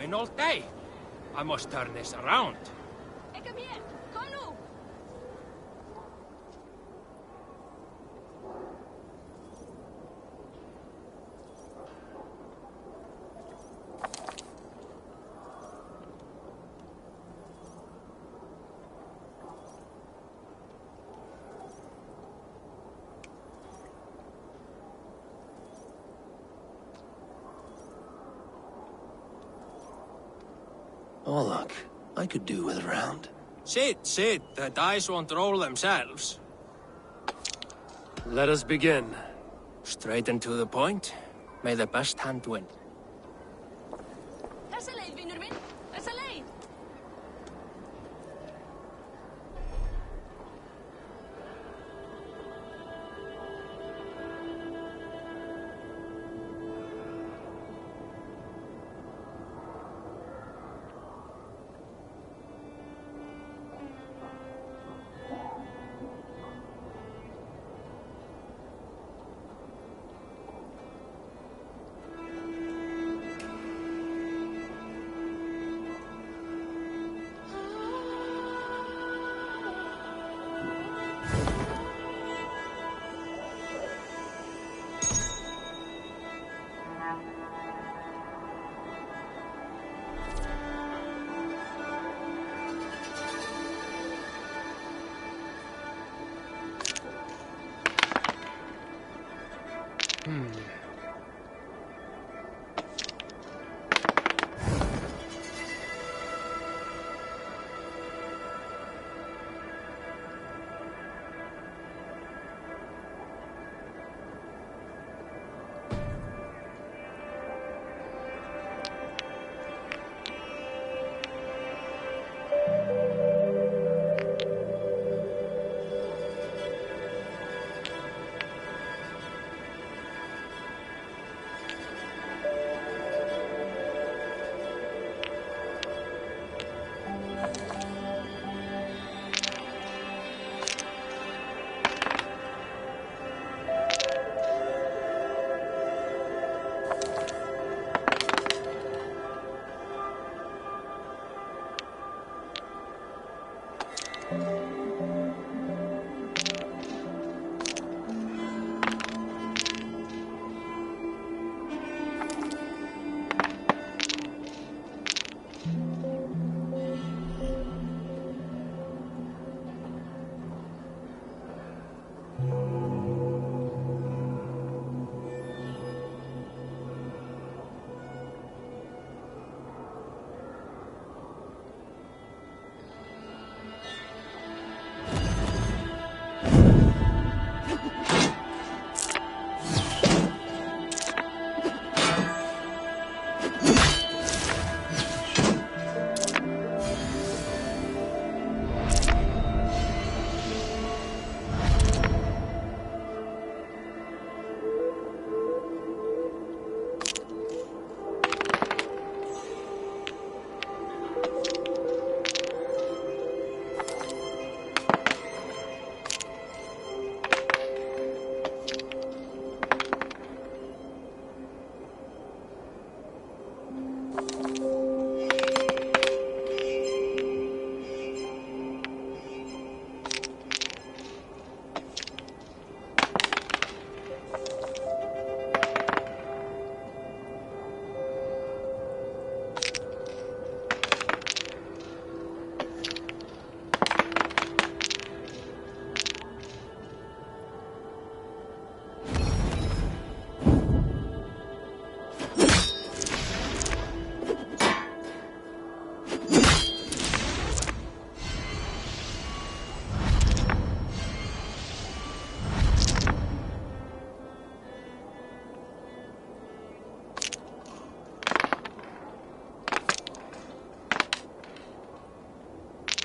win all day. I must turn this around. Kom igen! Kom nu! Oh, look. I could do with a round. Sit. The dice won't roll themselves. Let us begin. Straight and to the point. May the best hand win. Tässä leid, Vinurvin! Tässä leid!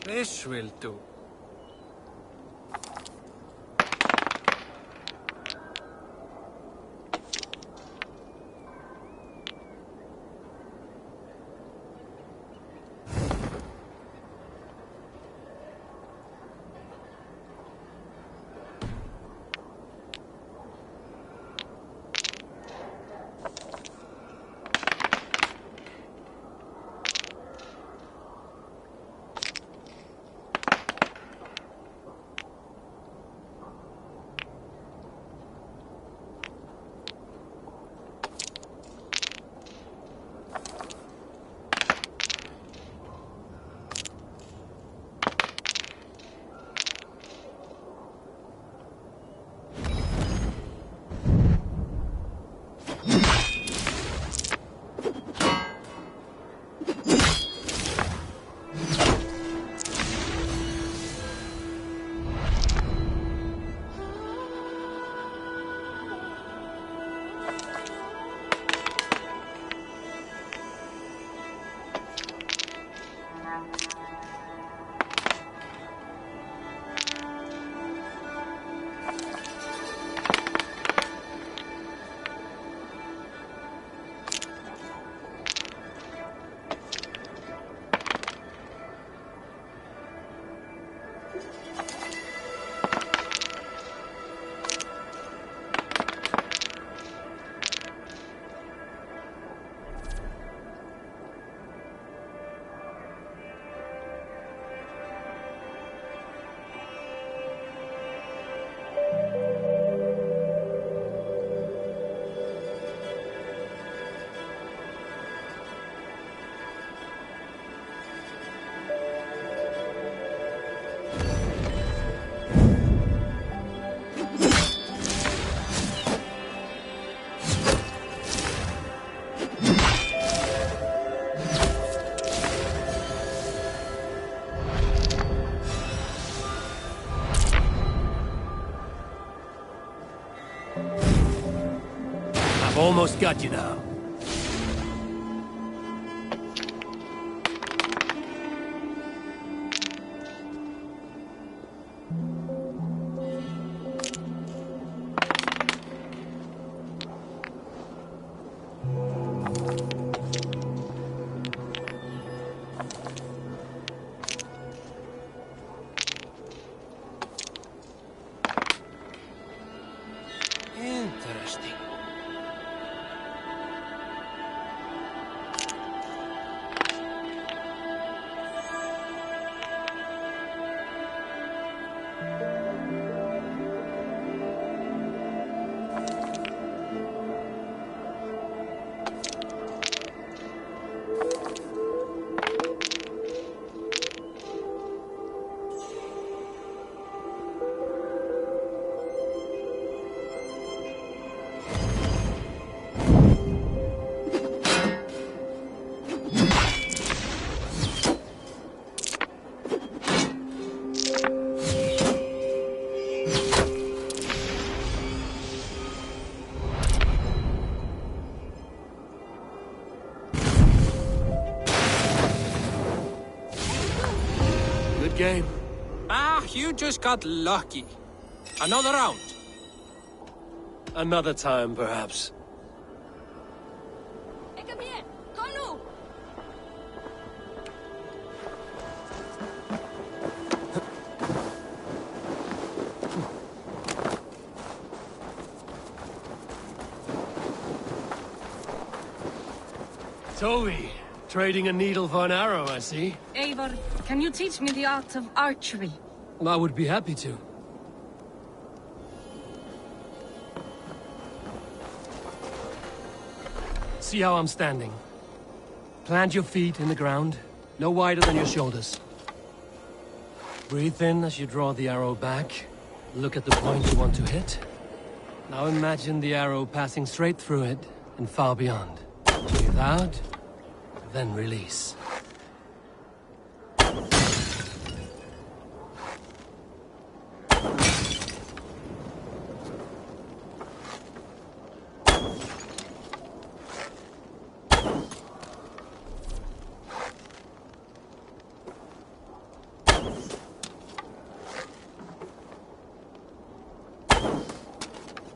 This will do. I've almost got you now. Interesting. Good game. Ah, you just got lucky. Another round. Another time, perhaps. Ik heb hier. Kom nu. Toby, trading a needle for an arrow, I see. Eivor, can you teach me the art of archery? I would be happy to. See how I'm standing. Plant your feet in the ground, no wider than your shoulders. Breathe in as you draw the arrow back. Look at the point you want to hit. Now imagine the arrow passing straight through it and far beyond. Breathe out, then release.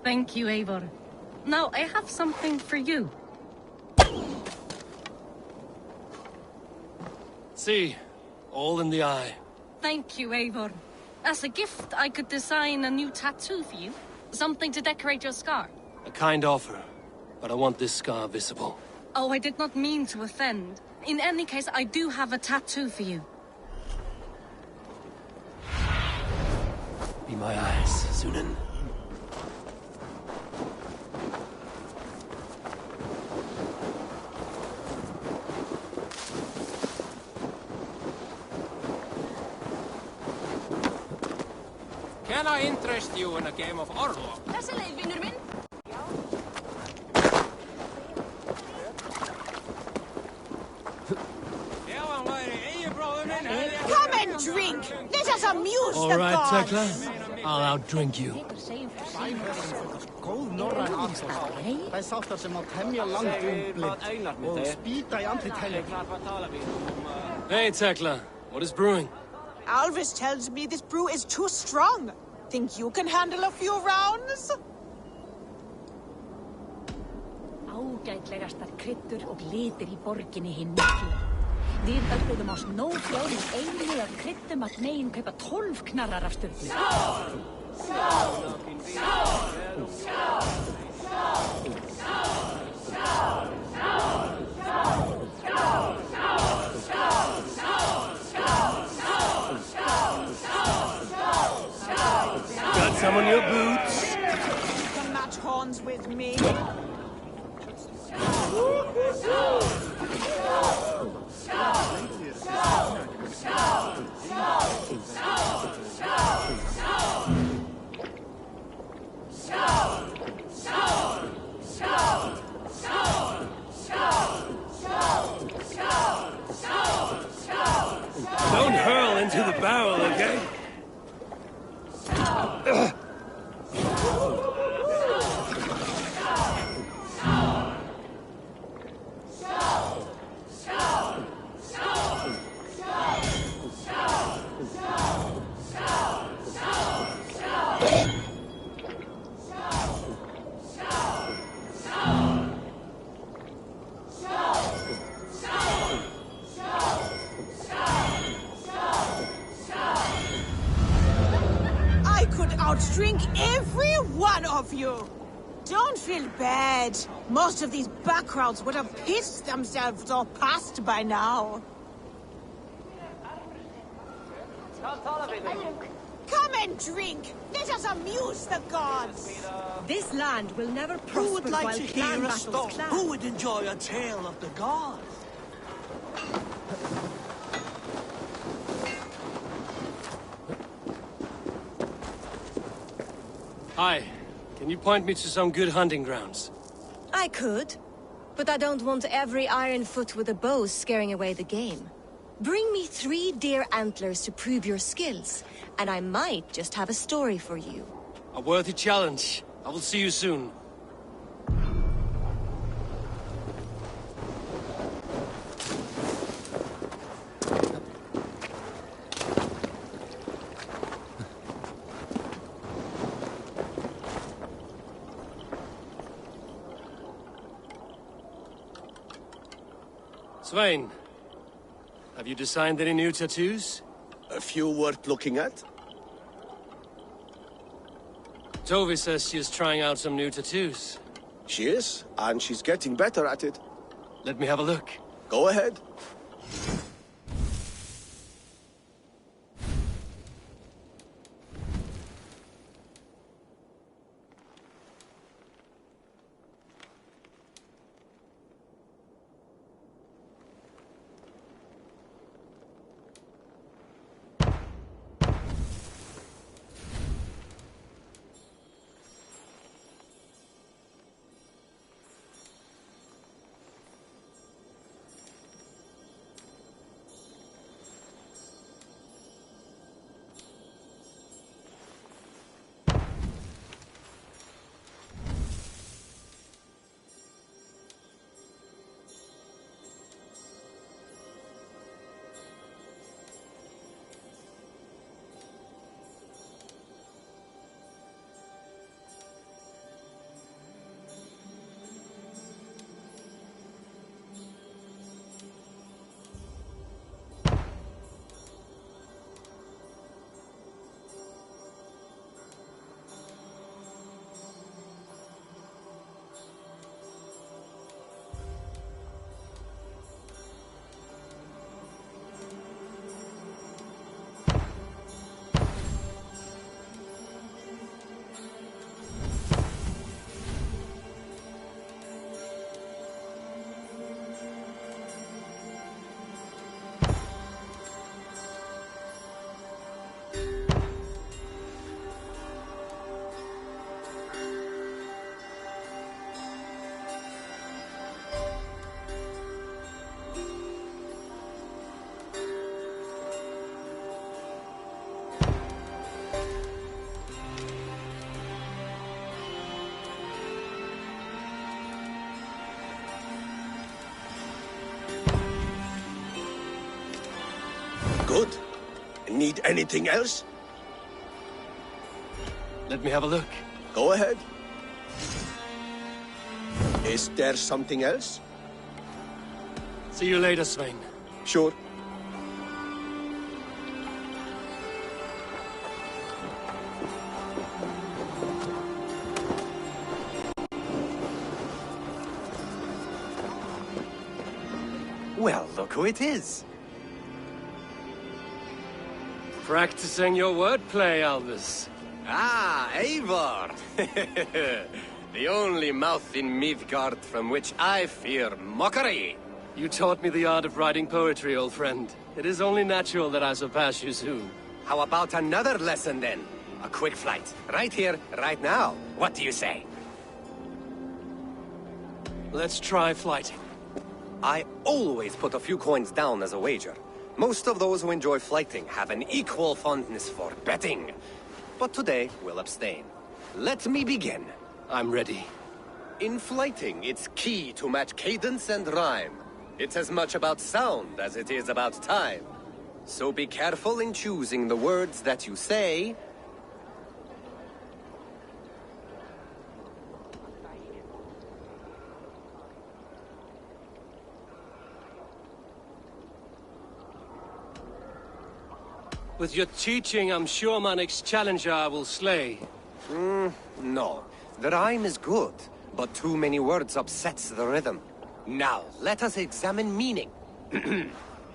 Thank you, Eivor. Now, I have something for you. See, all in the eye. Thank you, Eivor. As a gift, I could design a new tattoo for you. Something to decorate your scar. A kind offer, but I want this scar visible. Oh, I did not mean to offend. In any case, I do have a tattoo for you. Be my eyes, Sunan. Can I interest you in a game of Orlog? Þessi leið, vinur minn. Come and drink! Let us amuse All the right, gods! Tekla. I'll outdrink you. Góð norræn aðstoð. Það sáttar sem á temja langt umblind og spýta í andlit henni. Hey, Tekla. What is brewing? Alvis tells me this brew is too strong. Think you can handle a few rounds? Ágætlegastar kryddur og litir í borginni hinn miklu. Við örðum oss nóg fjárið einu af kryddum að megin kaupa 12 knarrar af Sturlu. Got some on your boots? The match horns with me. Don't hurl into the barrel, okay? I could outdrink every one of you. Don't feel bad. Most of these back crowds would have pissed themselves or passed by now. Come and drink. Let us amuse the gods. This land will never Who prosper would like while to clan hear a battles story? clash. Who would enjoy a tale of the gods? Hi. Can you point me to some good hunting grounds? I could, but I don't want every iron foot with a bow scaring away the game. Bring me 3 deer antlers to prove your skills, and I might just have a story for you. A worthy challenge. I will see you soon. Svein, have you designed any new tattoos? A few worth looking at? Tovi says she is trying out some new tattoos. She is, and she's getting better at it. Let me have a look. Go ahead. Good. Need anything else? Let me have a look. Go ahead. Is there something else? See you later, Svein. Sure. Well, look who it is. Practicing your wordplay, Albus. Ah, Eivor! The only mouth in Midgard from which I fear mockery. You taught me the art of writing poetry, old friend. It is only natural that I surpass you soon. How about another lesson then? A quick flight. Right here, right now. What do you say? Let's try flighting. I always put a few coins down as a wager. Most of those who enjoy flighting have an equal fondness for betting. But today, we'll abstain. Let me begin. I'm ready. In flighting, it's key to match cadence and rhyme. It's as much about sound as it is about time. So be careful in choosing the words that you say. With your teaching, I'm sure my next challenger I will slay. No. The rhyme is good, but too many words upsets the rhythm. Now, let us examine meaning.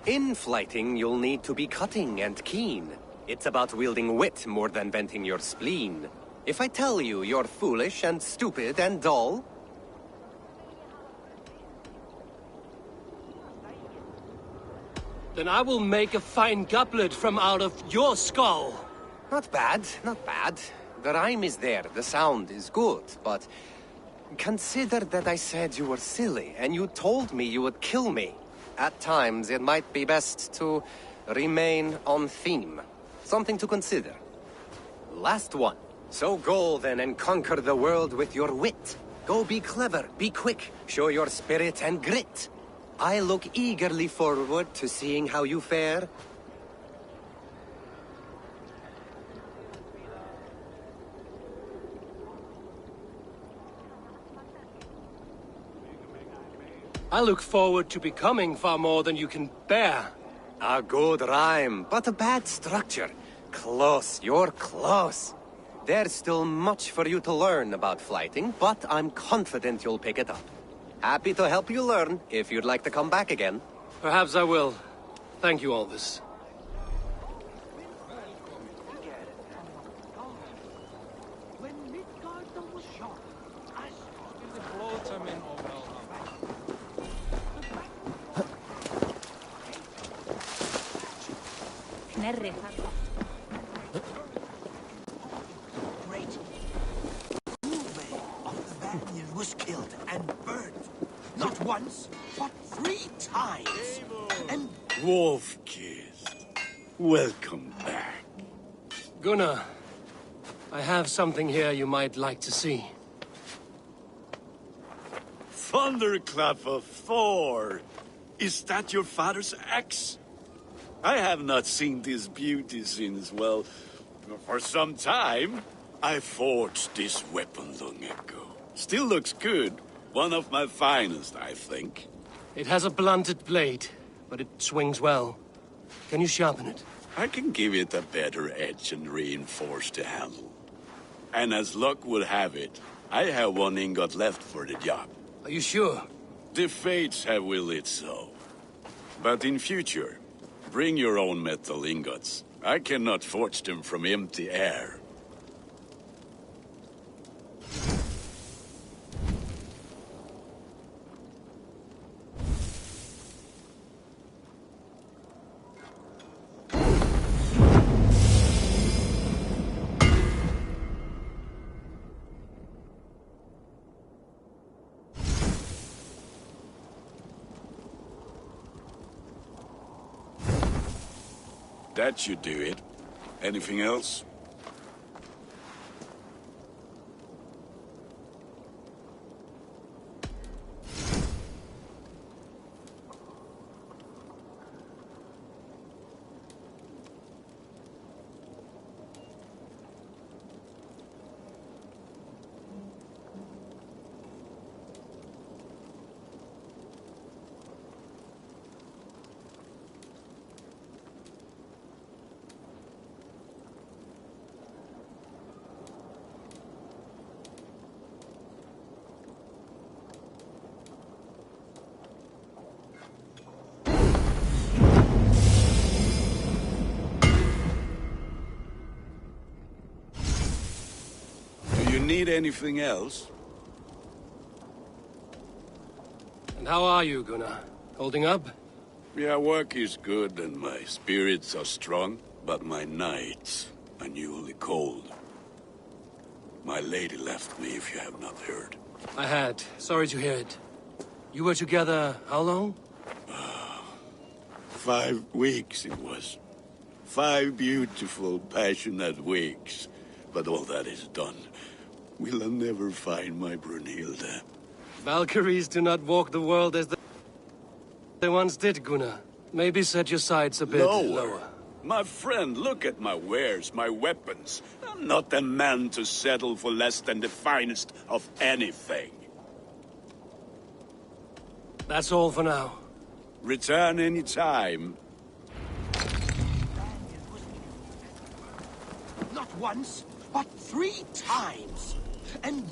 In flighting, you'll need to be cutting and keen. It's about wielding wit more than venting your spleen. If I tell you you're foolish and stupid and dull, then I will make a fine goblet from out of your skull. not bad, not bad. The rhyme is there, the sound is good, but consider that I said you were silly, and you told me you would kill me. At times, it might be best to remain on theme. Something to consider. Last one. So go then and conquer the world with your wit. Go be clever, be quick, show your spirit and grit. I look eagerly forward to seeing how you fare. I look forward to becoming far more than you can bear. A good rhyme, but a bad structure. Close, you're close. There's still much for you to learn about flighting, but I'm confident you'll pick it up. Happy to help you learn, if you'd like to come back again. Perhaps I will. Thank you, Albus. When Midgard was shot, I saw the Knerri þar. great Uwe of the Vanir was killed and burned. Not once, but 3 times. And Wolf-kissed. Welcome back. Gunnar, I have something here you might like to see. Thunderclap of Thor! Is that your father's axe? I have not seen this beauty since, well, for some time. I forged this weapon long ago. Still looks good. One of my finest, I think. It has a blunted blade, but it swings well. Can you sharpen it? I can give it a better edge and reinforce the handle. And as luck would have it, I have 1 ingot left for the job. Are you sure? The fates have willed it so. But in future, bring your own metal ingots. I cannot forge them from empty air. That should do it. Anything else? Need anything else? And how are you, Gunnar? Holding up? Yeah, work is good and my spirits are strong, but my nights are newly cold. My lady left me, if you have not heard. I had. Sorry to hear it. You were together how long? 5 weeks it was. 5 beautiful, passionate weeks. But all that is done. Will I never find my Brunhilde? Valkyries do not walk the world as they once did, Gunnar. Maybe set your sights a bit lower. My friend, look at my wares, my weapons. I'm not a man to settle for less than the finest of anything. That's all for now. Return any time. Not once, but 3 times. And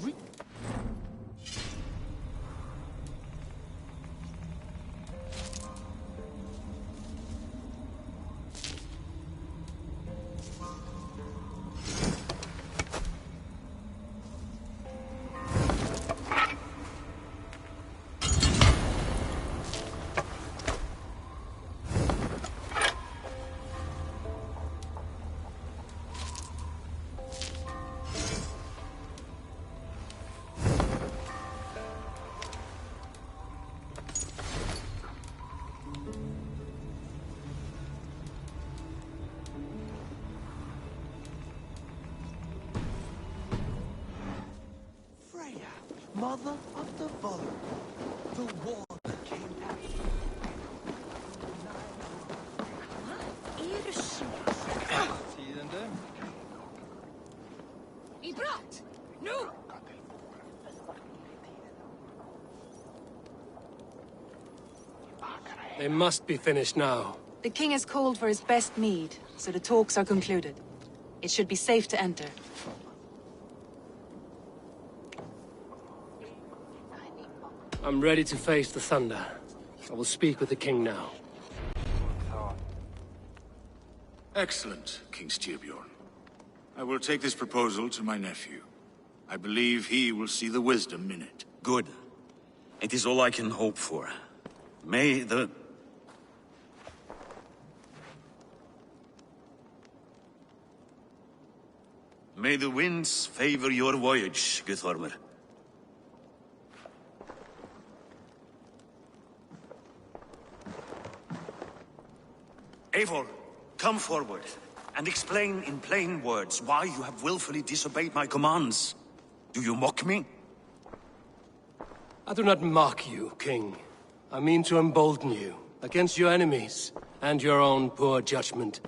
Mother of the Valhalla, the war came down. Ibrat! No! They must be finished now. The king has called for his best mead, so the talks are concluded. It should be safe to enter. I'm ready to face the thunder. I will speak with the king now. Excellent, King Styrbjorn. I will take this proposal to my nephew. I believe he will see the wisdom in it. Good. It is all I can hope for. May the winds favor your voyage, Guthormer. Eivor, come forward, and explain in plain words why you have willfully disobeyed my commands. Do you mock me? I do not mock you, King. I mean to embolden you, against your enemies, and your own poor judgment.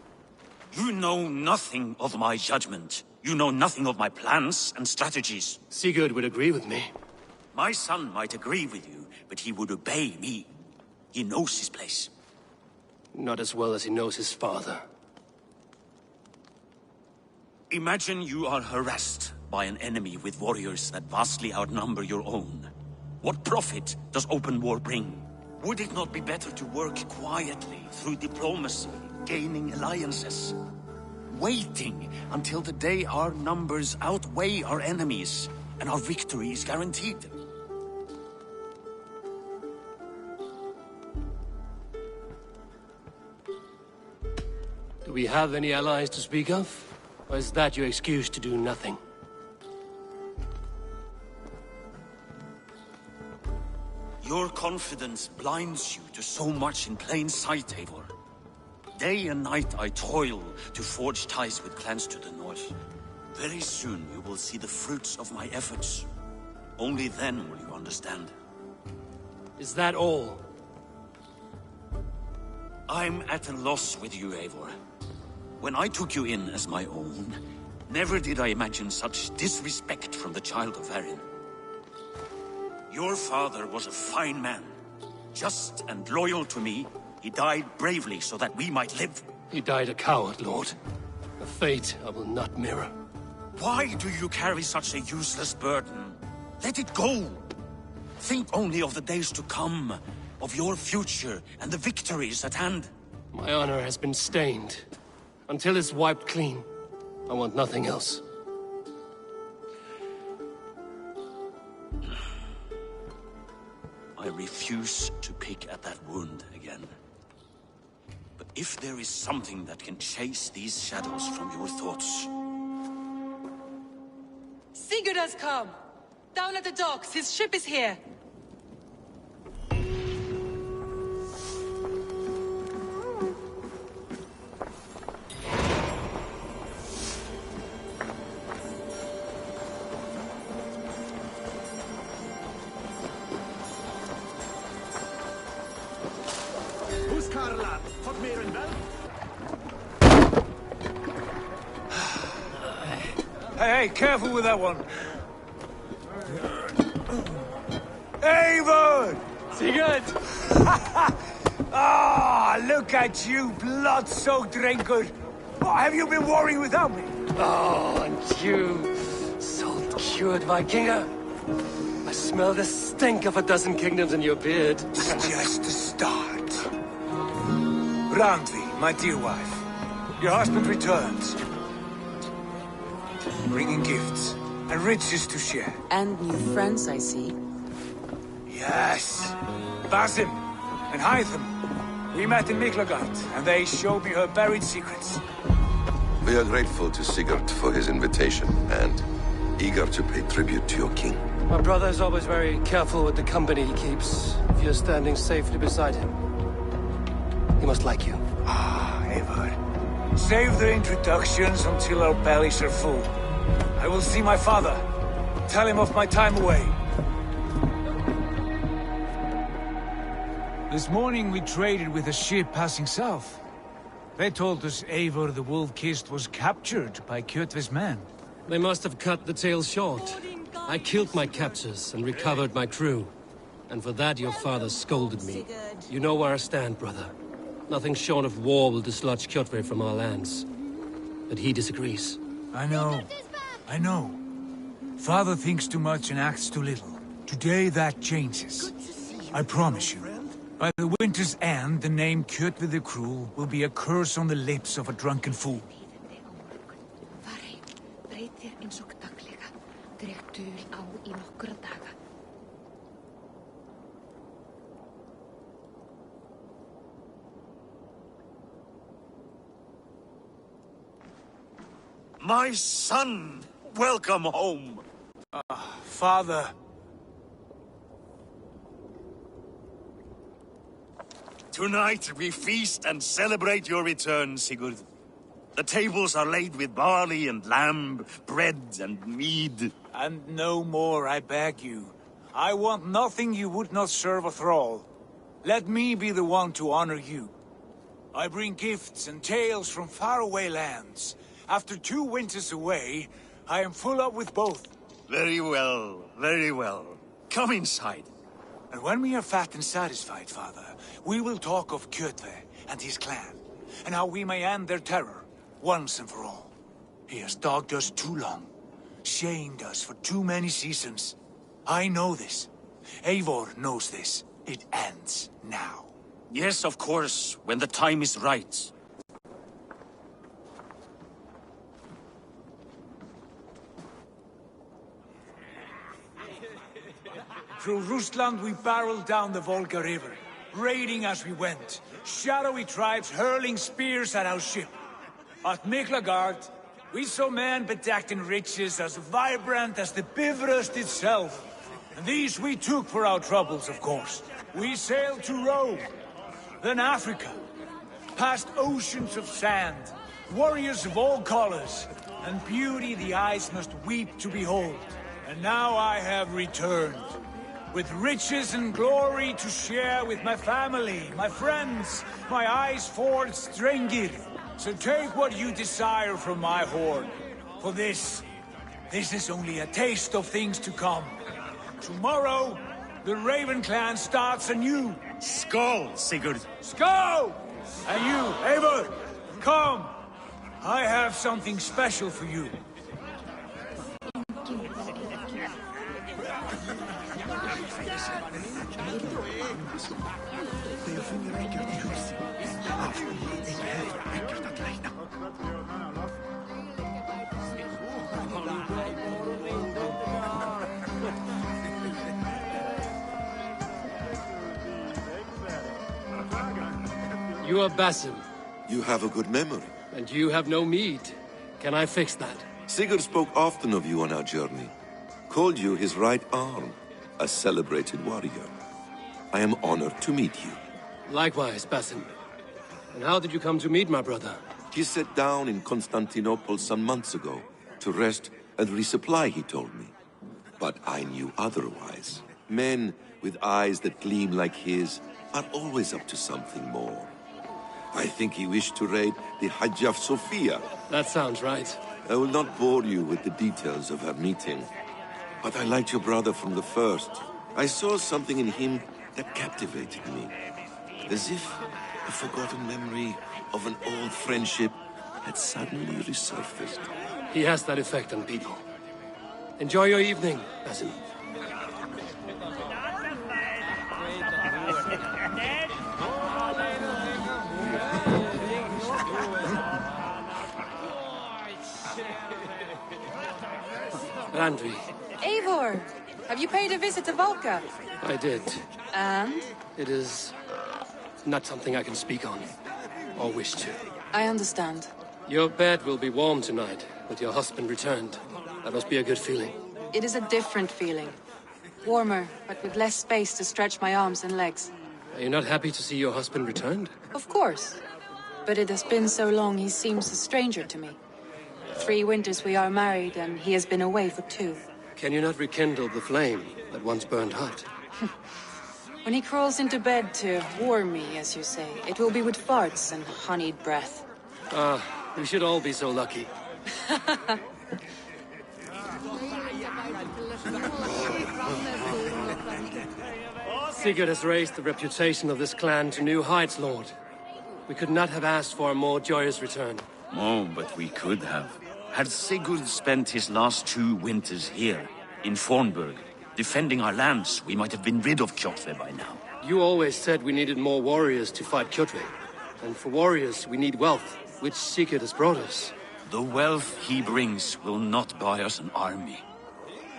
You know nothing of my judgment. You know nothing of my plans and strategies. Sigurd would agree with me. My son might agree with you, but he would obey me. He knows his place. Not as well as he knows his father. Imagine you are harassed by an enemy with warriors that vastly outnumber your own. What profit does open war bring? Would it not be better to work quietly through diplomacy, gaining alliances? Waiting until the day our numbers outweigh our enemies and our victory is guaranteed. Do we have any allies to speak of? Or is that your excuse to do nothing? Your confidence blinds you to so much in plain sight, Eivor. Day and night I toil to forge ties with clans to the north. Very soon you will see the fruits of my efforts. Only then will you understand. Is that all? I'm at a loss with you, Eivor. When I took you in as my own, never did I imagine such disrespect from the child of Varin. Your father was a fine man. Just and loyal to me, he died bravely so that we might live. He died a coward, Lord. A fate I will not mirror. Why do you carry such a useless burden? Let it go! Think only of the days to come, of your future and the victories at hand. My honor has been stained. Until it's wiped clean, I want nothing else. I refuse to pick at that wound again. But if there is something that can chase these shadows from your thoughts... Sigurd has come! Down at the docks, his ship is here! Hey, careful with that one. Avon! Sigurd! Ah, look at you, blood-soaked drinker. What have you been worrying without me? Oh, and you, salt-cured Vikinger. I smell the stink of a dozen kingdoms in your beard. It's just the start. Randvi, my dear wife, your husband returns. Bringing gifts and riches to share. And new friends, I see. Yes. Basim and Hytham. We met in Miklagard, and they showed me her buried secrets. We are grateful to Sigurd for his invitation, and eager to pay tribute to your king. My brother is always very careful with the company he keeps. If you're standing safely beside him, he must like you. Ah, Eivor. Save the introductions until our bellies are full. I will see my father. Tell him of my time away. This morning we traded with a ship passing south. They told us Eivor the Wolf-Kissed was captured by Kjotve's men. They must have cut the tale short. I killed my captors and recovered my crew. And for that your father scolded me. You know where I stand, brother. Nothing short of war will dislodge Kjotve from our lands. But he disagrees. I know. I know. Father thinks too much and acts too little. Today that changes. I promise you. By the winter's end, the name Kjotve the Cruel will be a curse on the lips of a drunken fool. My son! Welcome home! Father. Tonight we feast and celebrate your return, Sigurd. The tables are laid with barley and lamb, bread and mead. And no more, I beg you. I want nothing you would not serve a thrall. Let me be the one to honor you. I bring gifts and tales from faraway lands. After 2 winters away, I am full up with both. Very well, very well. Come inside. And when we are fat and satisfied, Father, we will talk of Kjotve and his clan, and how we may end their terror, once and for all. He has dogged us too long, shamed us for too many seasons. I know this. Eivor knows this. It ends now. Yes, of course, when the time is right. Through Rusland we barreled down the Volga River, raiding as we went. Shadowy tribes hurling spears at our ship. At Miklagard, we saw men bedecked in riches as vibrant as the Bifrost itself. And these we took for our troubles, of course. We sailed to Rome, then Africa, past oceans of sand, warriors of all colors, and beauty the eyes must weep to behold. And now I have returned, with riches and glory to share with my family, my friends, my eyes-forged Strengir. So take what you desire from my hoard. For this is only a taste of things to come. Tomorrow, the Raven clan starts anew. Skål, Sigurd. Skål! And you, Eivor, come. I have something special for you. You are Basim, You have a good memory. and you have no mead. Can I fix that? Sigurd spoke often of you on our journey. Called you his right arm, a celebrated warrior. I am honored to meet you. Likewise, Basim. And how did you come to meet my brother? He sat down in Constantinople some months ago to rest and resupply, he told me. But I knew otherwise. Men with eyes that gleam like his are always up to something more. I think he wished to raid the Hagia Sophia. That sounds right. I will not bore you with the details of our meeting. But I liked your brother from the first. I saw something in him that captivated me. As if a forgotten memory of an old friendship had suddenly resurfaced. He has that effect on people. Enjoy your evening, Basim. Landry, Eivor! Have you paid a visit to Volca? I did. And? It is not something I can speak on, or wish to. I understand. Your bed will be warm tonight, with your husband returned. That must be a good feeling. It is a different feeling. Warmer, but with less space to stretch my arms and legs. Are you not happy to see your husband returned? Of course. But it has been so long he seems a stranger to me. 3 winters we are married, and he has been away for 2. Can you not rekindle the flame that once burned hot? When he crawls into bed to warm me, as you say, it will be with farts and honeyed breath. Ah, we should all be so lucky. Sigurd has raised the reputation of this clan to new heights, Lord. We could not have asked for a more joyous return. Oh, but we could have. Had Sigurd spent his last 2 winters here, in Fornburg, defending our lands, we might have been rid of Kjotve by now. You always said we needed more warriors to fight Kjotve. And for warriors, we need wealth, which Sigurd has brought us. The wealth he brings will not buy us an army.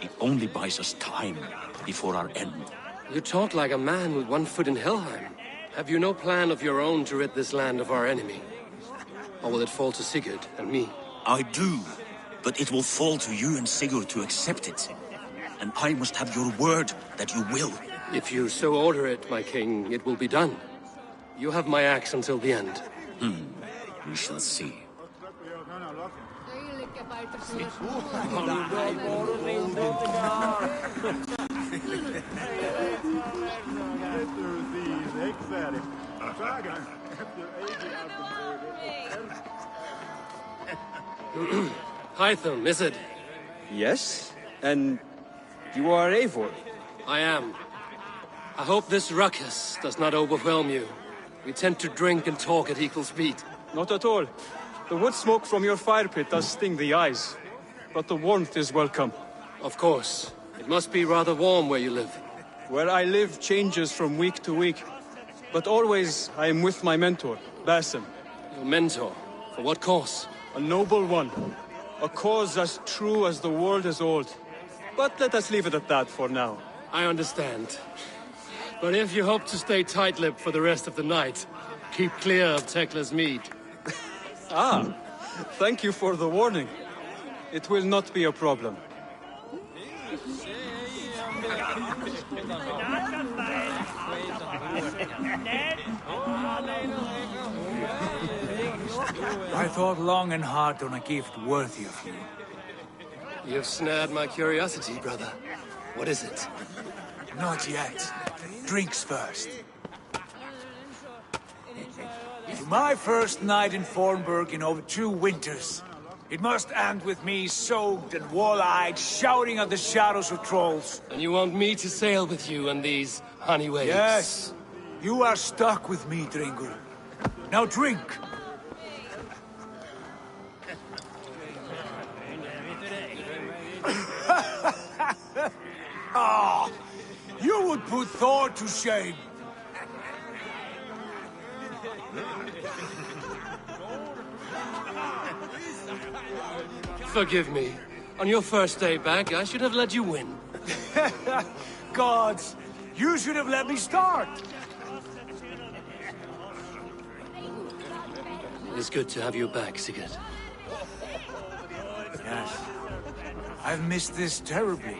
It only buys us time before our end. You talk like a man with one foot in Helheim. Have you no plan of your own to rid this land of our enemy? Or will it fall to Sigurd and me? I do, but it will fall to you and Sigurd to accept it. And I must have your word that you will. If you so order it, my king, it will be done. You have my axe until the end. We shall see. Hytham, is it? Yes? And you are Eivor? I am. I hope this ruckus does not overwhelm you. We tend to drink and talk at equal speed. Not at all. The wood smoke from your fire pit does sting the eyes. But the warmth is welcome. Of course. It must be rather warm where you live. Where I live changes from week to week. But always I am with my mentor, Basim. Your mentor? For what cause? A noble one. A cause as true as the world is old. But let us leave it at that for now. I understand. But if you hope to stay tight-lipped for the rest of the night, keep clear of Tekla's mead. Thank you for the warning. It will not be a problem. I thought long and hard on a gift worthy of you. You've snared my curiosity, brother. What is it? Not yet. Drinks first. To my first night in Fornburg in over 2 winters. It must end with me soaked and wall-eyed, shouting at the shadows of trolls. And you want me to sail with you on these honey waves? Yes. You are stuck with me, Dringur. Now drink. Ah, you would put Thor to shame. Forgive me. On your first day back, I should have let you win. Gods, you should have let me start. It's good to have you back, Sigurd. Yes. I've missed this terribly.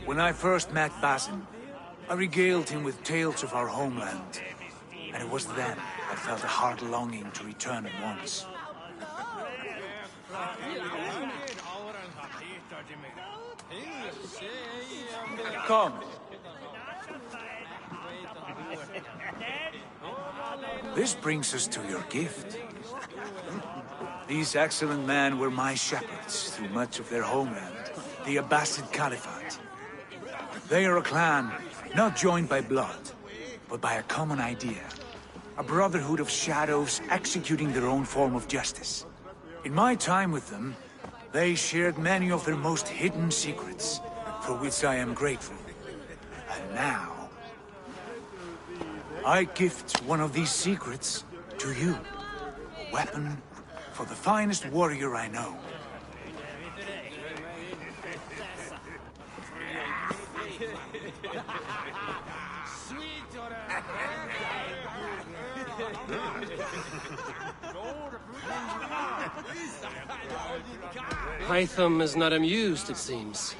When I first met Basin, I regaled him with tales of our homeland. And it was then I felt a heart longing to return at once. Come. This brings us to your gift. These excellent men were my shepherds through much of their homeland, the Abbasid Caliphate. They are a clan, not joined by blood, but by a common idea. A brotherhood of shadows executing their own form of justice. In my time with them, they shared many of their most hidden secrets, for which I am grateful. And now, I gift one of these secrets to you. A weapon for the finest warrior I know. Hytham is not amused, it seems.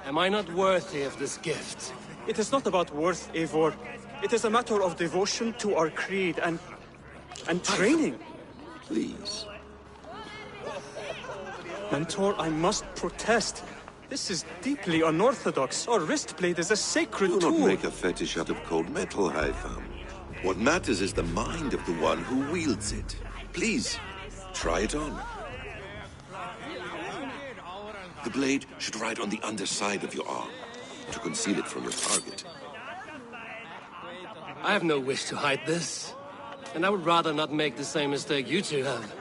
Am I not worthy of this gift? It is not about worth, Eivor. It is a matter of devotion to our creed and training. Please. Mentor, I must protest. This is deeply unorthodox. Our wrist blade is a sacred tool. Do not make a fetish out of cold metal, Hytham. What matters is the mind of the one who wields it. Please, try it on. The blade should ride on the underside of your arm, to conceal it from your target. I have no wish to hide this, and I would rather not make the same mistake you two have.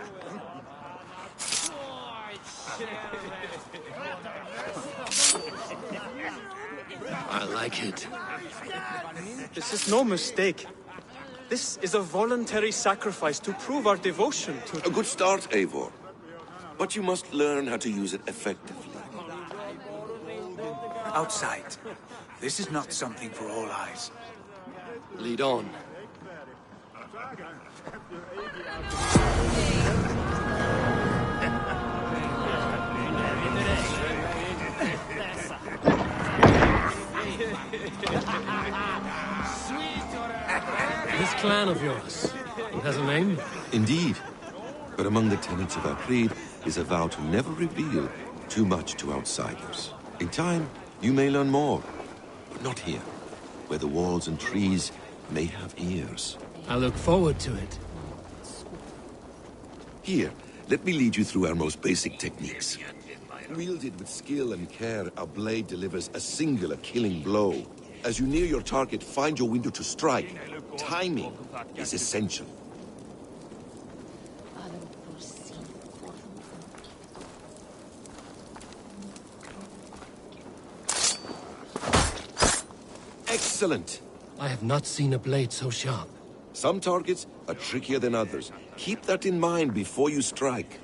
I like it. This is no mistake. This is a voluntary sacrifice to prove our devotion to... A good start, Eivor. But you must learn how to use it effectively. Outside. This is not something for all eyes. Lead on. This clan of yours, it has a name? Indeed. But among the tenets of our creed is a vow to never reveal too much to outsiders. In time, you may learn more, but not here, where the walls and trees may have ears. I look forward to it. Here, let me lead you through our most basic techniques. Wielded with skill and care, our blade delivers a singular killing blow. As you near your target, find your window to strike. Timing is essential. Excellent! I have not seen a blade so sharp. Some targets are trickier than others. Keep that in mind before you strike.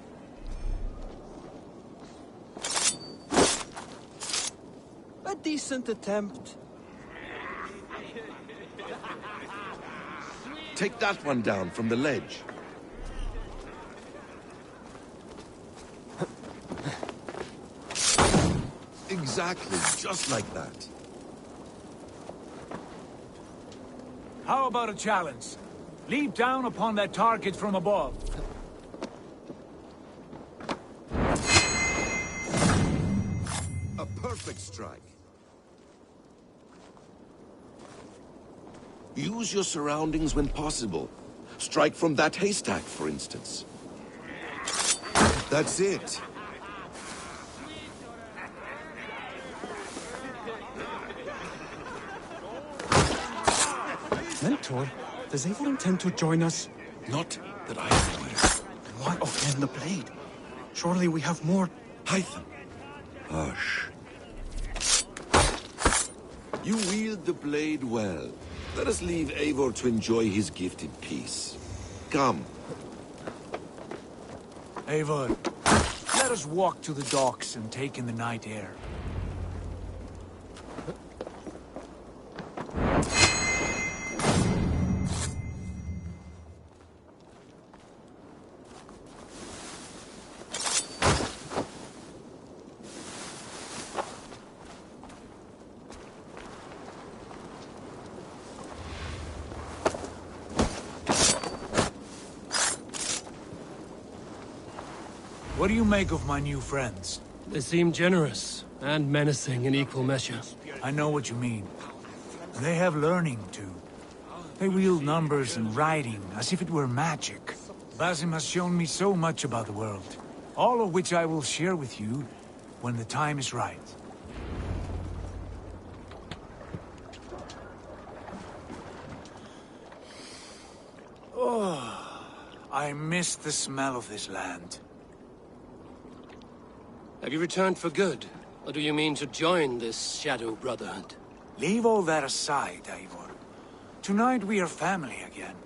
A decent attempt. Take that one down from the ledge. Exactly, just like that. How about a challenge? Leap down upon that target from above. A perfect strike. Use your surroundings when possible. Strike from that haystack, for instance. That's it. Mentor, does Eivor intend to join us? Not that I am aware. Then why offend the blade? Surely we have more... Hytham. Hush. You wield the blade well. Let us leave Eivor to enjoy his gift in peace. Come. Eivor, let us walk to the docks and take in the night air. What do you make of my new friends? They seem generous and menacing in equal measure. I know what you mean. They have learning, too. They wield numbers and writing as if it were magic. Basim has shown me so much about the world, all of which I will share with you when the time is right. Oh, I miss the smell of this land. Have you returned for good? Or do you mean to join this Shadow Brotherhood? Leave all that aside, Eivor. Tonight we are family again.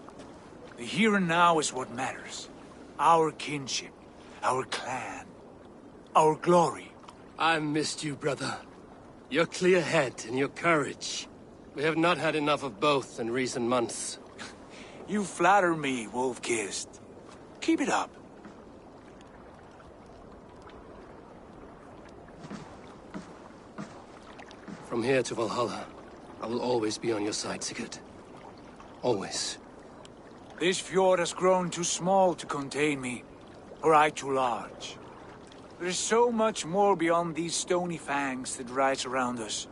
The here and now is what matters. Our kinship, our clan, our glory. I've missed you, brother. Your clear head and your courage. We have not had enough of both in recent months. You flatter me, Wolf-Kissed. Keep it up. From here to Valhalla, I will always be on your side, Sigurd. Always. This fjord has grown too small to contain me, or I too large. There is so much more beyond these stony fangs that rise around us.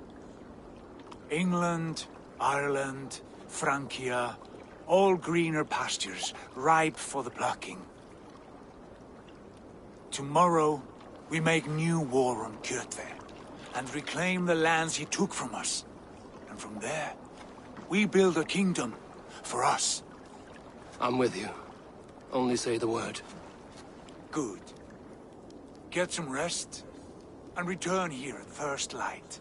England, Ireland, Francia, all greener pastures, ripe for the plucking. Tomorrow, we make new war on Pt2, and reclaim the lands he took from us. And from there, we build a kingdom for us. I'm with you. Only say the word. Good. Get some rest, and return here at first light.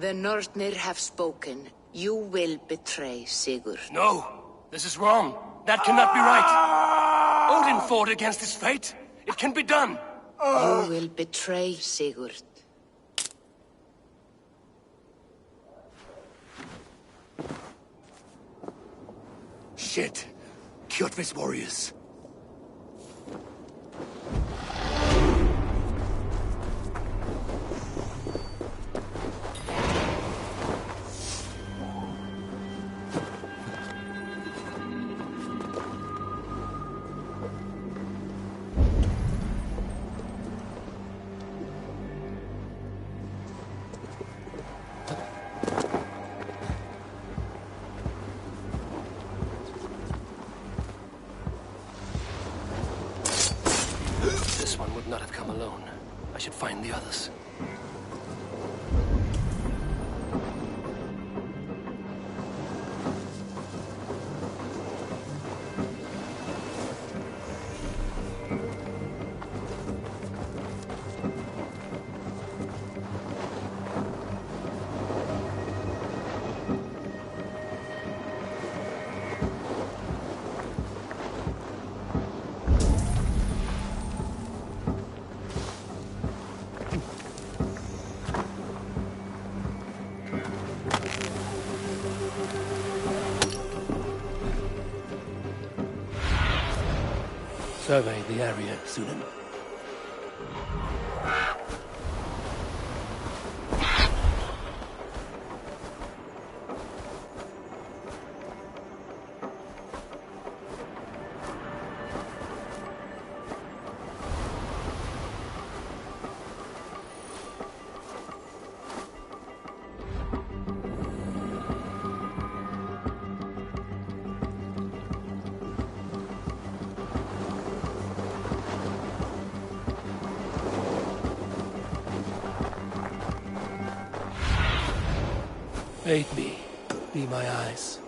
The Nornir have spoken. You will betray Sigurd. No! This is wrong! That cannot be right! Odin fought against his fate! It can be done! You will betray Sigurd. Shit! Kjotve's warriors. This one would not have come alone. I should find the others. Survey the area, Sunan. Aid me. Be my eyes.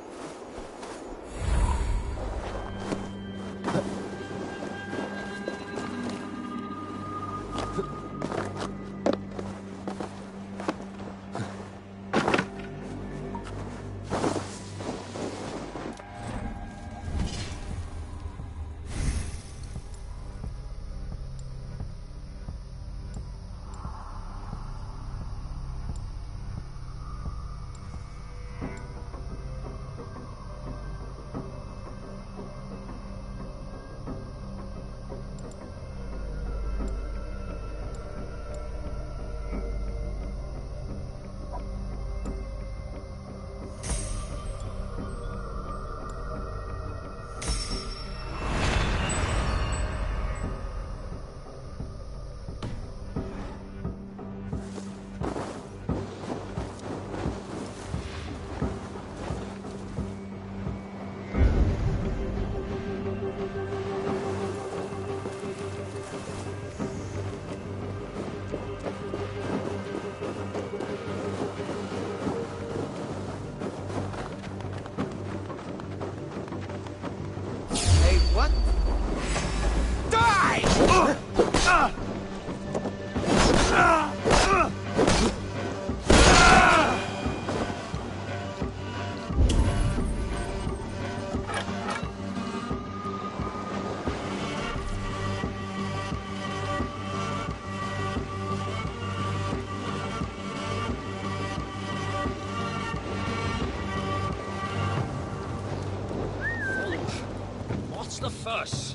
the fuss?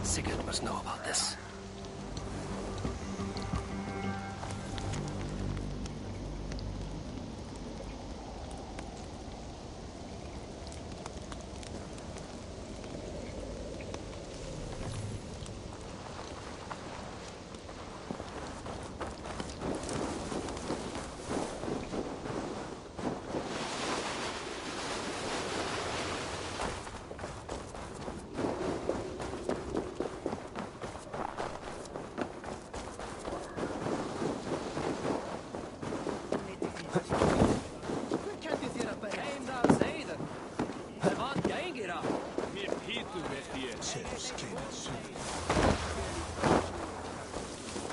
Sigurd must know about this.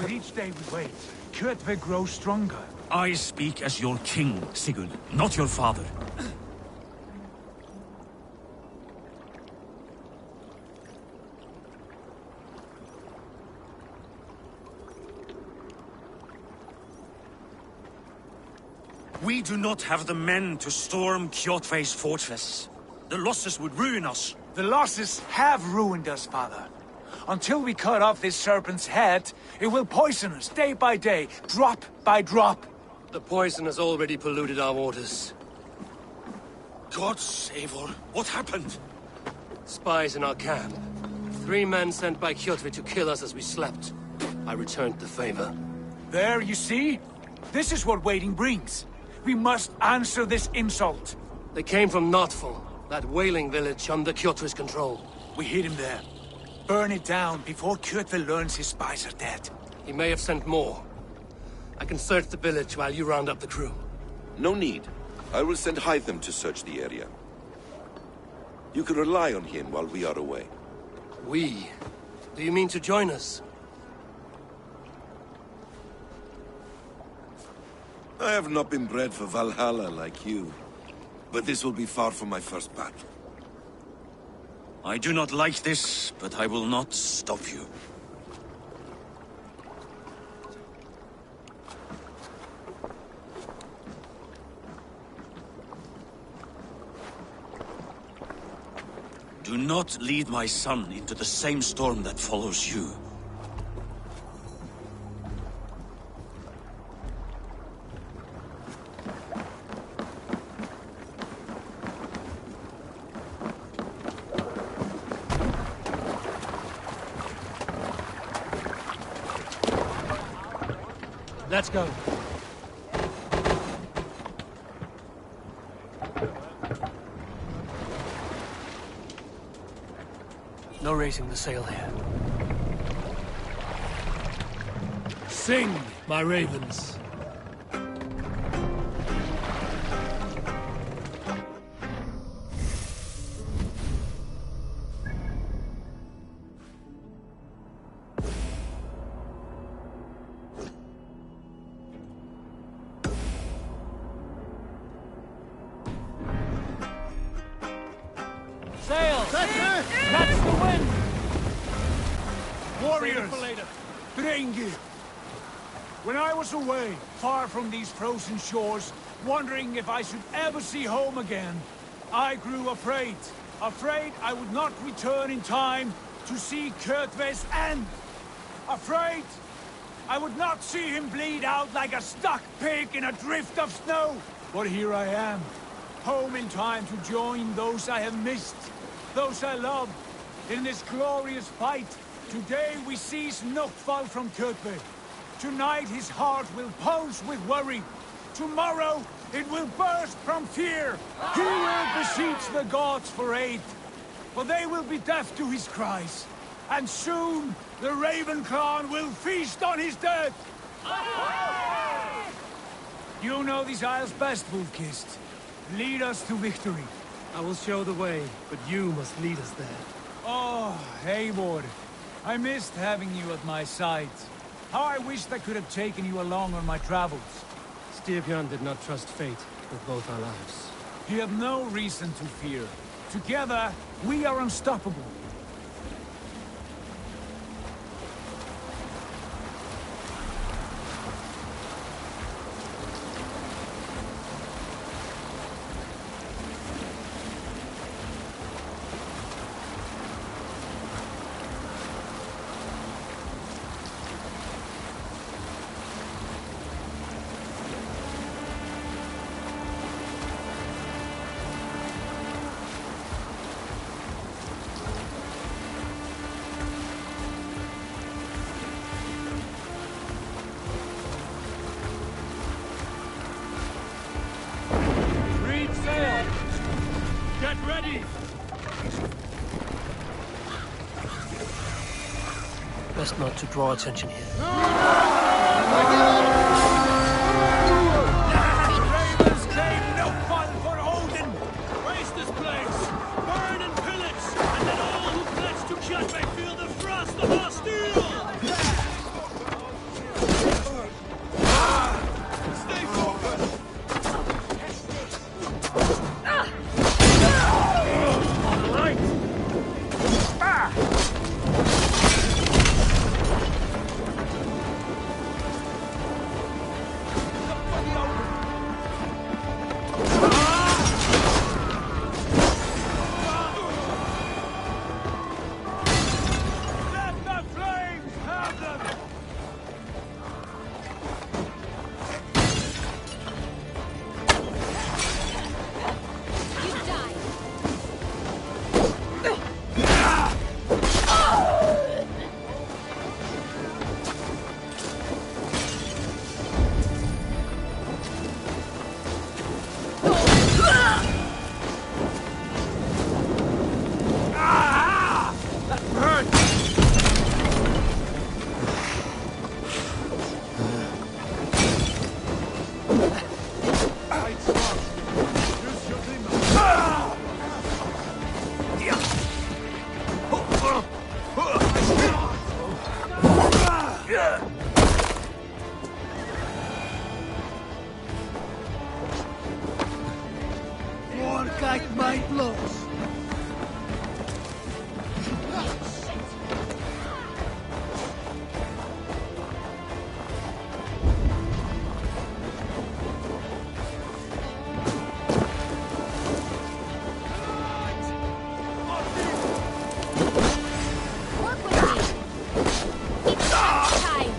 With each day we wait, Kt2 grows stronger. I speak as your king, Sigurd, not your father. We do not have the men to storm Kt2's fortress. The losses would ruin us. The losses have ruined us, father. Until we cut off this serpent's head, it will poison us day by day, drop by drop. The poison has already polluted our waters. God save her. What happened? Spies in our camp. 3 men sent by Kt2 to kill us as we slept. I returned the favor. There, you see? This is what waiting brings. We must answer this insult. They came from Notful, that whaling village under Kt2's control. We hid him there. Burn it down before Kt2 learns his spies are dead. He may have sent more. I can search the village while you round up the crew. No need. I will send Hytham to search the area. You can rely on him while we are away. We? Do you mean to join us? I have not been bred for Valhalla like you. But this will be far from my first battle. I do not like this, but I will not stop you. Do not lead my son into the same storm that follows you. Let's go. No raising the sail here. Sing, my ravens. Sail! Catch the wind! Warriors! Drengi! When I was away, far from these frozen shores, wondering if I should ever see home again, I grew afraid. Afraid I would not return in time to see Kt2's end. Afraid I would not see him bleed out like a stuck pig in a drift of snow. But here I am, home in time to join those I have missed, those I love, in this glorious fight. Today we seize Notfall from Kt2. Tonight his heart will pulse with worry. Tomorrow it will burst from fear. He will beseech the gods for aid, for they will be deaf to his cries. And soon the Raven clan will feast on his dead. You know these isles best, Wolf-Kissed. Lead us to victory. I will show the way, but you must lead us there. Oh, Eivor. I missed having you at my side. How I wished I could have taken you along on my travels. Styrbjörn did not trust fate with both our lives. You have no reason to fear. Together, we are unstoppable. Get ready! Best not to draw attention here. Ravens claim no fun for Odin! Waste this place! Burn and pillage! And let all who pledge to kill may feel the thrust of our steel! Stay focused! On the right! Let the flames have them! More kite my blows. Work with me. It's time.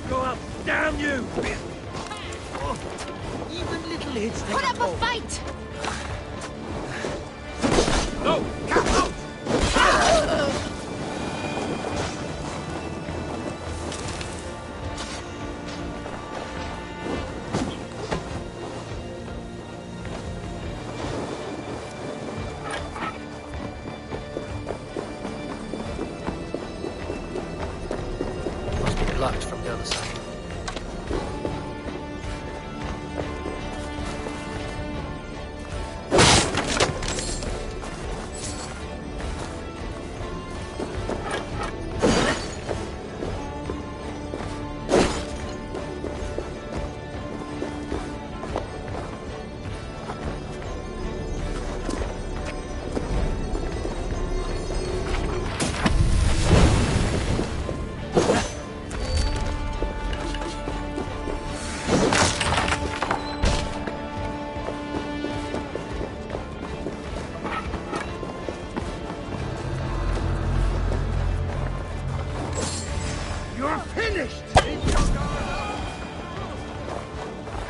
Go up! Damn you! Even little hits take Put a up a toll. fight. No! Come out! Must be blocked from the other side. You're finished!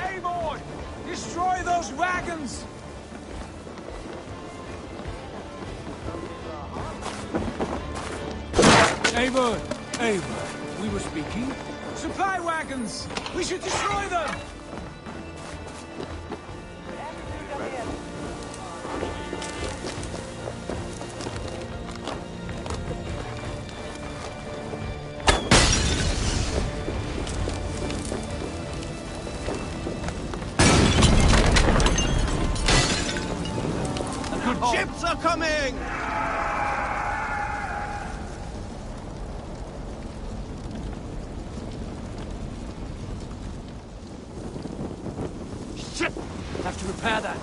Eivor! Destroy those wagons! Eivor! Eivor, we were speaking. Supply wagons! We should destroy them! Ships are coming! Shit! Have to repair that.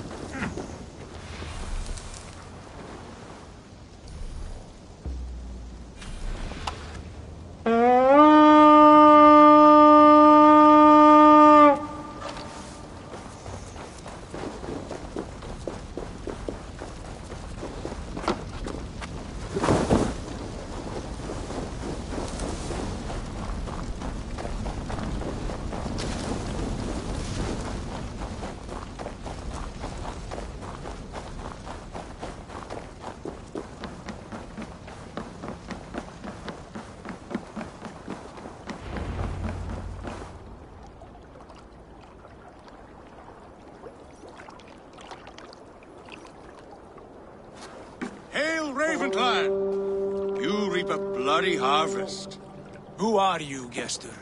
Raven clan, you reap a bloody harvest. Who are you, Gester?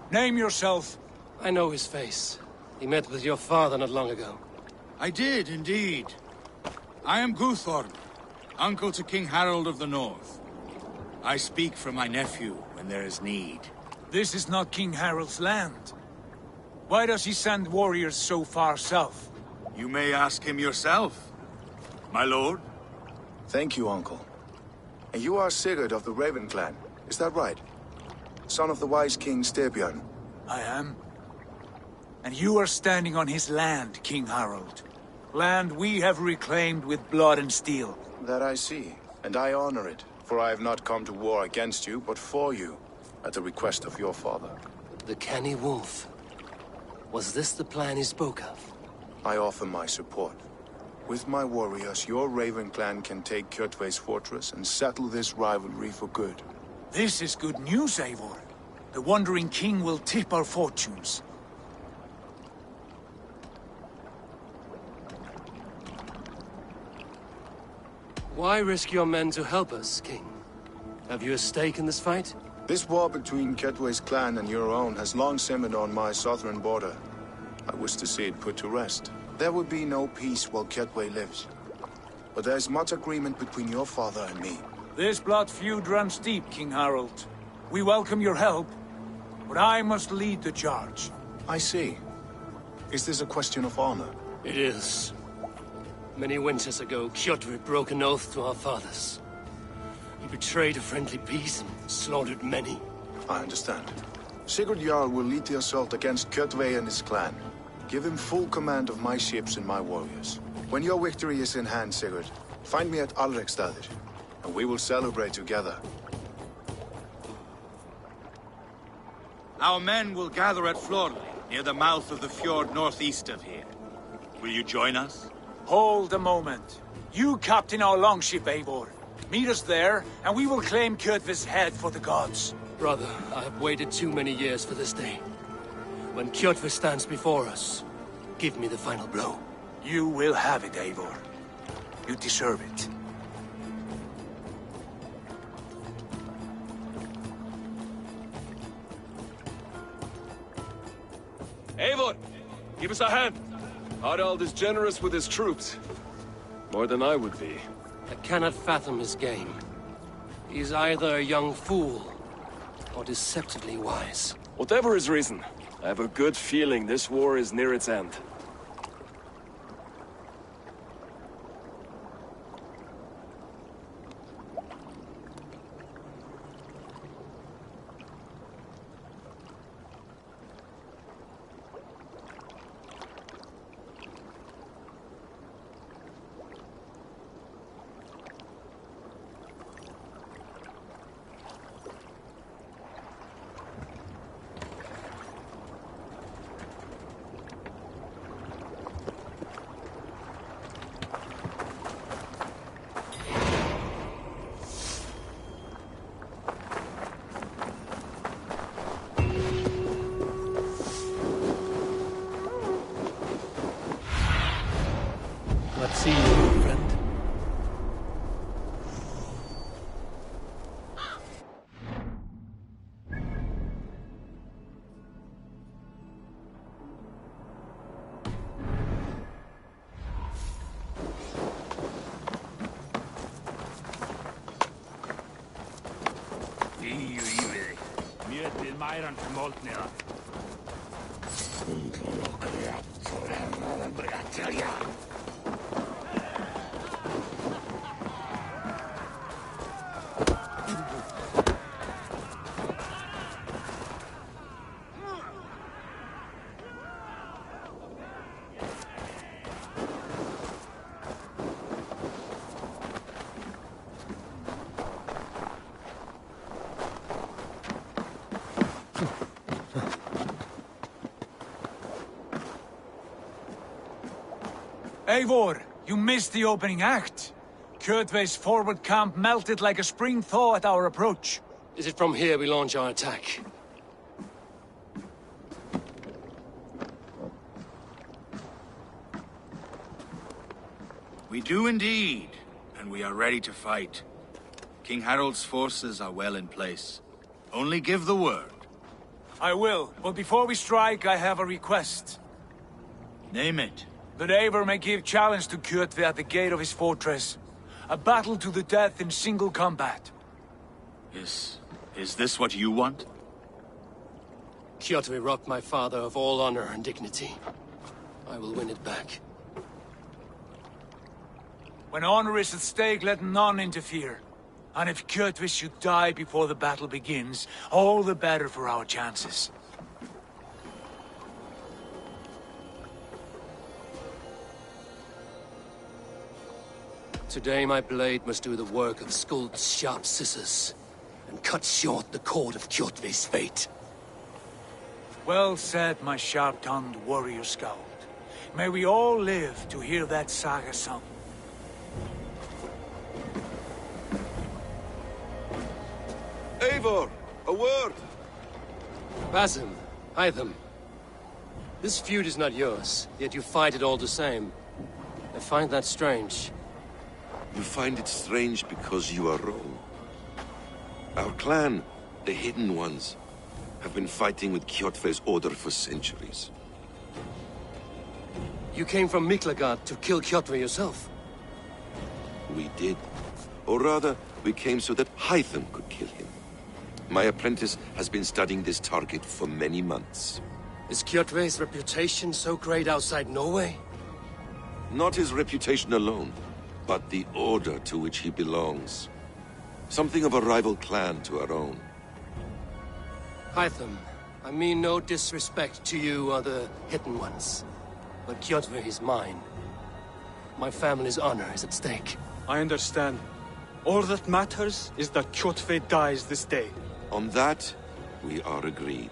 Name yourself. I know his face. He met with your father not long ago. I did, indeed. I am Guthorm, uncle to King Harold of the North. I speak for my nephew when there is need. This is not King Harold's land. Why does he send warriors so far south? You may ask him yourself, my lord. Thank you, uncle. And you are Sigurd of the Raven clan, is that right? Son of the wise King Styrbjörn. I am. And you are standing on his land, King Harold. Land we have reclaimed with blood and steel. That I see, and I honor it, for I have not come to war against you, but for you, at the request of your father. The canny wolf. Was this the plan he spoke of? I offer my support. With my warriors, your Raven clan can take Kjotve's fortress and settle this rivalry for good. This is good news, Eivor. The Wandering King will tip our fortunes. Why risk your men to help us, King? Have you a stake in this fight? This war between Kjotve's clan and your own has long simmered on my southern border. I wish to see it put to rest. There would be no peace while Kjotve lives. But there is much agreement between your father and me. This blood feud runs deep, King Harold. We welcome your help, but I must lead the charge. I see. Is this a question of honor? It is. Many winters ago, Kjotve broke an oath to our fathers. He betrayed a friendly peace and slaughtered many. I understand. Sigurd Jarl will lead the assault against Kjotve and his clan. Give him full command of my ships and my warriors. When your victory is in hand, Sigurd, find me at Alrekstadir, and we will celebrate together. Our men will gather at Florley, near the mouth of the fjord northeast of here. Will you join us? Hold a moment. You captain our longship, Eivor. Meet us there, and we will claim Kjotve's head for the gods. Brother, I have waited too many years for this day. When Kjotve stands before us, give me the final blow. You will have it, Eivor. You deserve it. Eivor, give us a hand. Harald is generous with his troops. More than I would be. I cannot fathom his game. He is either a young fool, or deceptively wise. Whatever his reason, I have a good feeling this war is near its end. Let's see you, friend. Mjötið mæran til moldniða. Eivor, you missed the opening act. Kjotve's forward camp melted like a spring thaw at our approach. Is it from here we launch our attack? We do indeed. and we are ready to fight. King Harold's forces are well in place. Only give the word. I will, but before we strike, I have a request. Name it. That Eivor may give challenge to Kjotve at the gate of his fortress. A battle to the death in single combat. Is this what you want? Kjotve robbed my father of all honor and dignity. I will win it back. When honor is at stake, let none interfere. And if Kjotve should die before the battle begins, all the better for our chances. Today my blade must do the work of Skuld's sharp scissors, and cut short the cord of Kjotve's fate. Well said, my sharp-tongued warrior scout. May we all live to hear that saga sung. Eivor, a word! Basim, Hytham. This feud is not yours, yet you fight it all the same. I find that strange. You find it strange because you are wrong. Our clan, the Hidden Ones, have been fighting with Kjotve's order for centuries. You came from Miklagard to kill Kjotve yourself? We did. Or rather, we came so that Hytham could kill him. My apprentice has been studying this target for many months. Is Kjotve's reputation so great outside Norway? Not his reputation alone, but the order to which he belongs. Something of a rival clan to our own. Hytham, I mean no disrespect to you or the Hidden Ones, but Kjotve is mine. My family's honor is at stake. I understand. All that matters is that Kjotve dies this day. On that, we are agreed.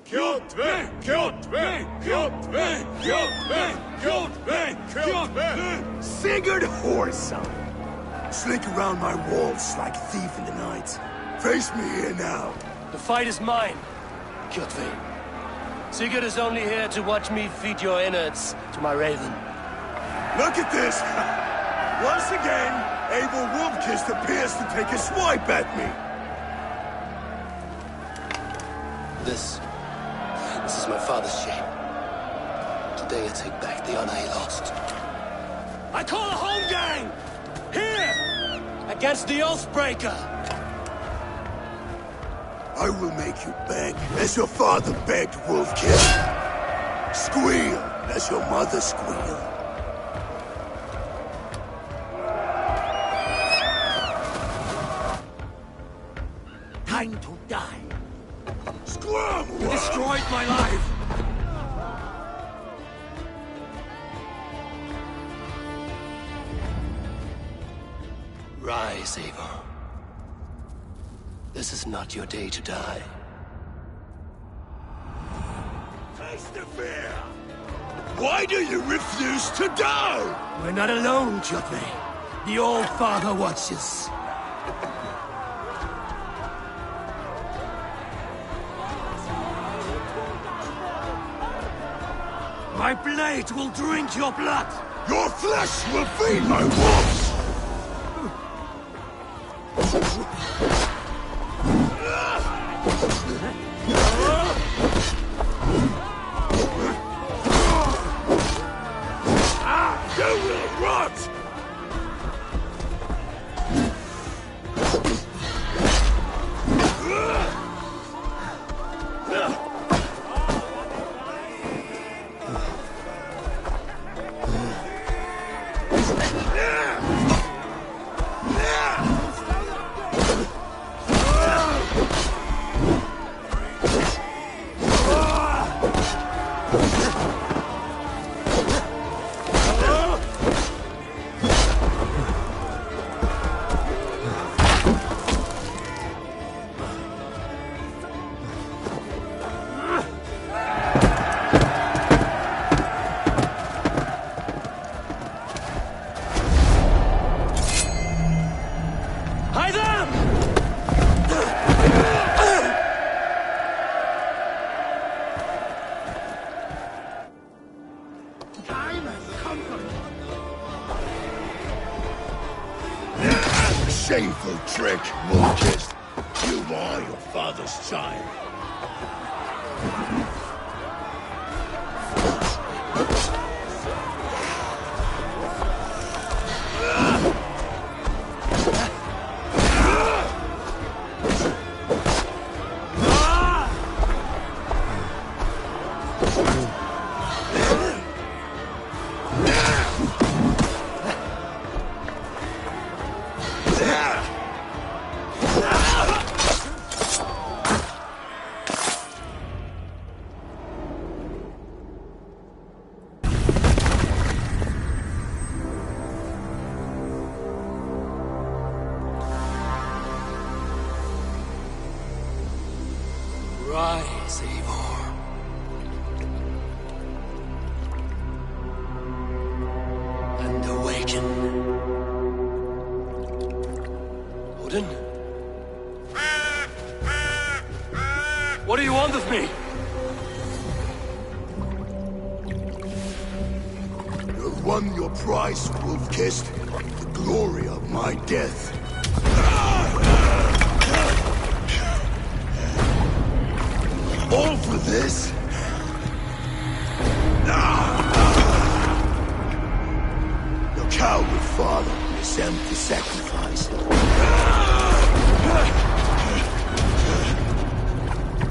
Kjotve! Kjotve! Kjotve! Kjotve! Kjotve! Kjotve! Sigurd Whoreson! Slink around my walls like a thief in the night. Face me here now. The fight is mine, Kjotve. Sigurd is only here to watch me feed your innards to my raven. Look at this! Once again, Abel Wolfkist appears to take a swipe at me. This is my father's shame. Today I take back the honor he lost. I call a home gang! Here! Against the Oathbreaker! I will make you beg as your father begged, Wolfkist. Squeal as your mother squealed. Time to die. Scrum! You destroyed my life! Rise, Eivor. This is not your day to die. Face the fear! Why do you refuse to die? We're not alone, Kjotve. The Old Father watches. My blade will drink your blood! Your flesh will feed my wolves! You will rot! Shameful trick, Wolf-Kissed. You are your father's child. Rise, Eivor. And awaken. Odin? What do you want of me? You've won your prize, Wolf-Kissed. The glory of my death. All for this? Your coward father is empty sacrifice.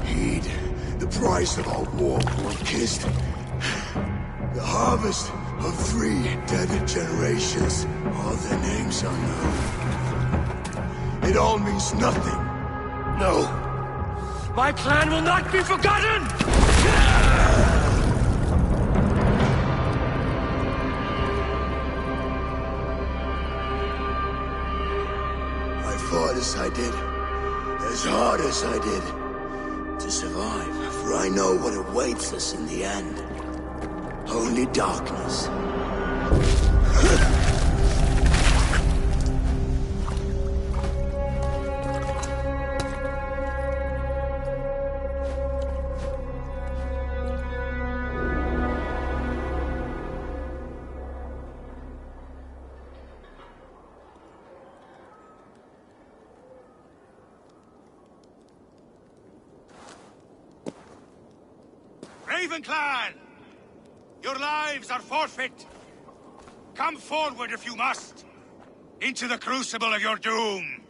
Heed the price of our war, Wolf-Kissed. The harvest of 3 dead generations. All their names are known. It all means nothing. No. My plan will not be forgotten! I fought as I did, as hard as I did, to survive, for I know what awaits us in the end. Only darkness. Raven Clan! Your lives are forfeit! Come forward if you must! Into the crucible of your doom!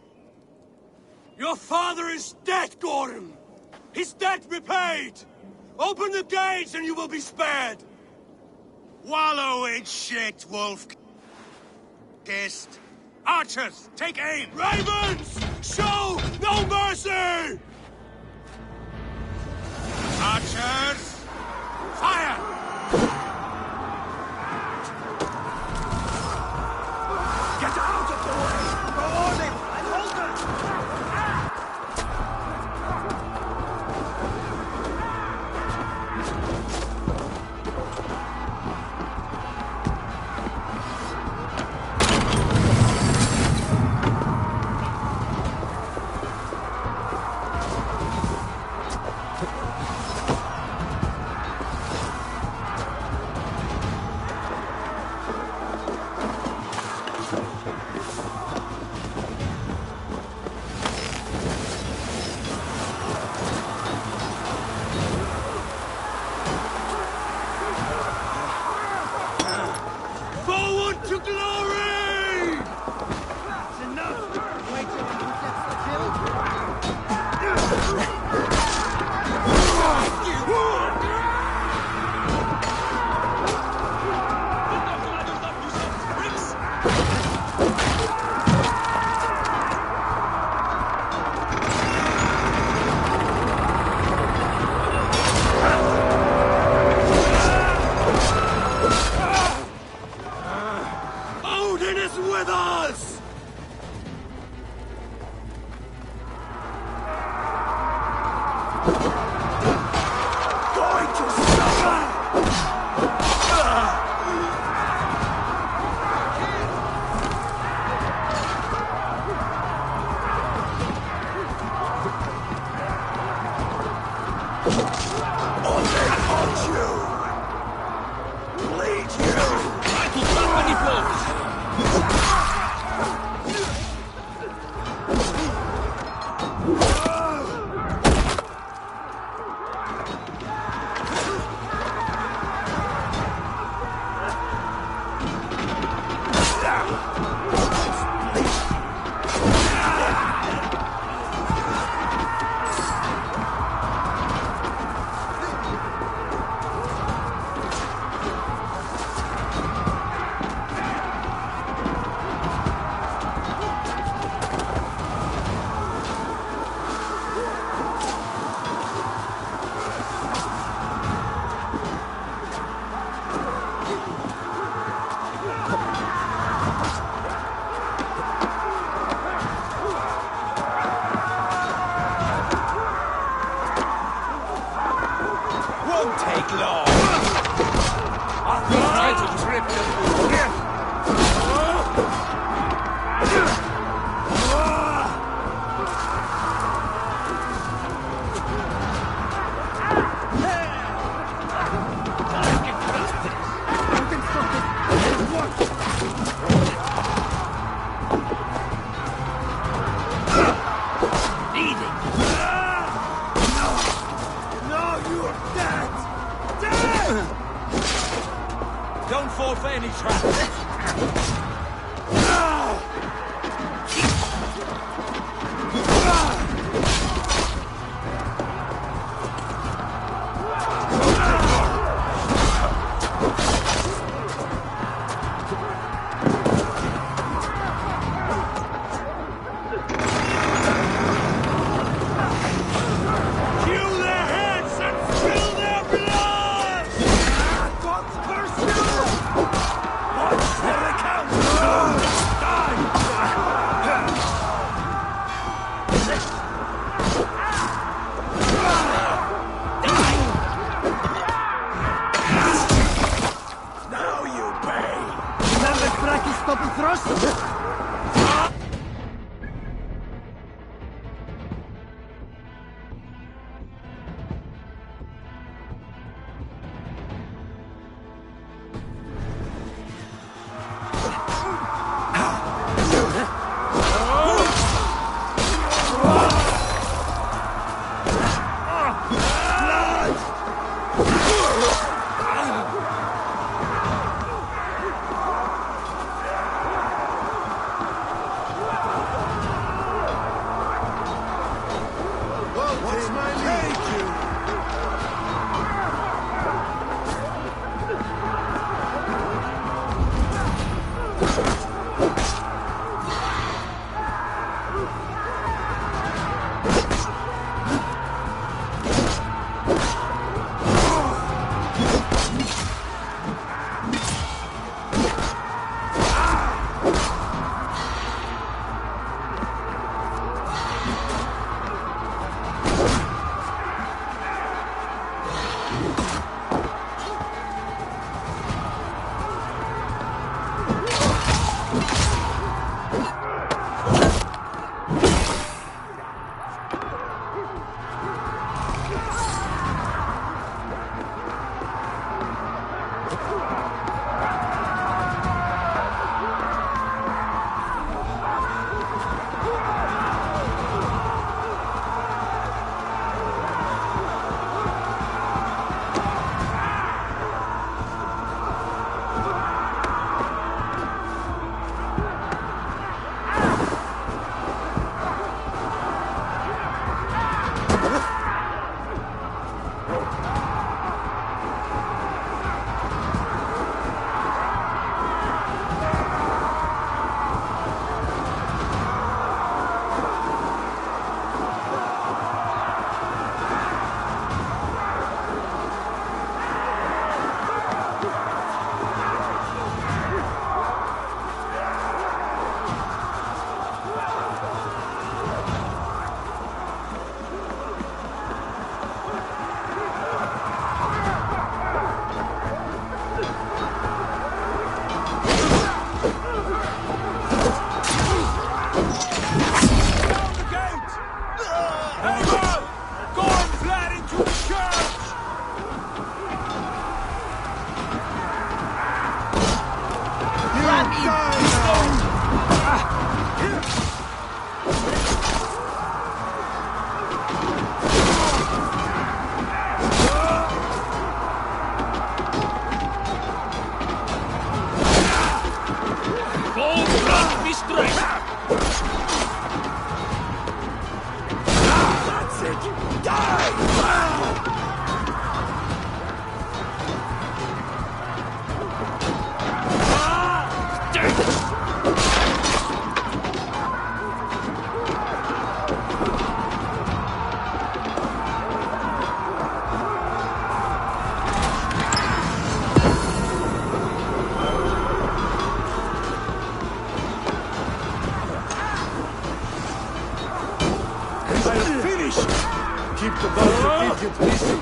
Your father is dead, Gorham! His debt repaid! Open the gates and you will be spared! Wallow in shit, Wolf-Kissed! Archers, take aim! Ravens! Show no mercy! Archers! Fire! Get out of the way! Go on! Hold them! outlaw! I'll try to trip them. Don't fall for any trap. Keep the bastard idiot busy.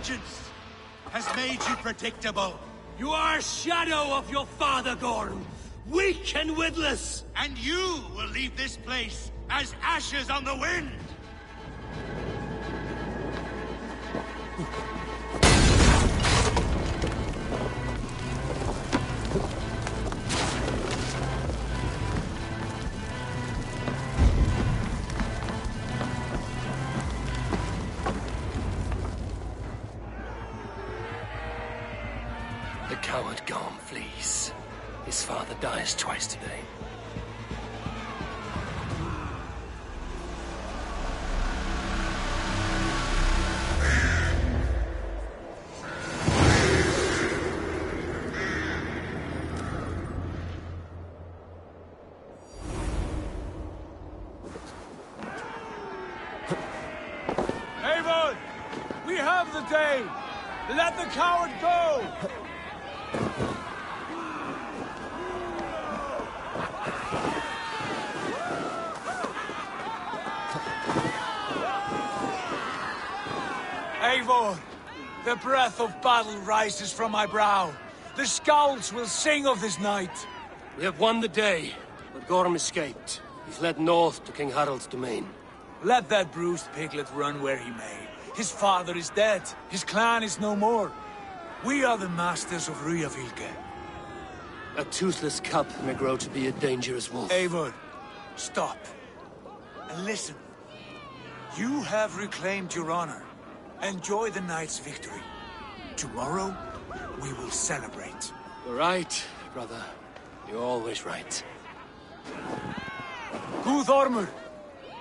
vengeance has made you predictable. You are a shadow of your father, Gorm. Weak and witless. And you will leave this place as ashes on the wind. The coward Gorm flees. His father dies twice today. Avon! We have the day! Let the coward go! Eivor, the breath of battle rises from my brow. The scouts will sing of this night. We have won the day, but Gorm escaped. He fled north to King Harald's domain. Let that bruised piglet run where he may. His father is dead. His clan is no more. We are the masters of Ryjavilke. A toothless cub may grow to be a dangerous wolf. Eivor, stop. And listen. You have reclaimed your honor. Enjoy the night's victory. Tomorrow, we will celebrate. You're right, brother. You're always right. Guthormur,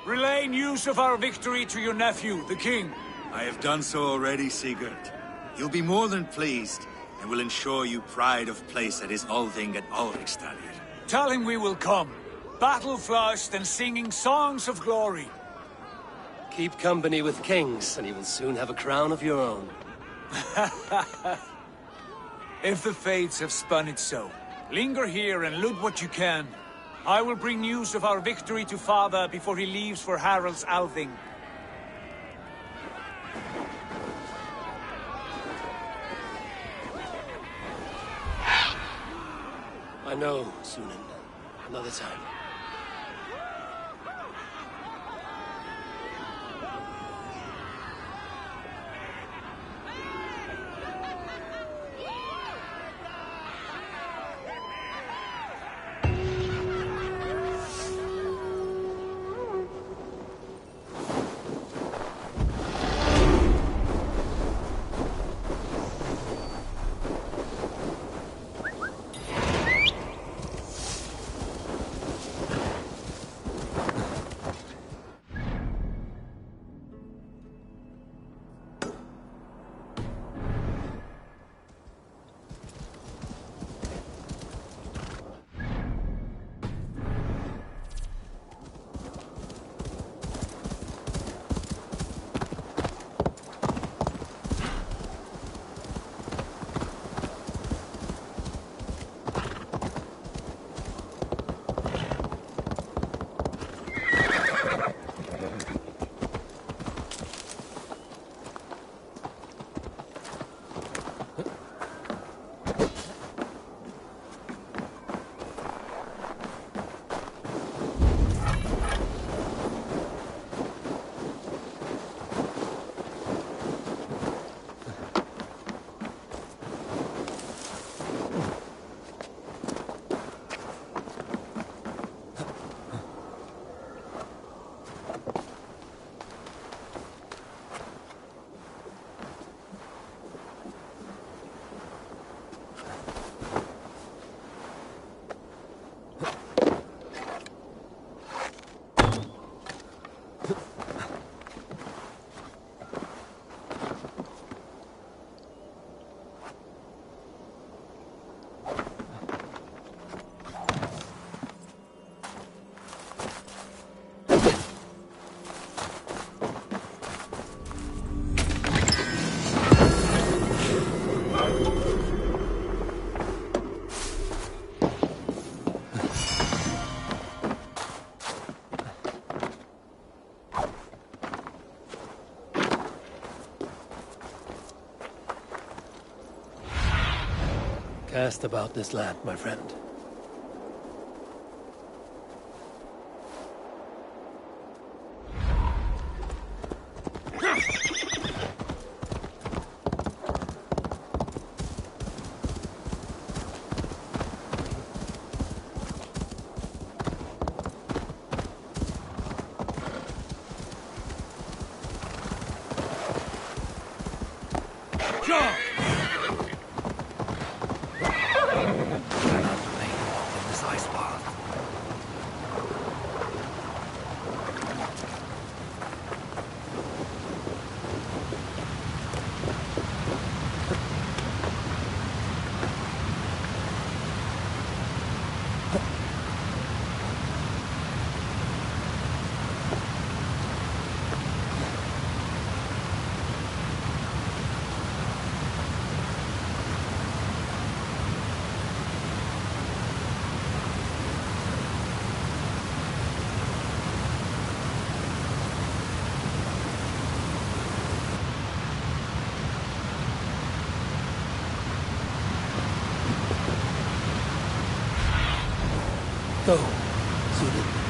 relay news of our victory to your nephew, the king. I have done so already, Sigurd. He'll be more than pleased, and will ensure you pride of place at his Althing at Ulrichstadir. Tell him we will come, battle-flushed and singing songs of glory. Keep company with kings, and you will soon have a crown of your own. If the fates have spun it so, linger here and loot what you can. I will bring news of our victory to father before he leaves for Harald's Althing. I know, Sunan. Another time. best about this land, my friend. Go, Suited.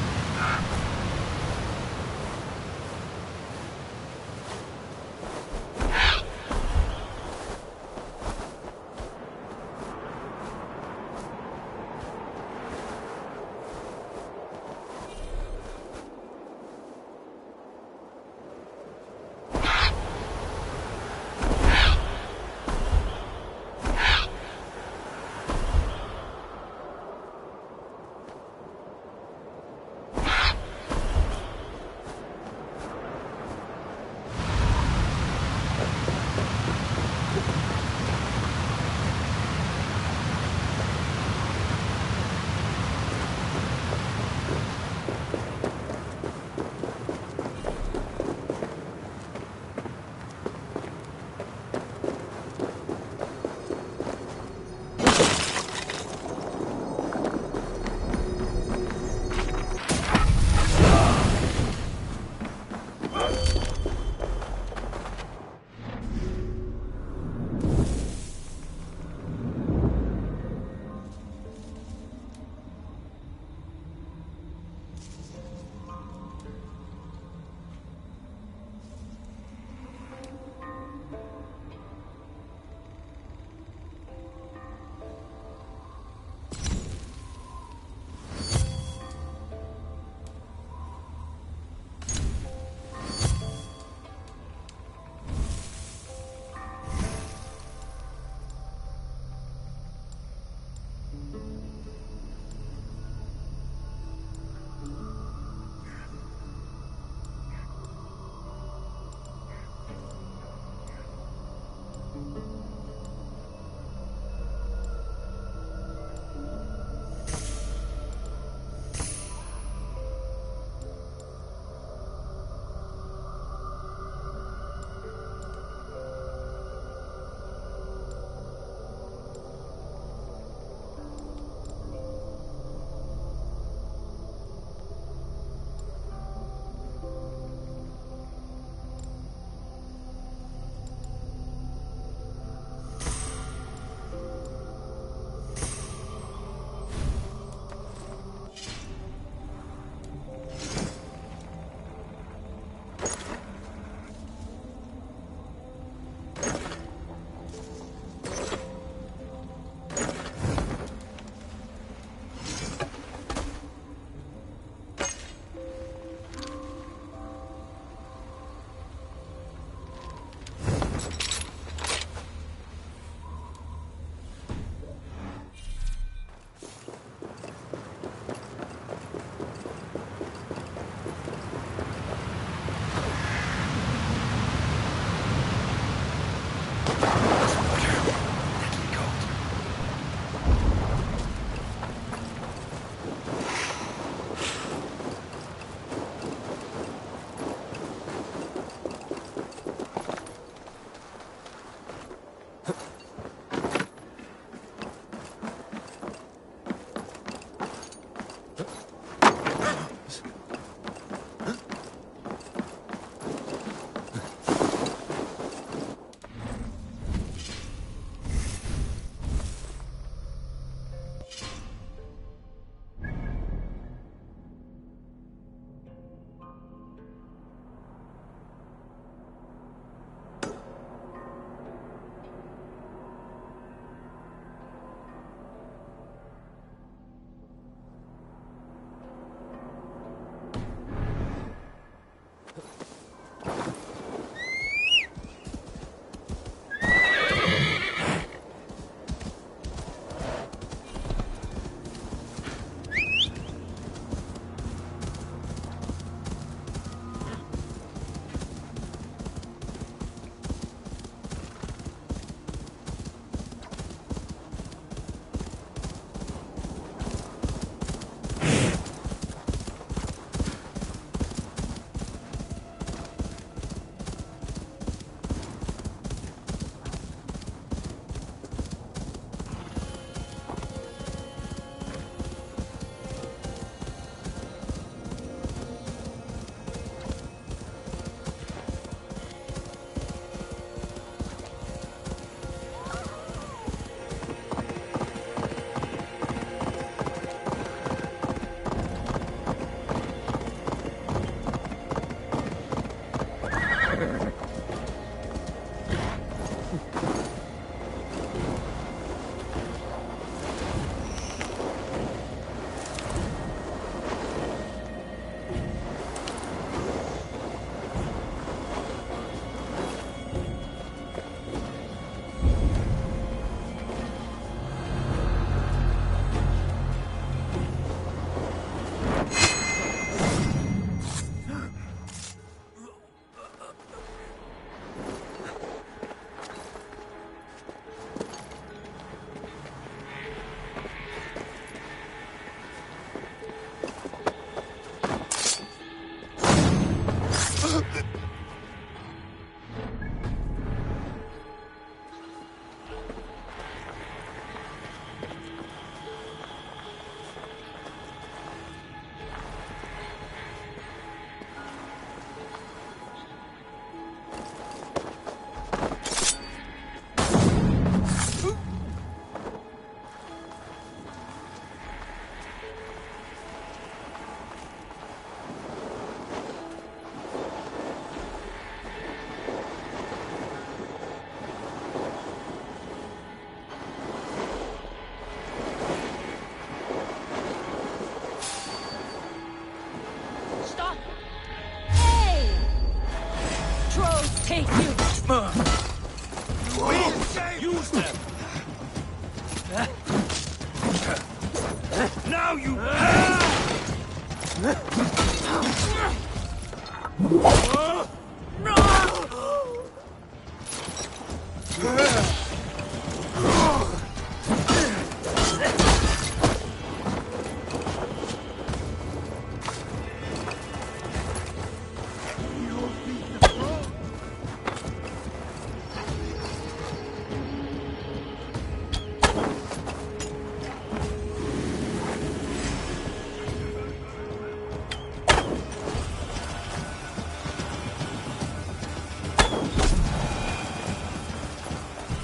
Now you...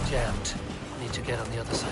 Jammed. Need to get on the other side.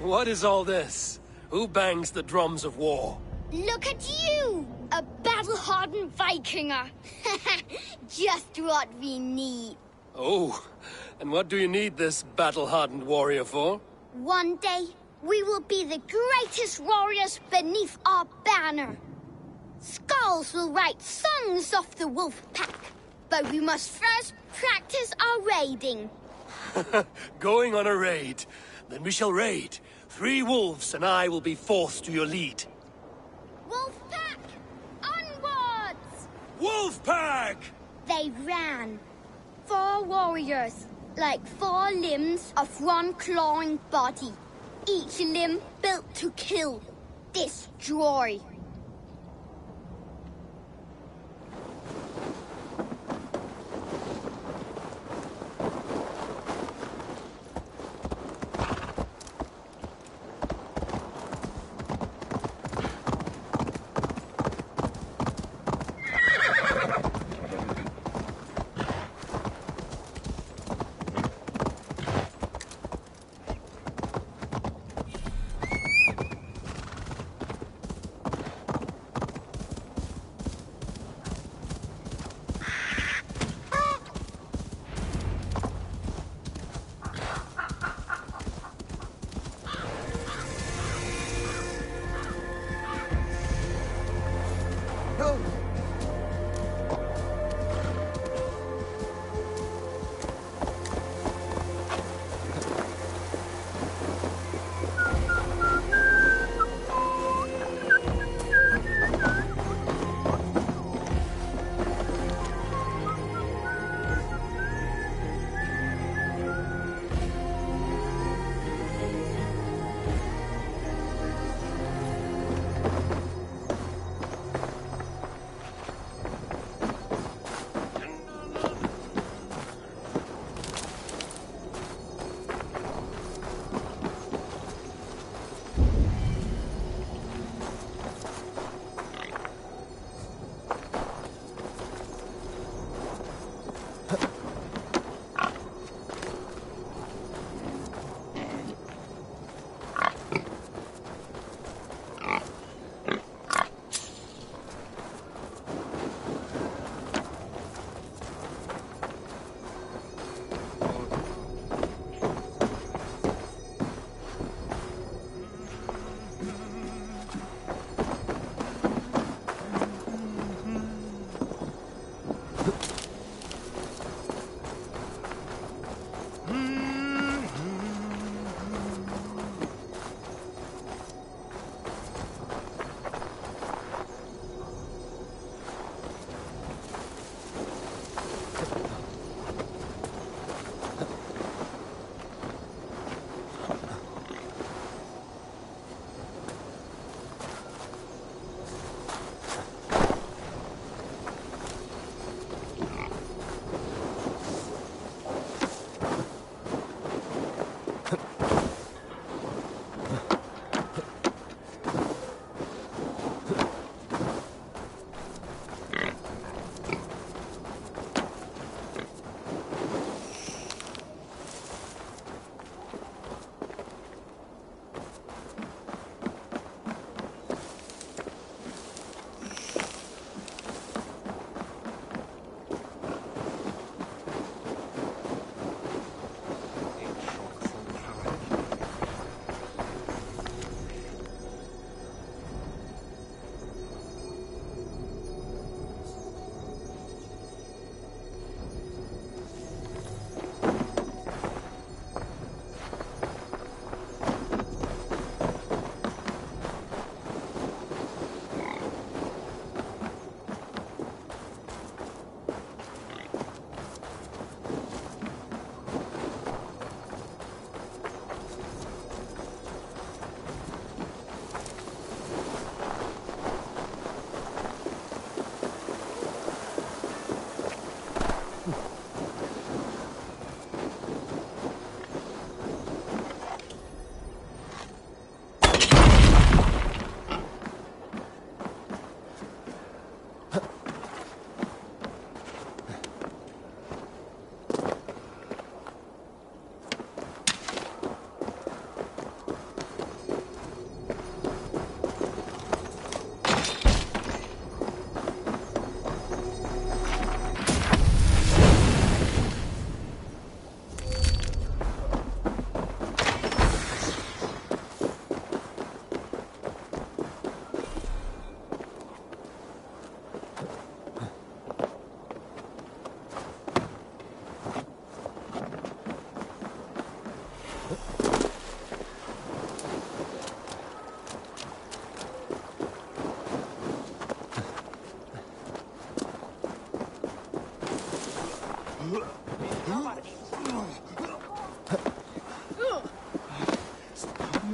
What is all this? Who bangs the drums of war? Look at you! A battle-hardened Vikinger! Just what we need. Oh, and what do you need this battle-hardened warrior for? One day, we will be the greatest warriors beneath our banner. Skulls will write songs of the wolf pack, but we must first practice our raiding. Going on a raid. Then we shall raid. 3 wolves and I will be fourth to your lead. Wolf pack! Onwards! Wolf pack! They ran. 4 warriors, like 4 limbs of one clawing body. Each limb built to kill, destroy.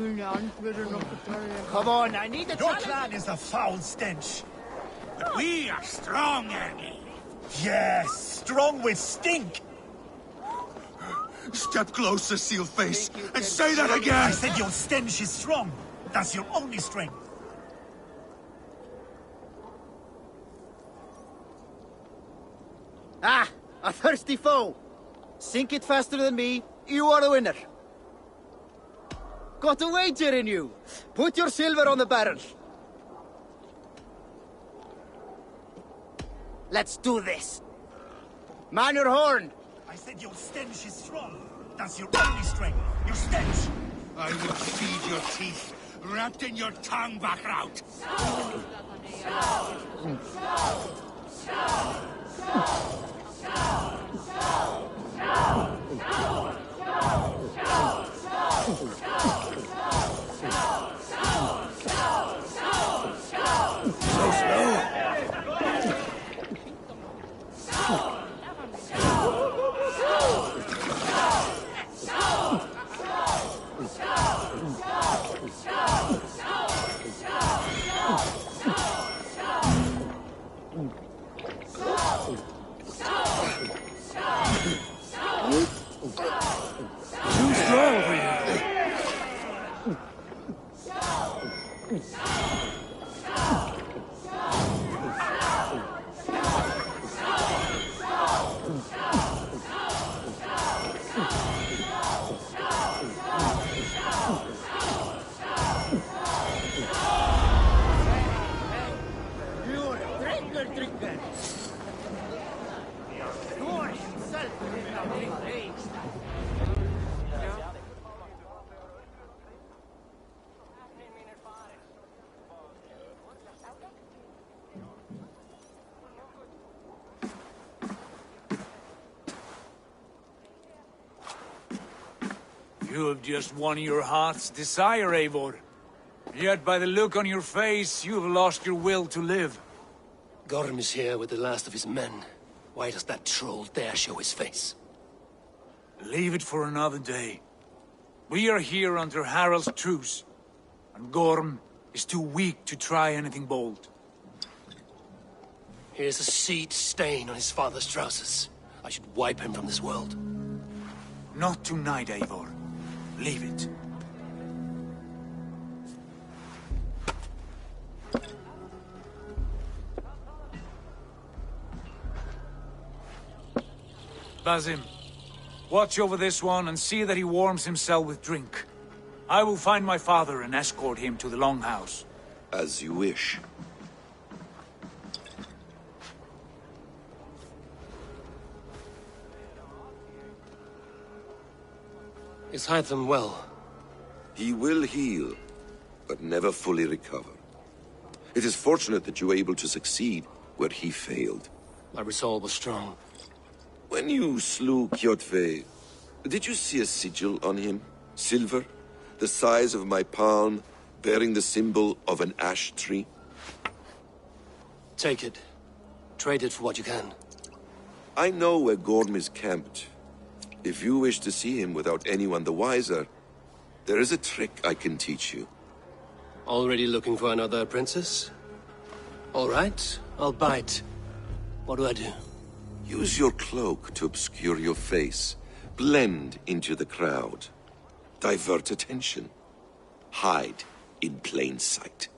Come on, I need a Your clan is a foul stench. But we are strong, Ernie. Yes, strong with stink. Step closer, Sealface, and say that again! I said your stench is strong. That's your only strength. Ah, a thirsty foe. Sink it faster than me. You are the winner. Got a wager in you. Put your silver on the barrel. Let's do this. Man your horn. I said your stench is strong. That's your only strength. Your stench. I will feed your teeth, wrapped in your tongue back out. So slow. Too strong for you. You have just won your heart's desire, Eivor. Yet by the look on your face, you have lost your will to live. Gorm is here with the last of his men. Why does that troll dare show his face? Leave it for another day. We are here under Harald's truce, and Gorm is too weak to try anything bold. Here's a seed stain on his father's trousers. I should wipe him from this world. Not tonight, Eivor. Leave it. Basim, watch over this one and see that he warms himself with drink. I will find my father and escort him to the Longhouse. As you wish. Is Hytham well? He will heal, but never fully recover. It is fortunate that you were able to succeed where he failed. My resolve was strong. When you slew Kjotve, did you see a sigil on him? Silver? The size of my palm, bearing the symbol of an ash tree? Take it. Trade it for what you can. I know where Gorm is camped. If you wish to see him without anyone the wiser, there is a trick I can teach you. Already looking for another princess? All right, I'll bite. What do I do? Use your cloak to obscure your face. Blend into the crowd. Divert attention. Hide in plain sight.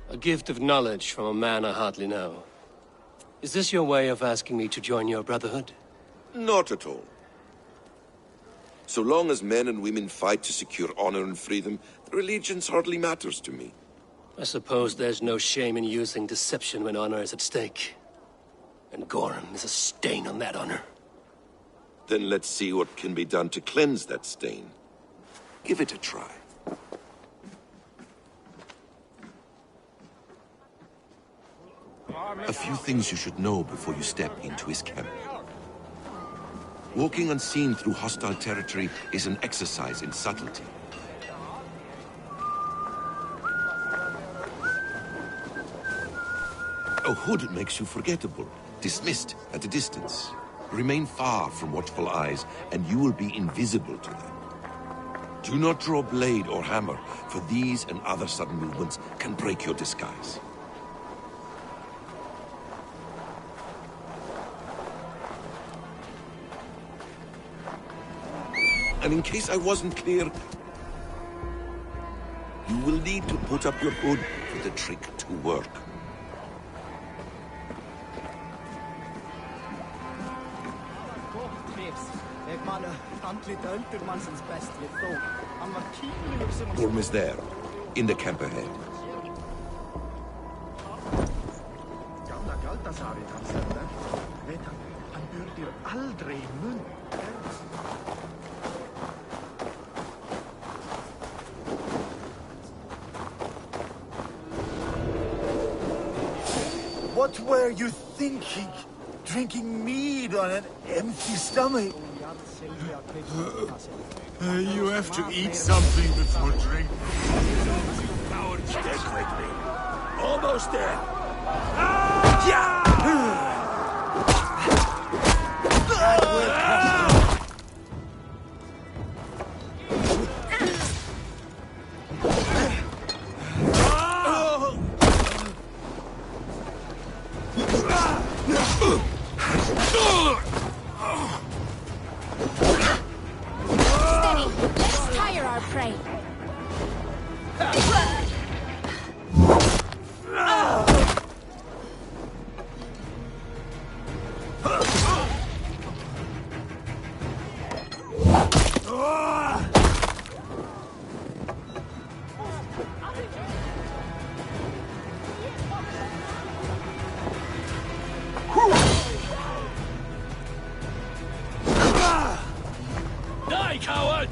A gift of knowledge from a man I hardly know. Is this your way of asking me to join your brotherhood? Not at all. So long as men and women fight to secure honor and freedom, their allegiance hardly matters to me. I suppose there's no shame in using deception when honor is at stake. And Gorm is a stain on that honor. Then let's see what can be done to cleanse that stain. Give it a try. A few things you should know before you step into his camp. Walking unseen through hostile territory is an exercise in subtlety. A hood makes you forgettable, dismissed at a distance. Remain far from watchful eyes, and you will be invisible to them. Do not draw blade or hammer, for these and other sudden movements can break your disguise. And in case I wasn't clear, you will need to put up your hood for the trick to work. Gorm is there, in the camp ahead. What were you thinking? Drinking mead on an empty stomach? You have to eat something before drinking. Stick with me. Almost there. Die, coward!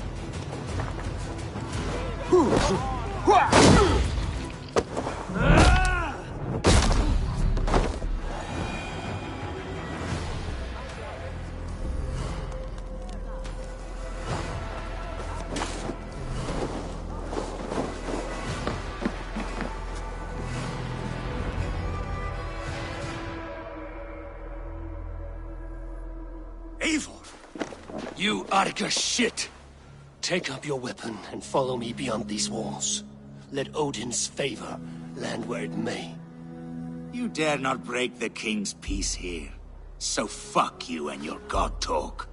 You Arga shit! Take up your weapon and follow me beyond these walls. Let Odin's favor land where it may. You dare not break the king's peace here. So fuck you and your god talk.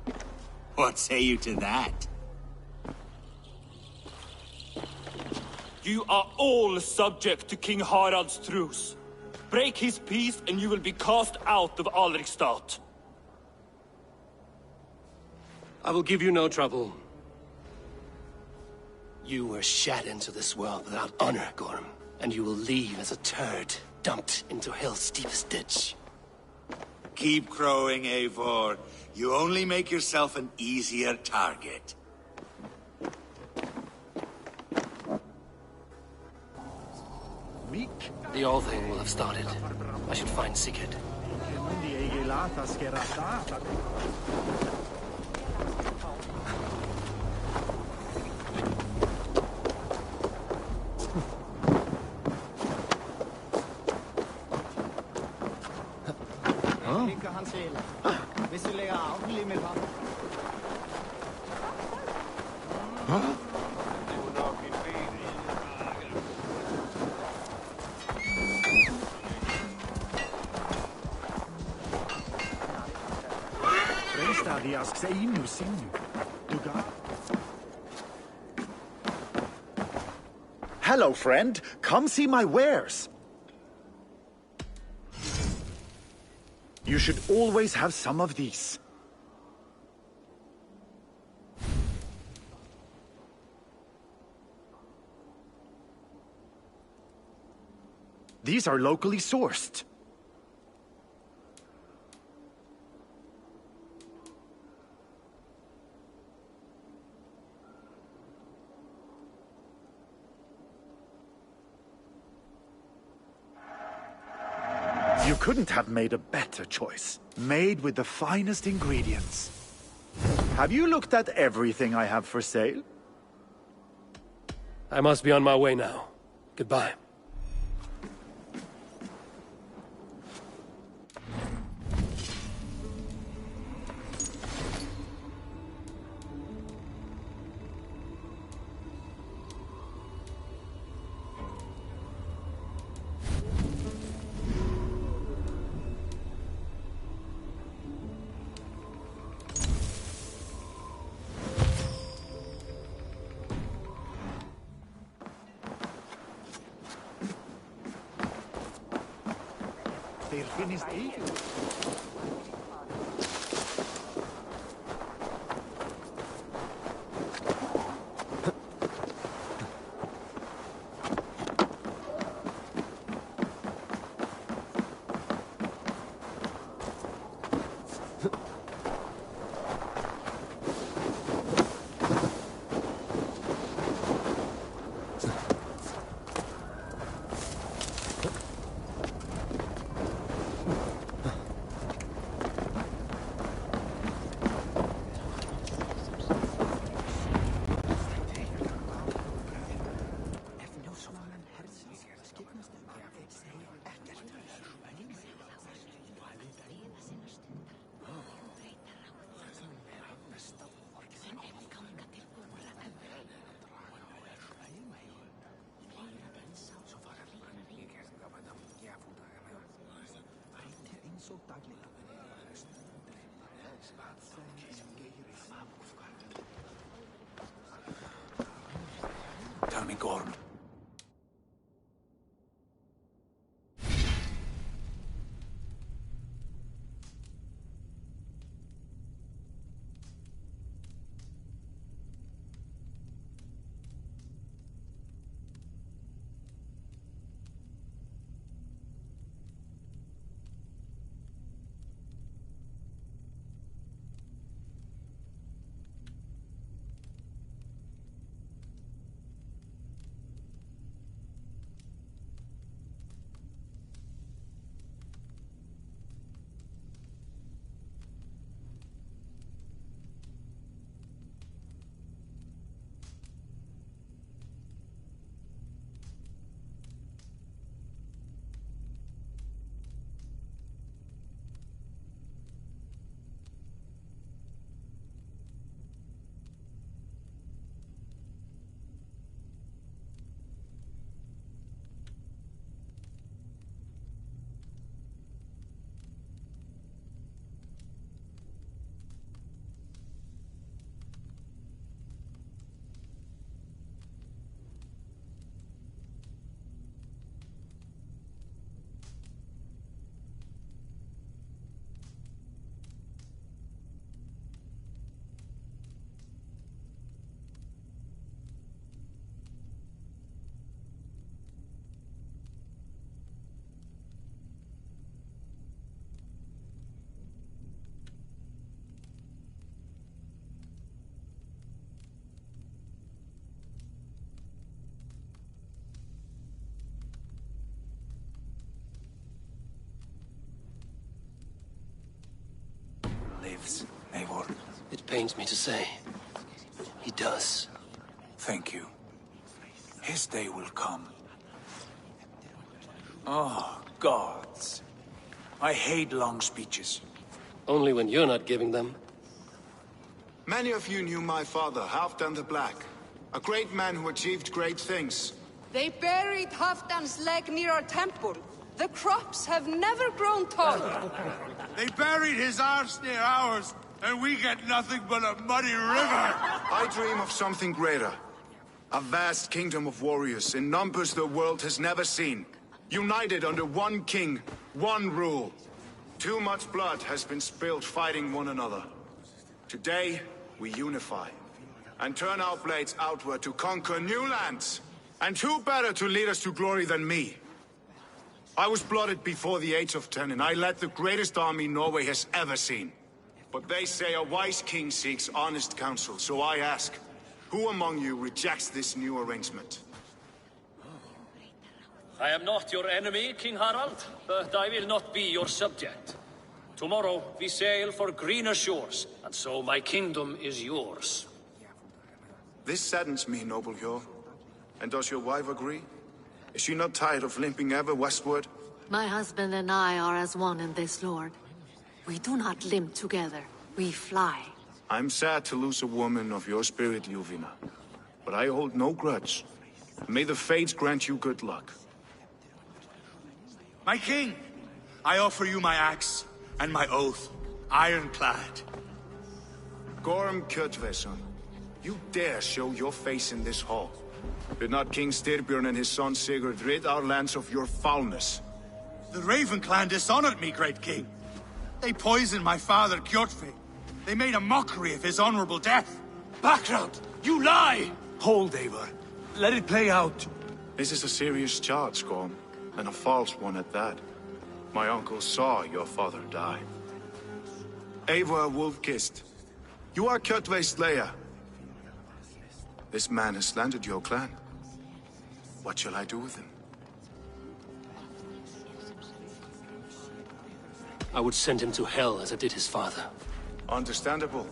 What say you to that? You are all subject to King Harald's truce. Break his peace and you will be cast out of Alrikstad. I will give you no trouble. You were shat into this world without honor, Gorm, and you will leave as a turd dumped into hell's deepest ditch. Keep crowing, Eivor. You only make yourself an easier target. The old thing will have started. I should find Sigurd. Hello, friend. Come see my wares. You should always have some of these. These are locally sourced. You couldn't have made a better choice. Made with the finest ingredients. Have you looked at everything I have for sale? I must be on my way now. Goodbye. they're finished eating. Tell me, Gorm. Lives, Eivor. It pains me to say. He does. Thank you. His day will come. Oh, gods. I hate long speeches. Only when you're not giving them. Many of you knew my father, Halfdan the Black. A great man who achieved great things. They buried Halfdan's leg near our temple. The crops have never grown tall. They buried his arse near ours, and we get nothing but a muddy river. I dream of something greater. A vast kingdom of warriors in numbers the world has never seen. United under one king, one rule. Too much blood has been spilled fighting one another. Today, we unify. And turn our blades outward to conquer new lands. And who better to lead us to glory than me? I was blooded before the age of 10, and I led the greatest army Norway has ever seen. But they say a wise king seeks honest counsel, so I ask, who among you rejects this new arrangement? I am not your enemy, King Harald, but I will not be your subject. Tomorrow we sail for greener shores, and so my kingdom is yours. This saddens me, noble Hjor. And does your wife agree? Is she not tired of limping ever westward? My husband and I are as one in this, Lord. We do not limp together. We fly. I'm sad to lose a woman of your spirit, Yuvina. But I hold no grudge. May the fates grant you good luck. My king, I offer you my axe and my oath, ironclad. Gorm Kjotveson, you dare show your face in this hall. Did not King Styrbjörn and his son Sigurd rid our lands of your foulness? The Raven clan dishonored me, great king. They poisoned my father, Kjotve. They made a mockery of his honorable death. Background! You lie! Hold, Eivor. Let it play out. This is a serious charge, Gorm, and a false one at that. My uncle saw your father die. Eivor Wolf-Kissed, you are Kjotve's slayer. This man has slandered your clan. What shall I do with him? I would send him to hell as I did his father. Understandable.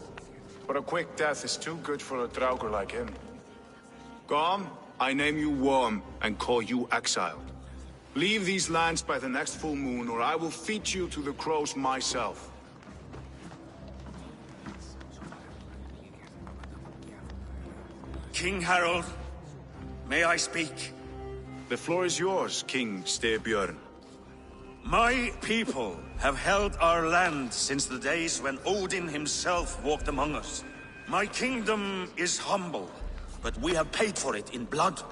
But a quick death is too good for a Draugr like him. Gorm, I name you Worm and call you exiled. Leave these lands by the next full moon, or I will feed you to the crows myself. King Harold, may I speak? The floor is yours, King Styrbjörn. My people have held our land since the days when Odin himself walked among us. My kingdom is humble, but we have paid for it in blood.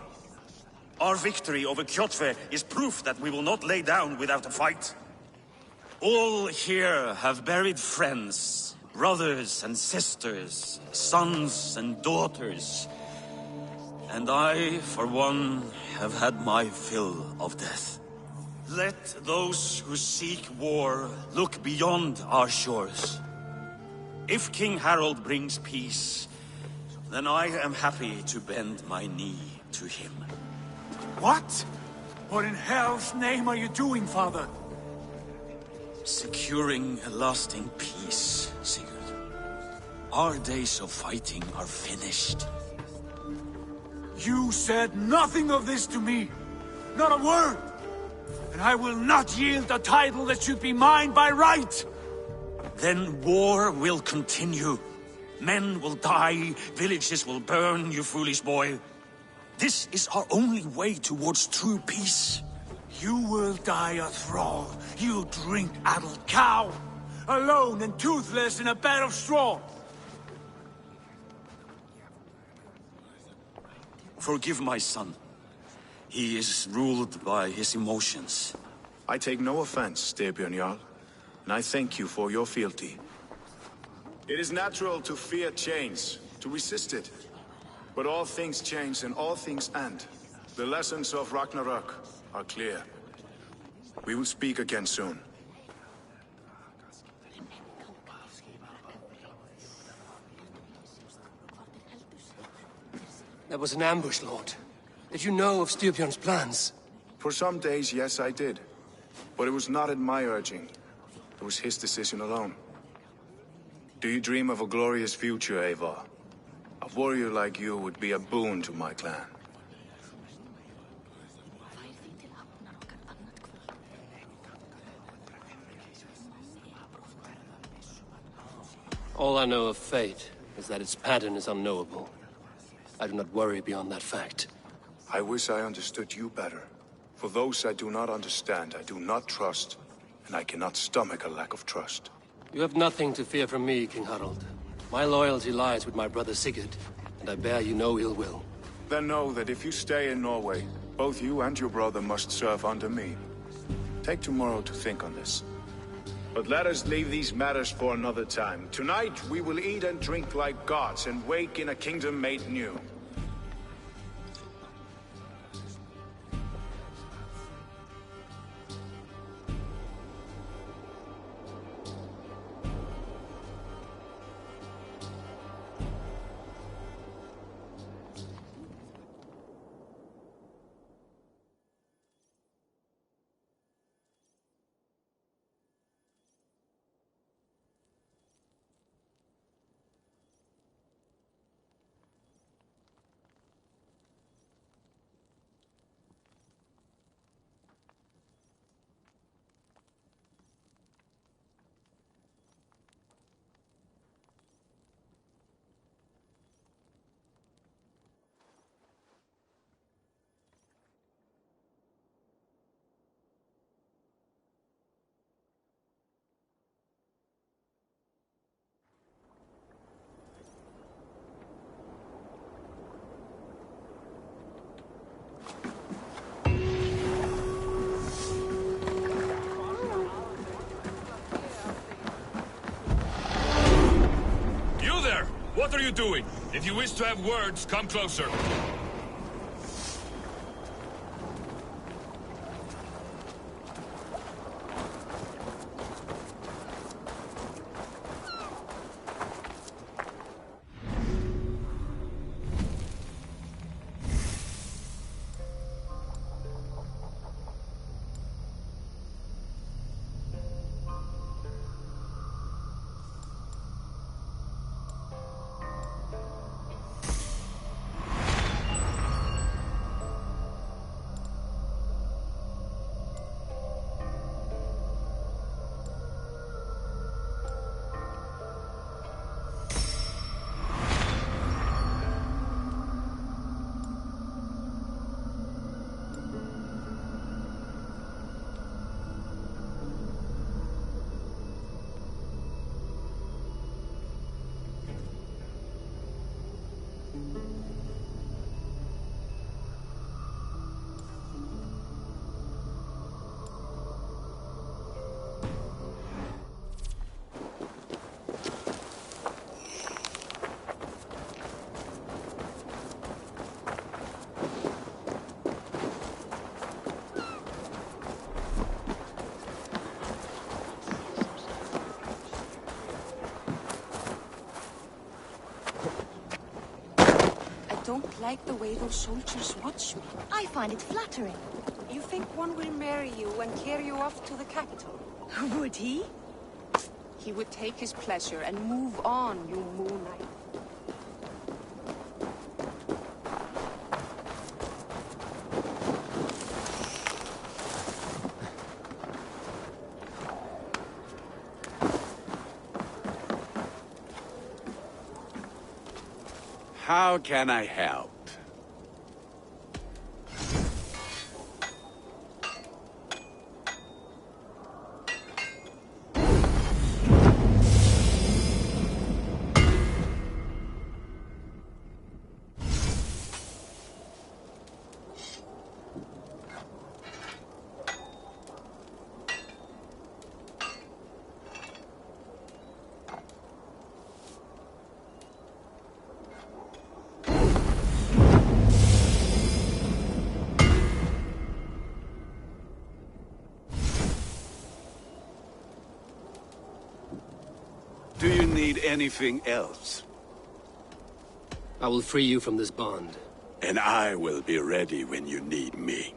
Our victory over Kjotve is proof that we will not lay down without a fight. All here have buried friends, brothers and sisters, sons and daughters. And I, for one, have had my fill of death. Let those who seek war look beyond our shores. If King Harold brings peace, then I am happy to bend my knee to him. What? What in hell's name are you doing, father? Securing a lasting peace, Sigurd. Our days of fighting are finished. You said nothing of this to me. Not a word. And I will not yield a title that should be mine by right. Then war will continue. Men will die, villages will burn, you foolish boy. This is our only way towards true peace. You will die a thrall. You drink-addled cow. Alone and toothless in a bed of straw. Forgive my son. He is ruled by his emotions. I take no offense, Styrbjörn Jarl, and I thank you for your fealty. It is natural to fear change, to resist it. But all things change and all things end. The lessons of Ragnarok are clear. We will speak again soon. That was an ambush, Lord. Did you know of Styrbjörn's plans? For some days, yes, I did. But it was not at my urging. It was his decision alone. Do you dream of a glorious future, Eivor? A warrior like you would be a boon to my clan. All I know of fate is that its pattern is unknowable. I do not worry beyond that fact. I wish I understood you better. For those I do not understand, I do not trust, and I cannot stomach a lack of trust. You have nothing to fear from me, King Harald. My loyalty lies with my brother Sigurd, and I bear you no ill will. Then know that if you stay in Norway, both you and your brother must serve under me. Take tomorrow to think on this. But let us leave these matters for another time. Tonight we will eat and drink like gods and wake in a kingdom made new. are you doing? If you wish to have words, come closer. I don't like the way those soldiers watch me. I find it flattering. You think one will marry you and carry you off to the capital? Would he? He would take his pleasure and move on, you Moon Knight. How can I help? Do you need anything else? I will free you from this bond. And I will be ready when you need me.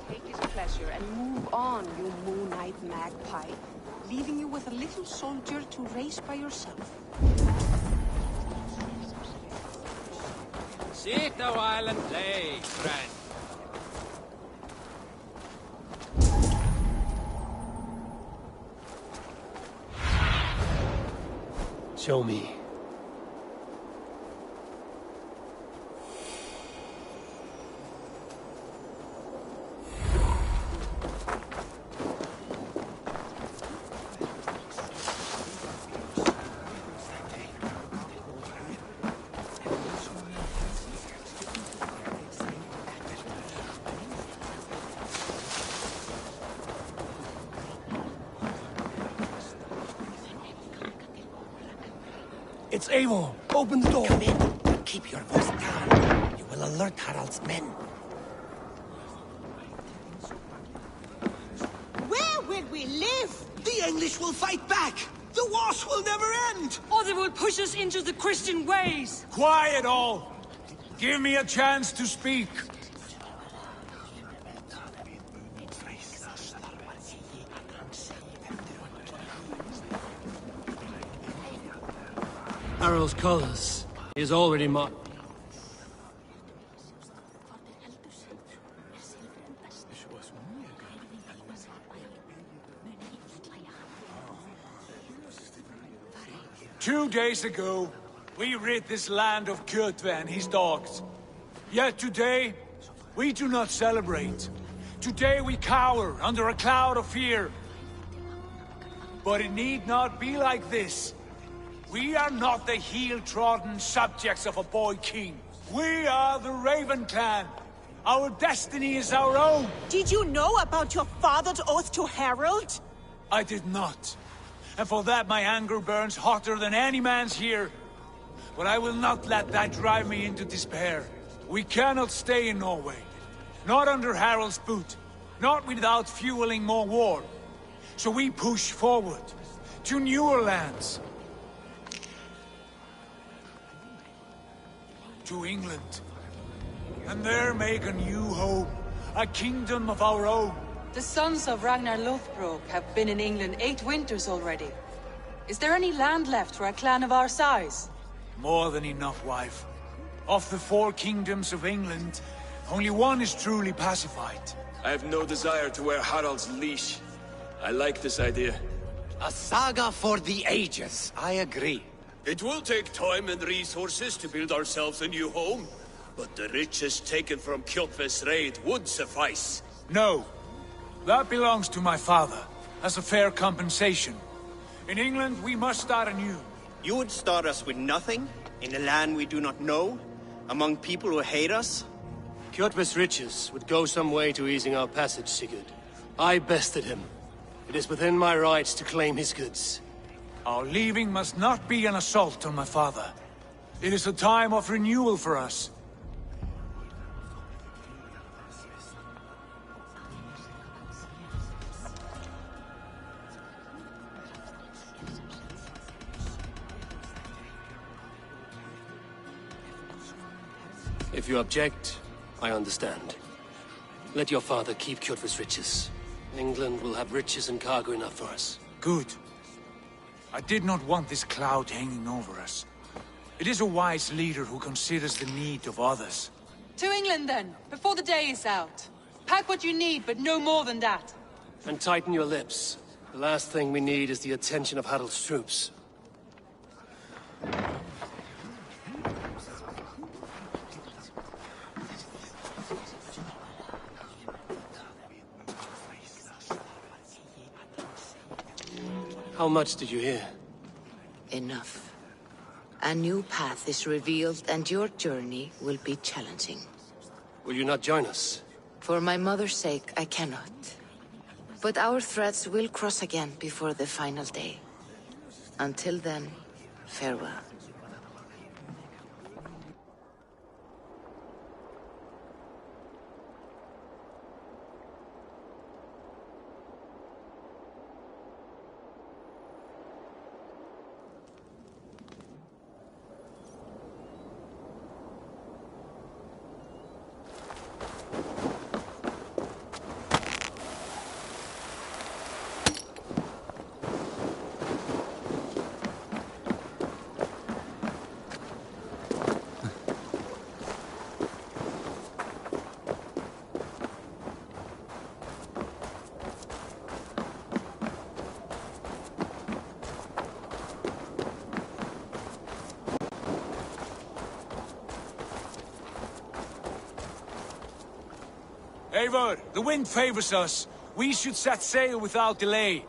Take his pleasure and move on, you Moon Knight magpie, leaving you with a little soldier to race by yourself. Sit a while and play, friend. Show me. It's Eivor! Open the door! Come in. Keep your voice down. You will alert Harald's men. Where will we live? The English will fight back! The wars will never end! Or they will push us into the Christian ways! Quiet all! Give me a chance to speak! Harald's colors. He is already marked. Two days ago, we rid this land of Pt2 and his dogs. Yet today, we do not celebrate. Today we cower under a cloud of fear. But it need not be like this. We are not the heel-trodden subjects of a boy king. We are the Raven clan, Our destiny is our own! Did you know about your father's oath to Harold? I did not. And for that my anger burns hotter than any man's here. But I will not let that drive me into despair. We cannot stay in Norway. Not under Harold's boot. Not without fueling more war. So we push forward. To newer lands. To England. And there make a new home. A kingdom of our own. The sons of Ragnar Lothbrok have been in England 8 winters already. Is there any land left for a clan of our size? More than enough, wife. Of the 4 kingdoms of England, only one is truly pacified. I have no desire to wear Harald's leash. I like this idea. A saga for the ages, I agree. It will take time and resources to build ourselves a new home, but the riches taken from Kjotve's raid would suffice. No. That belongs to my father, as a fair compensation. In England, we must start anew. You would start us with nothing? In a land we do not know? Among people who hate us? Kjotve's riches would go some way to easing our passage, Sigurd. I bested him. It is within my rights to claim his goods. Our leaving must not be an assault on my father. It is a time of renewal for us. If you object, I understand. Let your father keep Kjotve's riches. England will have riches and cargo enough for us. Good. I did not want this cloud hanging over us. It is a wise leader who considers the need of others. To England then, before the day is out. Pack what you need, but no more than that. And tighten your lips. The last thing we need is the attention of Harald's troops. How much did you hear? Enough. A new path is revealed, and your journey will be challenging. Will you not join us? For my mother's sake, I cannot. But our threads will cross again before the final day. Until then, farewell. Eivor, the wind favors us. We should set sail without delay.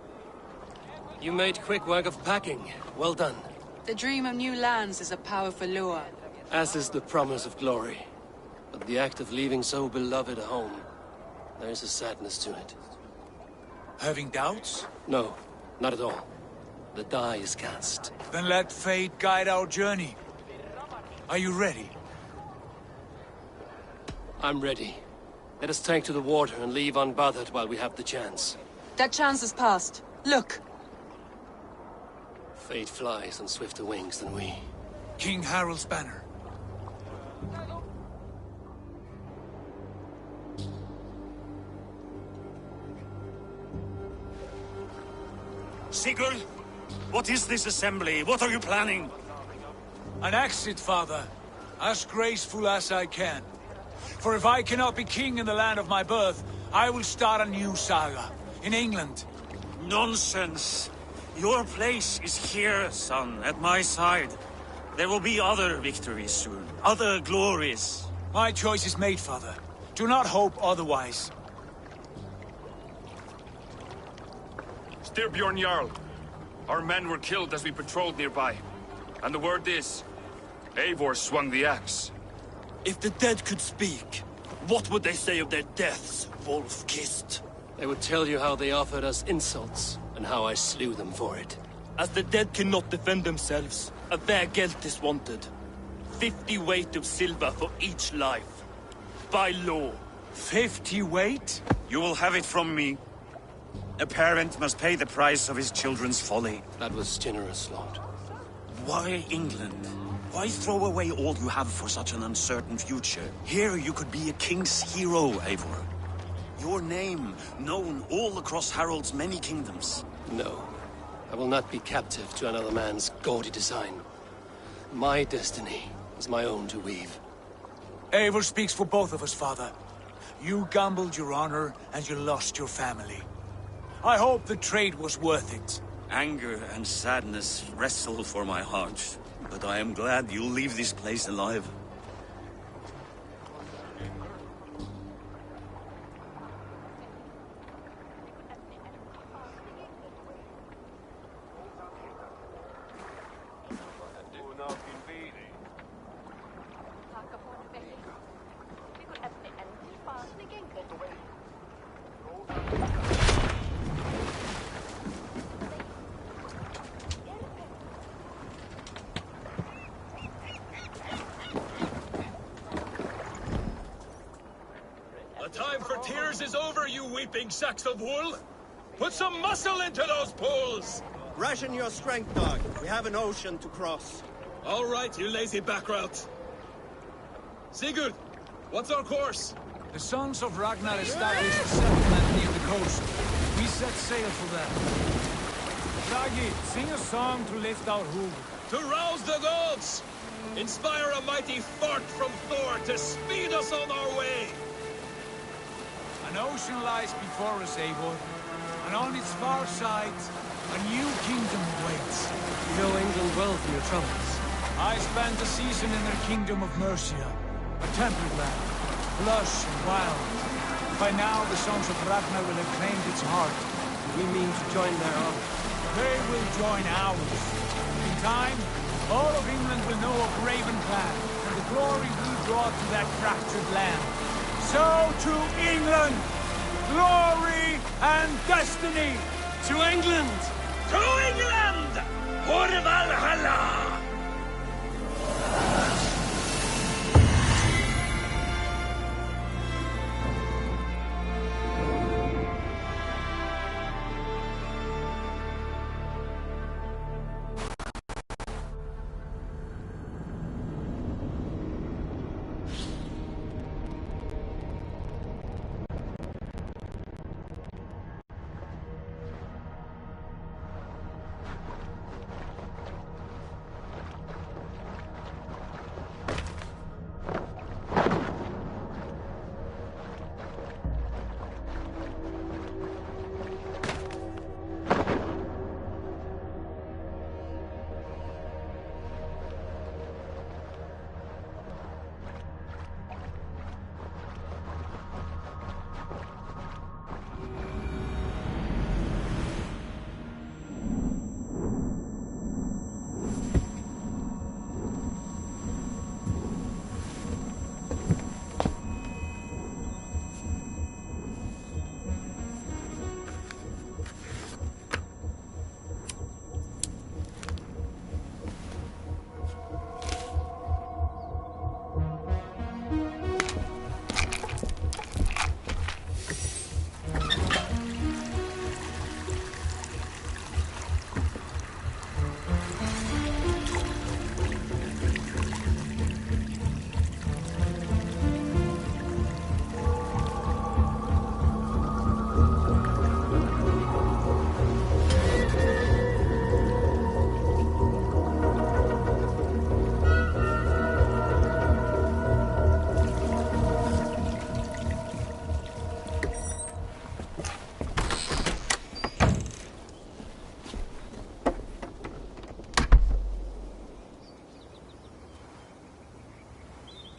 You made quick work of packing. Well done. The dream of new lands is a powerful lure. As is the promise of glory. But the act of leaving so beloved a home, there is a sadness to it. Having doubts? No, not at all. The die is cast. Then let fate guide our journey. Are you ready? I'm ready. Let us take to the water and leave unbothered while we have the chance. That chance is past. Look! Fate flies on swifter wings than we. King Harald's banner. Sigurd, what is this assembly? What are you planning? An exit, father. As graceful as I can. For if I cannot be king in the land of my birth, I will start a new saga. In England. Nonsense. Your place is here, son, at my side. There will be other victories soon. Other glories. My choice is made, father. Do not hope otherwise. Styrbjorn Jarl. Our men were killed as we patrolled nearby. And the word is, Eivor swung the axe. If the dead could speak, What would they say of their deaths, wolf-kissed? They would tell you how they offered us insults, and how I slew them for it. As the dead cannot defend themselves, a vergelt is wanted. 50 weight of silver for each life. By law. 50 weight? You will have it from me. A parent must pay the price of his children's folly. That was generous, Lord. Why England? Why throw away all you have for such an uncertain future? Here you could be a king's hero, Eivor. Your name known all across Harald's many kingdoms. No. I will not be captive to another man's gaudy design. My destiny is my own to weave. Eivor speaks for both of us, father. You gambled your honor, and you lost your family. I hope the trade was worth it. Anger and sadness wrestle for my heart. But I am glad you'll leave this place alive. The time for tears is over, you weeping sacks of wool! Put some muscle into those pulls! Ration your strength, dog. We have an ocean to cross. All right, you lazy backrout. Sigurd, what's our course? The Sons of Ragnar established a settlement near the coast. We set sail for them. Ragi, sing a song to lift our hoof. To rouse the gods! Inspire a mighty fart from Thor to speed us on our way! An ocean lies before us, Eivor, and on its far side, a new kingdom awaits. You know England well from your travels. I spent a season in their kingdom of Mercia, a temperate land, lush and wild. By now, the Sons of Ragnar will have claimed its heart. We mean to join their army. They will join ours. In time, all of England will know of Raven Clan, and the glory we brought to that fractured land. So to England! Glory and destiny! To England! To England! For Valhalla!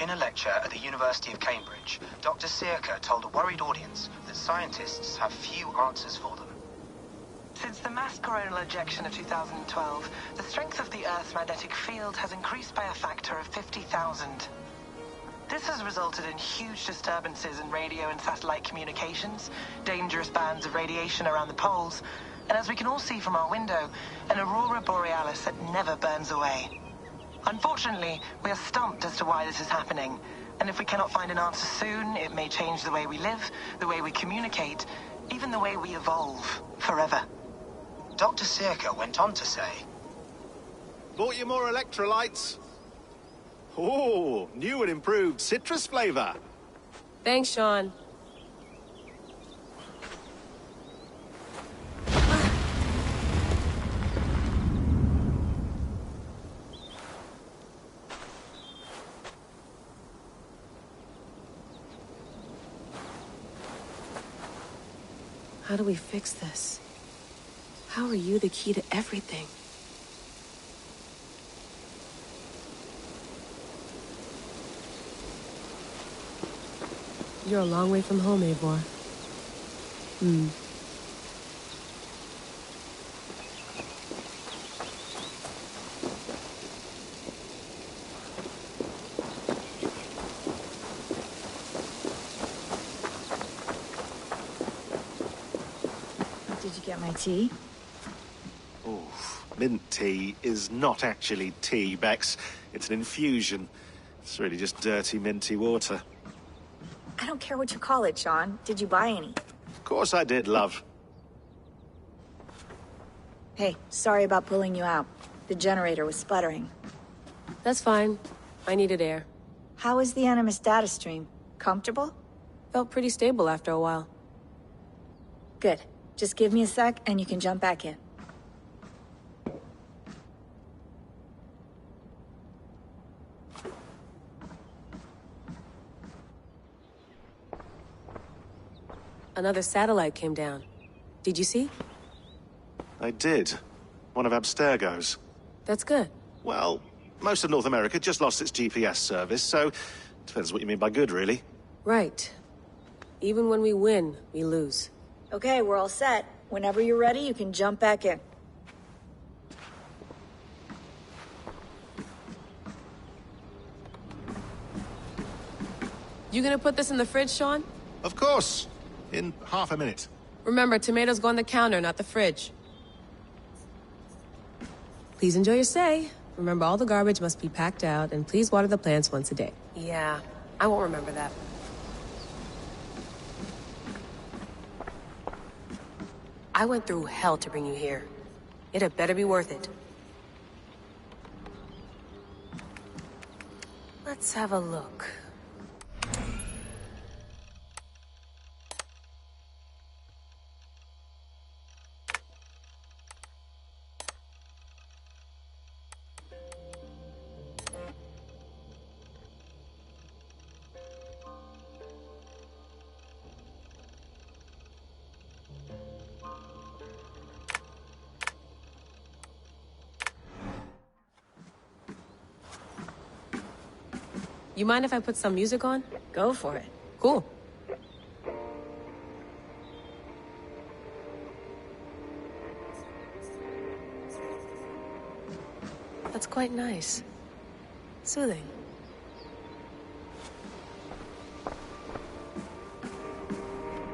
In a lecture at the University of Cambridge, Dr. Sirka told a worried audience that scientists have few answers for them. Since the mass coronal ejection of 2012, the strength of the Earth's magnetic field has increased by a factor of 50,000. This has resulted in huge disturbances in radio and satellite communications, dangerous bands of radiation around the poles, and as we can all see from our window, an aurora borealis that never burns away. Unfortunately, we are stumped as to why this is happening, and if we cannot find an answer soon, it may change the way we live, the way we communicate, even the way we evolve, forever. Dr. Circa went on to say, Bought you more electrolytes? Oh, new and improved citrus flavor. Thanks, Sean. How do we fix this? How are you the key to everything? You're a long way from home, Eivor. Did you get my tea? Oh, mint tea is not actually tea, Bex. It's an infusion. It's really just dirty, minty water. I don't care what you call it, Sean. Did you buy any? Of course I did, love. Hey, sorry about pulling you out. The generator was sputtering. That's fine. I needed air. How was the Animus data stream? Comfortable? Felt pretty stable after a while. Good. Just give me a sec and you can jump back in. Another satellite came down. Did you see? I did. One of Abstergo's. That's good. Well, most of North America just lost its GPS service, so depends what you mean by good, really. Right. Even when we win, we lose. Okay, we're all set. Whenever you're ready, you can jump back in. You gonna put this in the fridge, Sean? Of course. In half a minute. Remember, tomatoes go on the counter, not the fridge. Please enjoy your stay. Remember, all the garbage must be packed out, and please water the plants once a day. Yeah, I won't remember that. I went through hell to bring you here. It had better be worth it. Let's have a look. You mind if I put some music on? Go for it. Cool. That's quite nice. Soothing.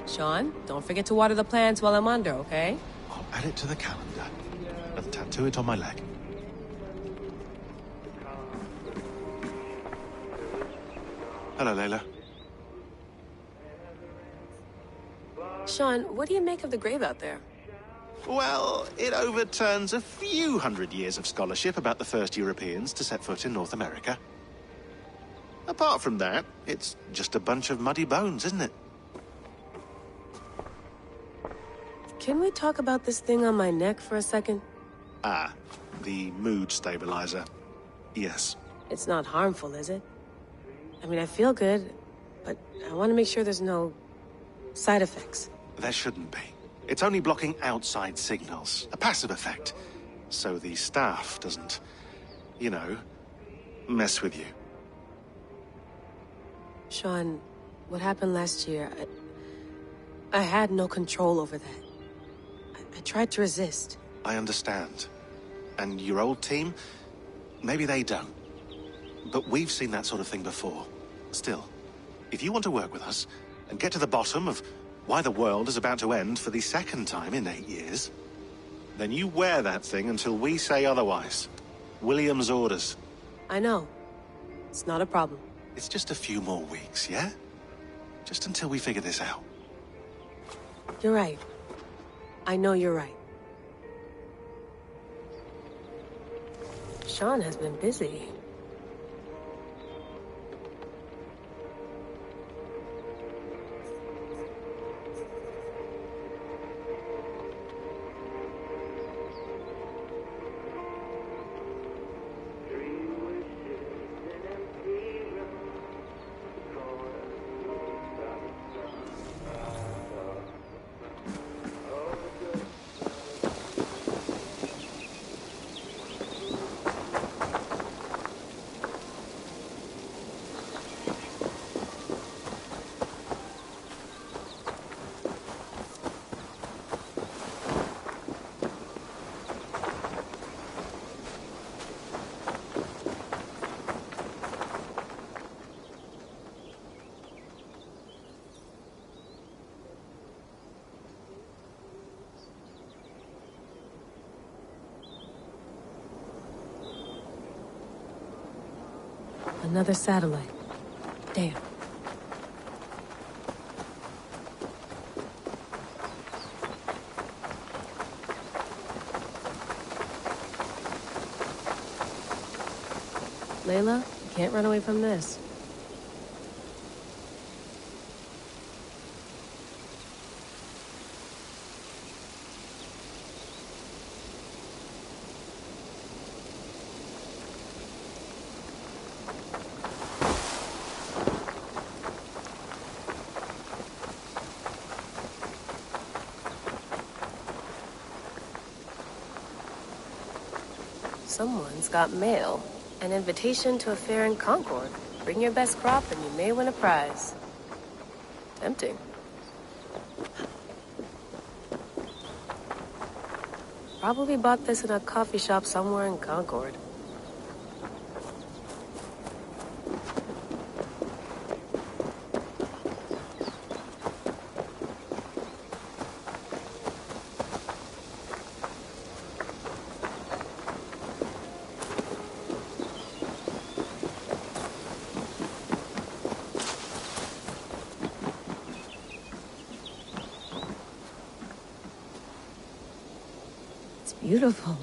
Sean, don't forget to water the plants while I'm under, okay? I'll add it to the calendar and tattoo it on my leg. Hello, Layla. Sean, what do you make of the grave out there? Well, it overturns a few hundred years of scholarship about the first Europeans to set foot in North America. Apart from that, it's just a bunch of muddy bones, isn't it? Can we talk about this thing on my neck for a second? Ah, the mood stabilizer. Yes. It's not harmful, is it? I mean, I feel good, but I want to make sure there's no side effects. There shouldn't be. It's only blocking outside signals, a passive effect, so the staff doesn't, you know, mess with you. Sean, what happened last year, I had no control over that. I tried to resist. I understand. And your old team, maybe they don't. But we've seen that sort of thing before. Still, if you want to work with us and get to the bottom of why the world is about to end for the second time in 8 years, then you wear that thing until we say otherwise. William's orders. I know. It's not a problem. It's just a few more weeks, yeah? Just until we figure this out. You're right. I know you're right. Sean has been busy. Another satellite. Damn. Layla, you can't run away from this. Someone's got mail. An invitation to a fair in Concord. Bring your best crop and you may win a prize. Tempting. Probably bought this in a coffee shop somewhere in Concord. Beautiful.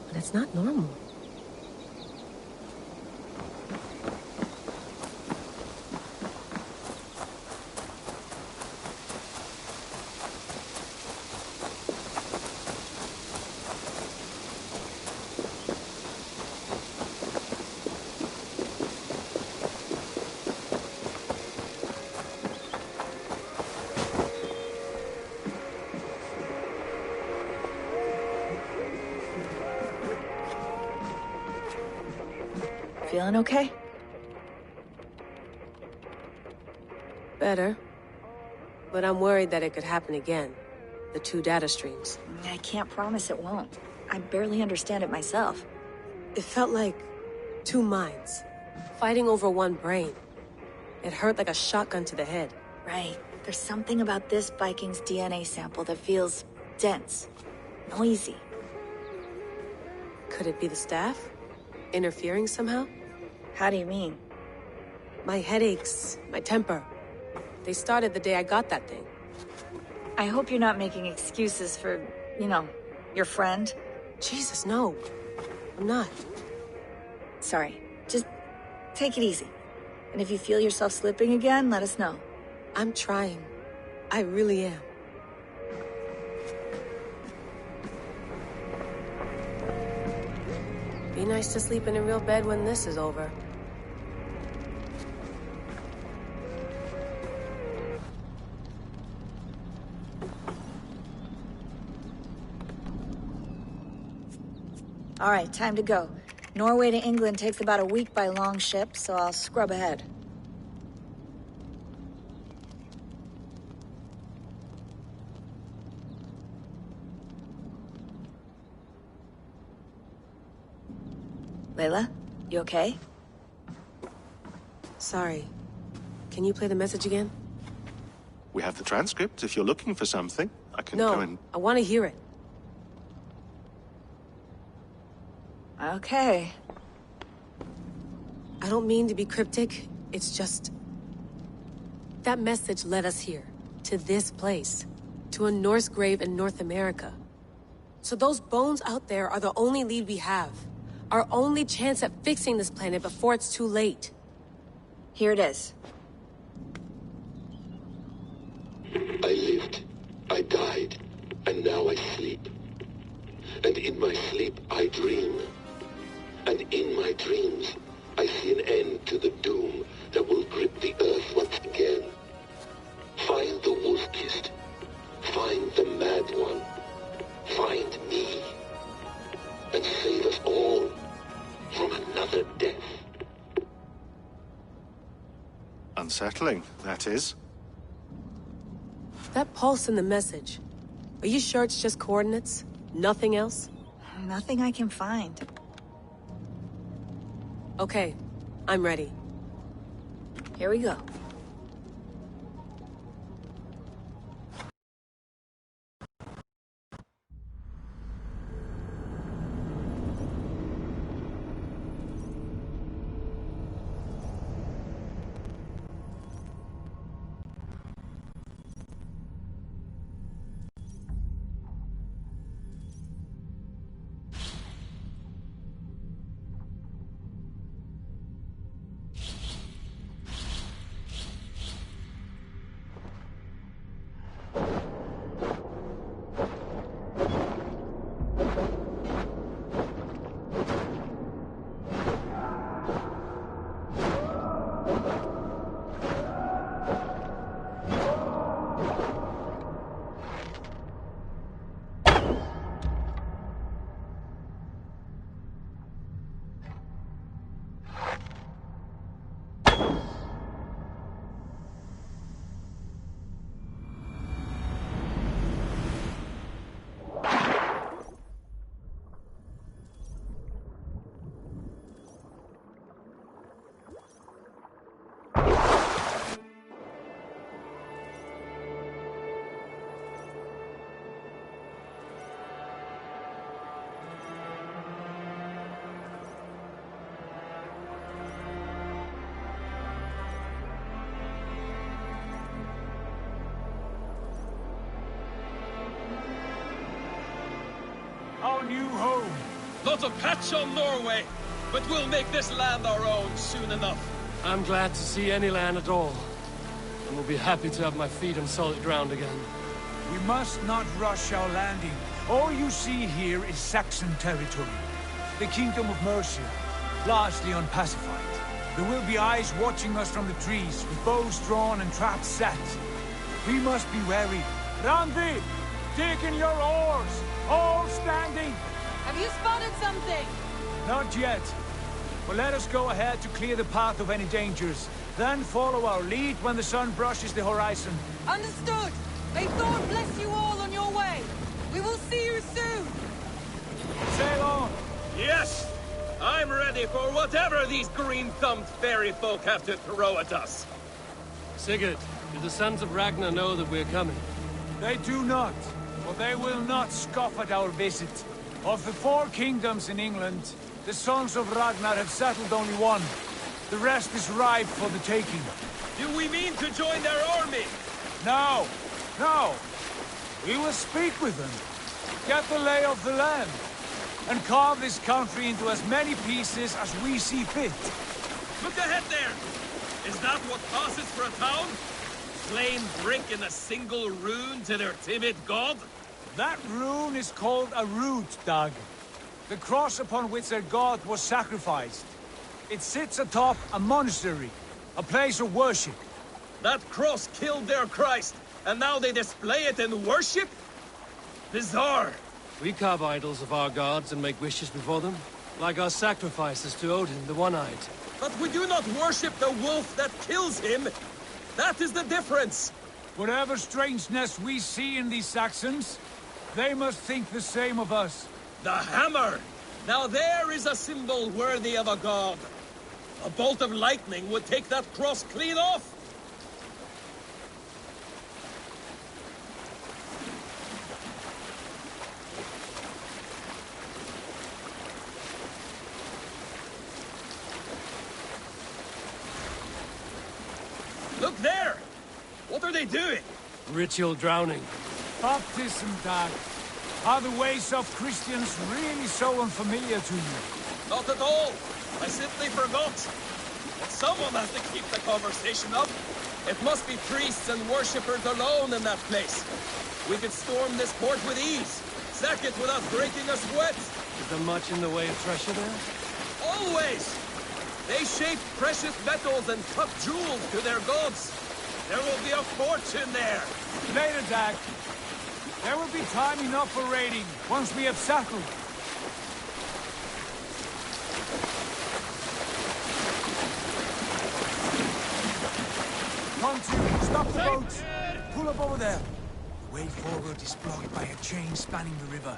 But it's not normal. Feeling okay? Better. But I'm worried that it could happen again. The 2 data streams. I can't promise it won't. I barely understand it myself. It felt like 2 minds, fighting over 1 brain. It hurt like a shotgun to the head. Right. There's something about this Viking's DNA sample that feels dense, noisy. Could it be the staff? Interfering somehow? How do you mean? My headaches, my temper. They started the day I got that thing. I hope you're not making excuses for, you know, your friend. Jesus, no. I'm not. Sorry. Just take it easy. And if you feel yourself slipping again, let us know. I'm trying. I really am. Be nice to sleep in a real bed when this is over. All right, time to go. Norway to England takes about a week by long ship, so I'll scrub ahead. Layla, you okay? Sorry. Can you play the message again? We have the transcript. If you're looking for something, I can go and... No, I want to hear it. Okay. I don't mean to be cryptic. It's just... that message led us here. To this place. To a Norse grave in North America. So those bones out there are the only lead we have. Our only chance at fixing this planet before it's too late. Here it is. I lived, I died, and now I sleep. And in my sleep I dream. And in my dreams I see an end to the doom that will grip the earth once again. Find the wolf-kissed. Find the mad one. Find me. And save us all from another death. Unsettling, that is. That pulse in the message. Are you sure it's just coordinates? Nothing else? Nothing I can find. Okay, I'm ready. Here we go. Our new home. Not a patch on Norway, but we'll make this land our own soon enough. I'm glad to see any land at all. And will be happy to have my feet on solid ground again. We must not rush our landing. All you see here is Saxon territory. The Kingdom of Mercia, largely unpacified. There will be eyes watching us from the trees, with bows drawn and traps set. We must be wary. Randi! Dig in your oars! All standing! Have you spotted something? Not yet. But let us go ahead to clear the path of any dangers. Then follow our lead when the sun brushes the horizon. Understood! May Thor bless you all on your way! We will see you soon! Sail on! Yes! I'm ready for whatever these green-thumbed fairy folk have to throw at us. Sigurd, do the sons of Ragnar know that we're coming? They do not. But they will not scoff at our visit. Of the 4 kingdoms in England, the sons of Ragnar have settled only one. The rest is ripe for the taking. Do we mean to join their army? No! No! We will speak with them, get the lay of the land, and carve this country into as many pieces as we see fit. Look ahead there! Is that what passes for a town? Plain brick in a single rune to their timid god? That rune is called a root, Dag. The cross upon which their god was sacrificed. It sits atop a monastery, a place of worship. That cross killed their Christ, and now they display it in worship? Bizarre. We carve idols of our gods and make wishes before them, like our sacrifices to Odin, the One-Eyed. But we do not worship the wolf that kills him. That is the difference. Whatever strangeness we see in these Saxons, they must think the same of us. The hammer! Now there is a symbol worthy of a god. A bolt of lightning would take that cross clean off! Look there! What are they doing? Ritual drowning. Baptism, Dad. Are the ways of Christians really so unfamiliar to you? Not at all. I simply forgot. But someone has to keep the conversation up. It must be priests and worshippers alone in that place. We could storm this port with ease. Sack it without breaking a sweat. Is there much in the way of treasure there? Always! They shape precious metals and cut jewels to their gods. There will be a fortune there. Later, Dag. There will be time enough for raiding, once we have settled. One, two, stop the boats. Pull up over there. The way forward is blocked by a chain spanning the river.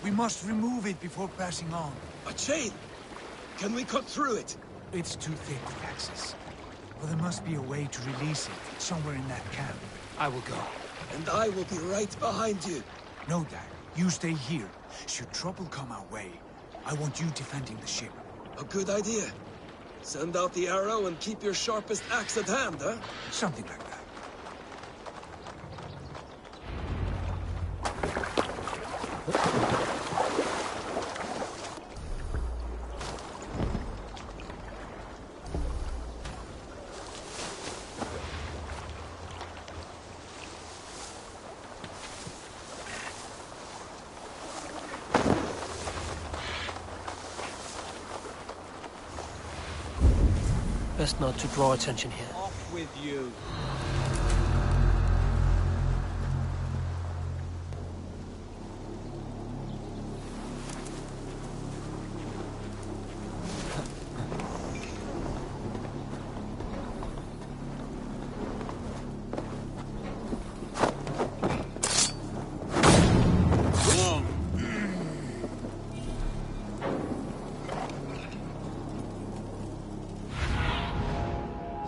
We must remove it before passing on. A chain? Can we cut through it? It's too thick to access. But there must be a way to release it, somewhere in that camp. I will go. And I will be right behind you. No, Dad. You stay here. Should trouble come our way, I want you defending the ship. A good idea. Send out the arrow and keep your sharpest axe at hand, huh? Something like that. Best not to draw attention here. Off with you.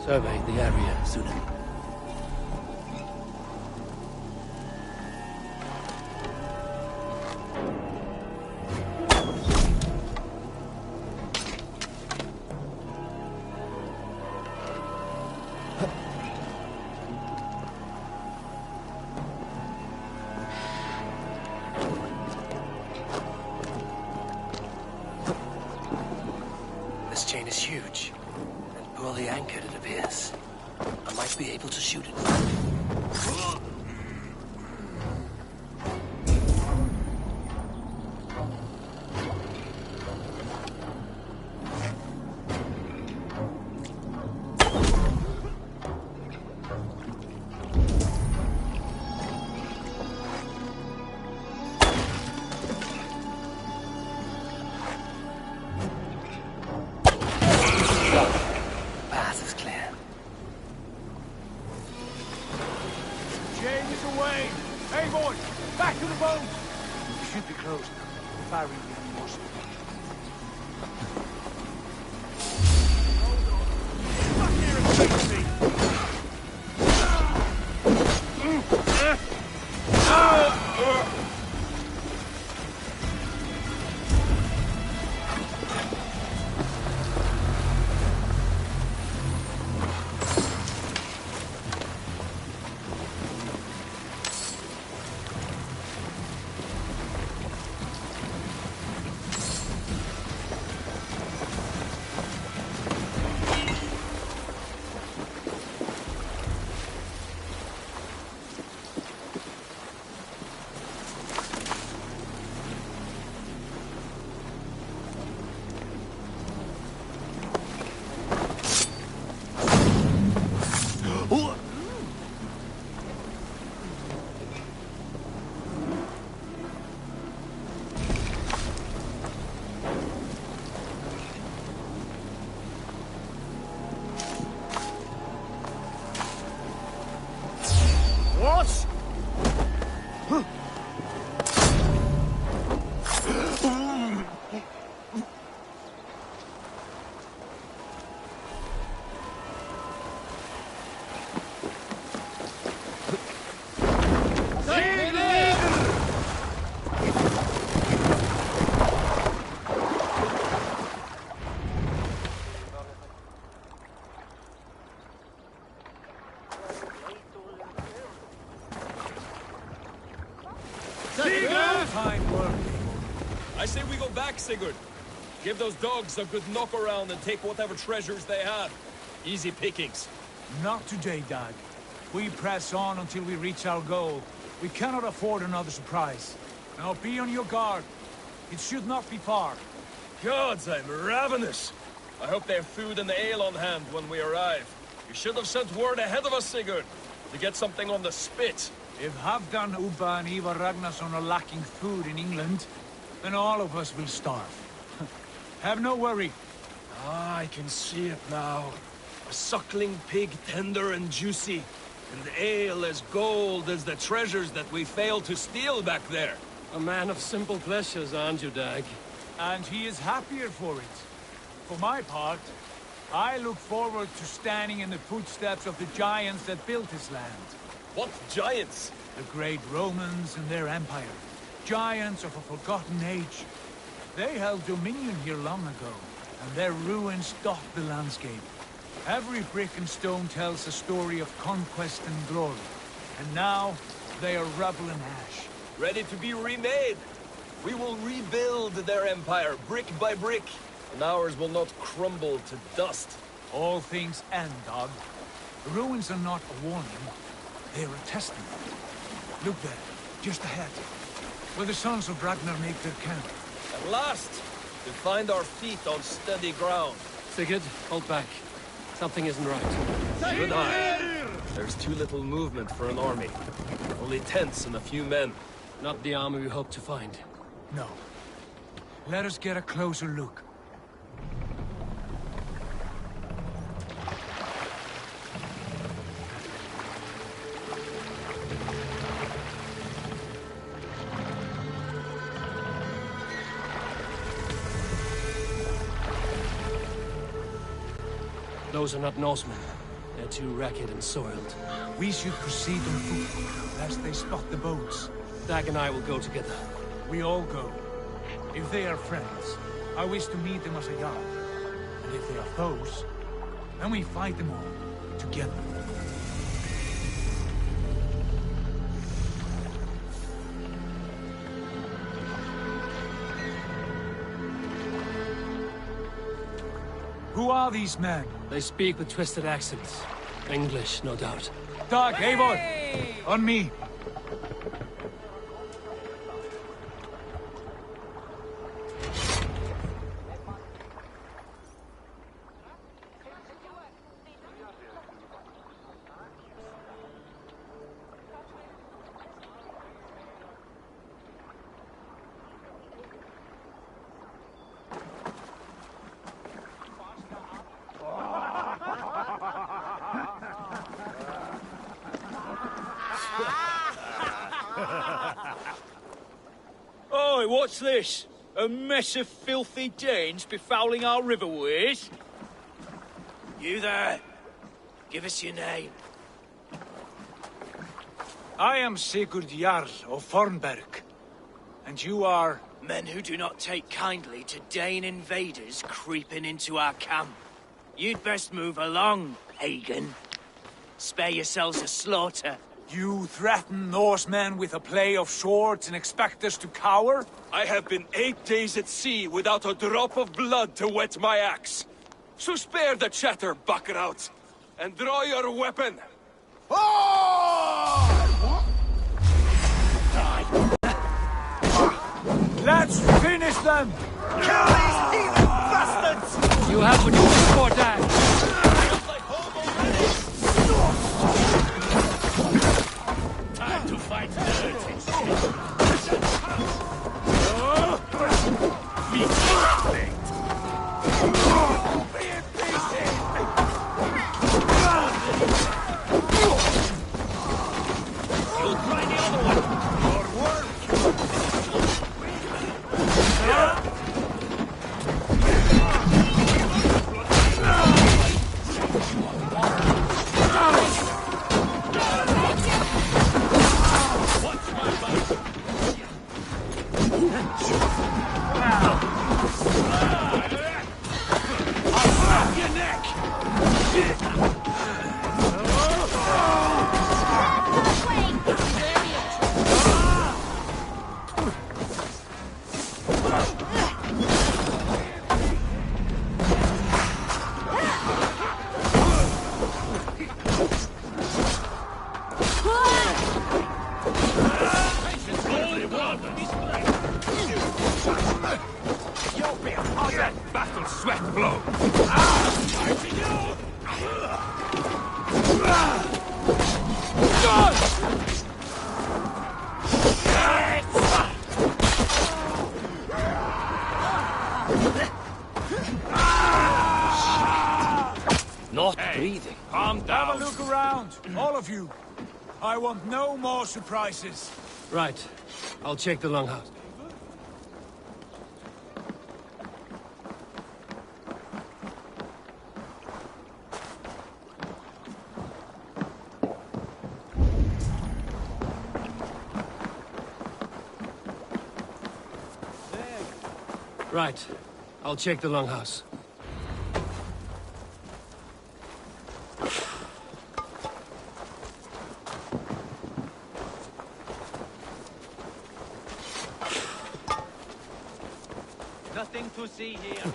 Survey the area, Sunan. This chain is huge. Poorly anchored, it appears. I might be able to shoot it. I say we go back, Sigurd. Give those dogs a good knock around and take whatever treasures they have. Easy pickings. Not today, Dag. We press on until we reach our goal. We cannot afford another surprise. Now be on your guard. It should not be far. Gods, I'm ravenous. I hope they have food and ale on hand when we arrive. You should have sent word ahead of us, Sigurd, to get something on the spit. If Halfdan, Ubba and Ivar Ragnarsson are lacking food in England, then all of us will starve. Have no worry. Ah, I can see it now. A suckling pig, tender and juicy. And ale as gold as the treasures that we failed to steal back there. A man of simple pleasures, aren't you, Dag? And he is happier for it. For my part, I look forward to standing in the footsteps of the giants that built this land. What giants? The great Romans and their empire. Giants of a forgotten age. They held dominion here long ago, and their ruins dot the landscape. Every brick and stone tells a story of conquest and glory. And now, they are rubble and ash. Ready to be remade. We will rebuild their empire, brick by brick. And ours will not crumble to dust. All things end, Dog. The ruins are not a warning. They are a testament. Look there, just ahead. Where the sons of Ragnar make their camp. At last, we find our feet on steady ground. Sigurd, hold back. Something isn't right. Good eye. There's too little movement for an army. Only tents and a few men. Not the army we hope to find. No. Let us get a closer look. Those are not Norsemen. They're too ragged and soiled. We should proceed on foot, lest they spot the boats. Dag and I will go together. We all go. If they are friends, I wish to meet them as a yard. And if they are foes, then we fight them all, together. Who are these men? They speak with twisted accents. English, no doubt. Dag, Eivor! On me! Oi, what's this? A mess of filthy Danes befouling our riverways? You there. Give us your name. I am Sigurd Jarl of Fornberg. And you are... Men who do not take kindly to Dane invaders creeping into our camp. You'd best move along, pagan. Spare yourselves a slaughter. You threaten Norsemen with a play of swords and expect us to cower? I have been 8 days at sea without a drop of blood to wet my axe. So spare the chatter, buckerout, and draw your weapon. Let's finish them! Kill these heathen bastards! You have what you wish for, Dag! Time to fight dirty. You'll try the other one. Your work. Not breathing. Calm down. Have a look around, all of you. I want no more surprises. Right. I'll check the longhouse. Right. I'll check the longhouse. Nothing to see here.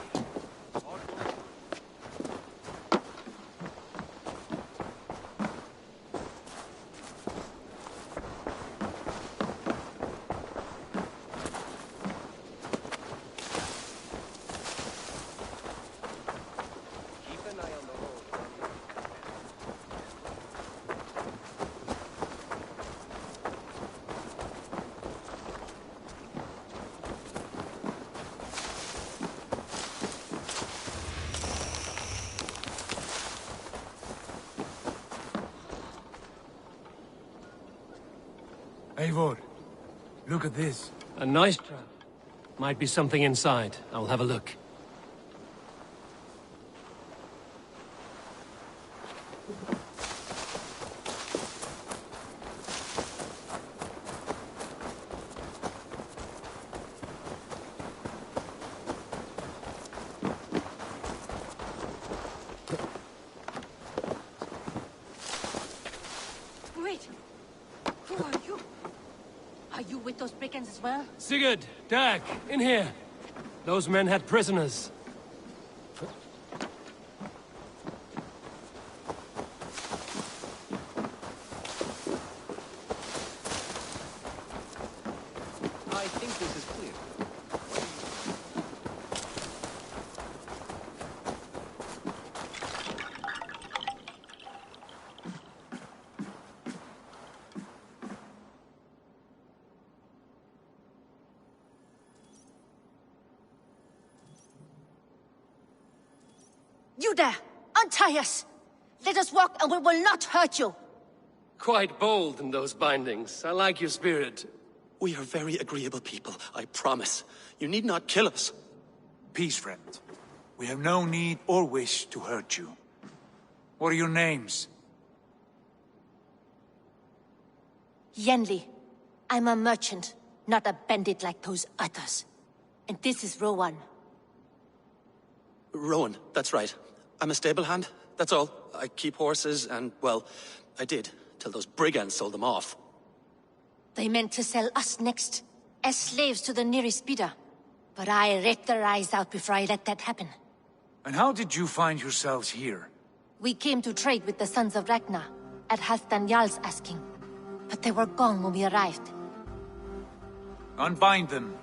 Eivor, look at this. A nice trap. Might be something inside. I'll have a look. Wait! Who are you? Are you with those brigands as well? Sigurd! Dag! In here! Those men had prisoners. I think this is clear. You there! Untie us! Let us walk and we will not hurt you! Quite bold in those bindings. I like your spirit. We are very agreeable people, I promise. You need not kill us. Peace, friend. We have no need or wish to hurt you. What are your names? Yenli. I'm a merchant, not a bandit like those others. And this is Rowan. Rowan, that's right. I'm a stable hand, that's all. I keep horses and, well, I did, till those brigands sold them off. They meant to sell us next, as slaves to the nearest bidder. But I ripped their eyes out before I let that happen. And how did you find yourselves here? We came to trade with the Sons of Ragnar, at Halfdan Jarl's asking. But they were gone when we arrived. Unbind them.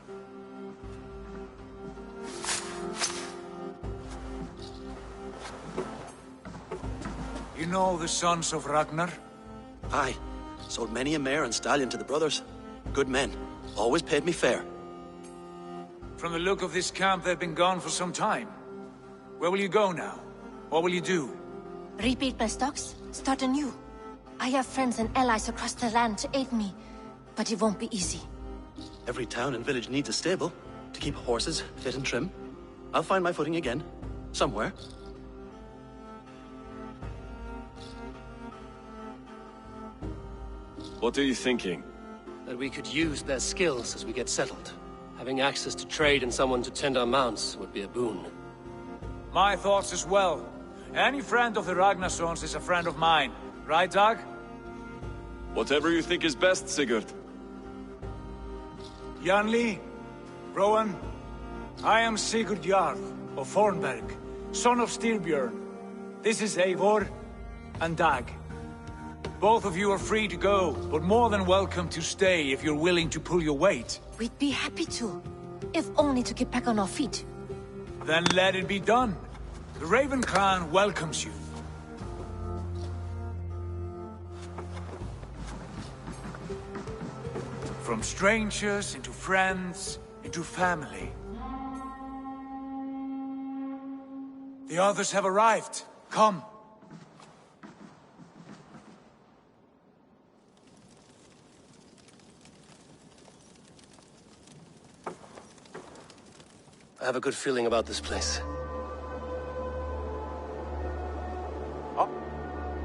You know the Sons of Ragnar? Aye. Sold many a mare and stallion to the brothers. Good men. Always paid me fair. From the look of this camp, they've been gone for some time. Where will you go now? What will you do? Rebuild my stocks, start anew. I have friends and allies across the land to aid me, but it won't be easy. Every town and village needs a stable to keep horses fit and trim. I'll find my footing again. Somewhere. What are you thinking? That we could use their skills as we get settled. Having access to trade and someone to tend our mounts would be a boon. My thoughts as well. Any friend of the Ragnarsons is a friend of mine. Right, Dag? Whatever you think is best, Sigurd. Janli, Rowan, I am Sigurd Jarl of Fornberg, son of Styrbjörn. This is Eivor and Dag. Both of you are free to go, but more than welcome to stay if you're willing to pull your weight. We'd be happy to, if only to get back on our feet. Then let it be done. The Raven clan welcomes you. From strangers into friends, into family. The others have arrived. Come. I have a good feeling about this place.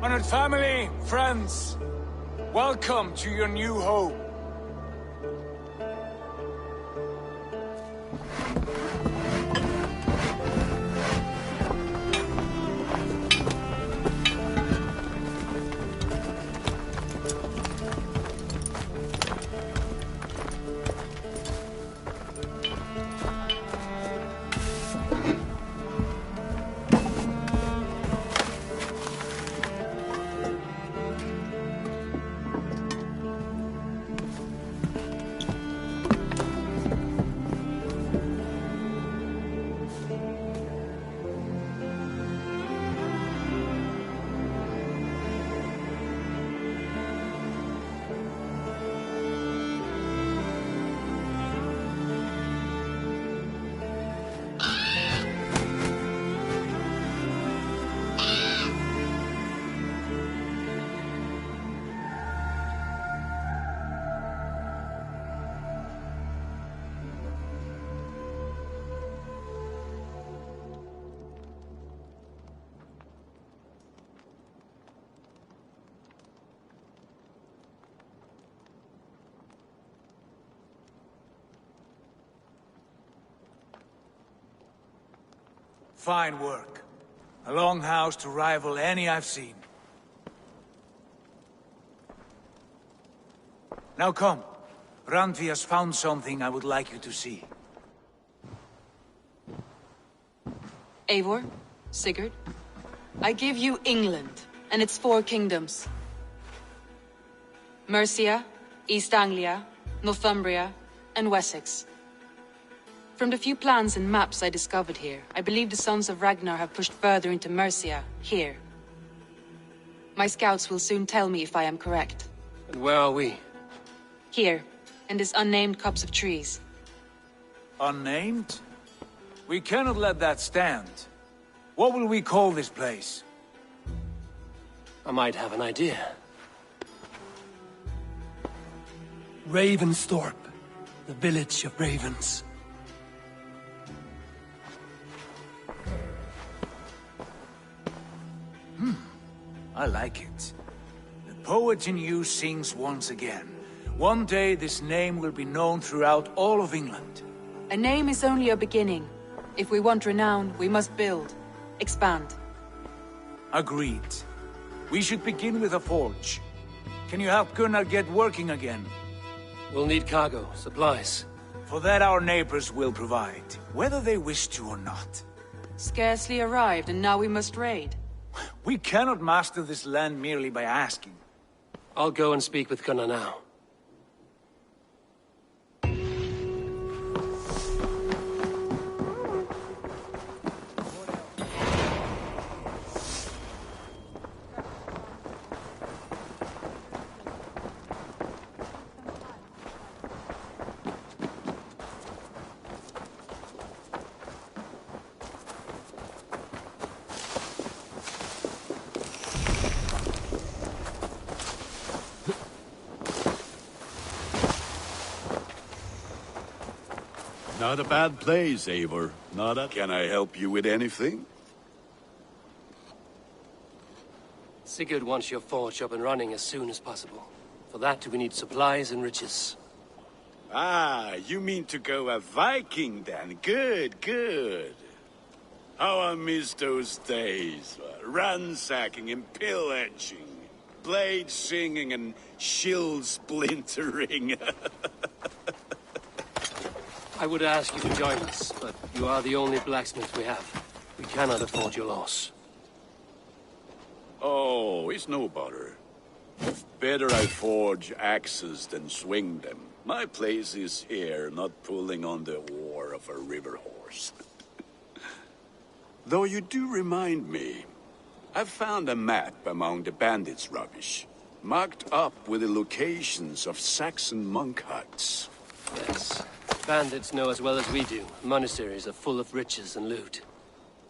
Honored family, friends, welcome to your new home. Fine work. A longhouse to rival any I've seen. Now come. Randvi has found something I would like you to see. Eivor, Sigurd, I give you England and its 4 kingdoms. Mercia, East Anglia, Northumbria, and Wessex. From the few plans and maps I discovered here, I believe the Sons of Ragnar have pushed further into Mercia, here. My scouts will soon tell me if I am correct. And where are we? Here, in this unnamed copse of trees. Unnamed? We cannot let that stand. What will we call this place? I might have an idea. Ravensthorpe, the village of ravens. I like it. The poet in you sings once again. One day this name will be known throughout all of England. A name is only a beginning. If we want renown, we must build. Expand. Agreed. We should begin with a forge. Can you help Gunnar get working again? We'll need cargo, supplies. For that our neighbors will provide, whether they wish to or not. Scarcely arrived, and now we must raid. We cannot master this land merely by asking. I'll go and speak with Gunnar now. Not a bad place, Eivor. Not a... Can I help you with anything? Sigurd wants your forge up and running as soon as possible. For that, we need supplies and riches. Ah, you mean to go a Viking then? Good, good. How I miss those days. Ransacking and pillaging. Blade singing and shield splintering. I would ask you to join us, but you are the only blacksmith we have. We cannot afford your loss. Oh, it's no bother. Better I forge axes than swing them. My place is here, not pulling on the oar of a river horse. Though you do remind me, I've found a map among the bandits' rubbish, marked up with the locations of Saxon monk huts. Yes. Bandits know as well as we do. Monasteries are full of riches and loot.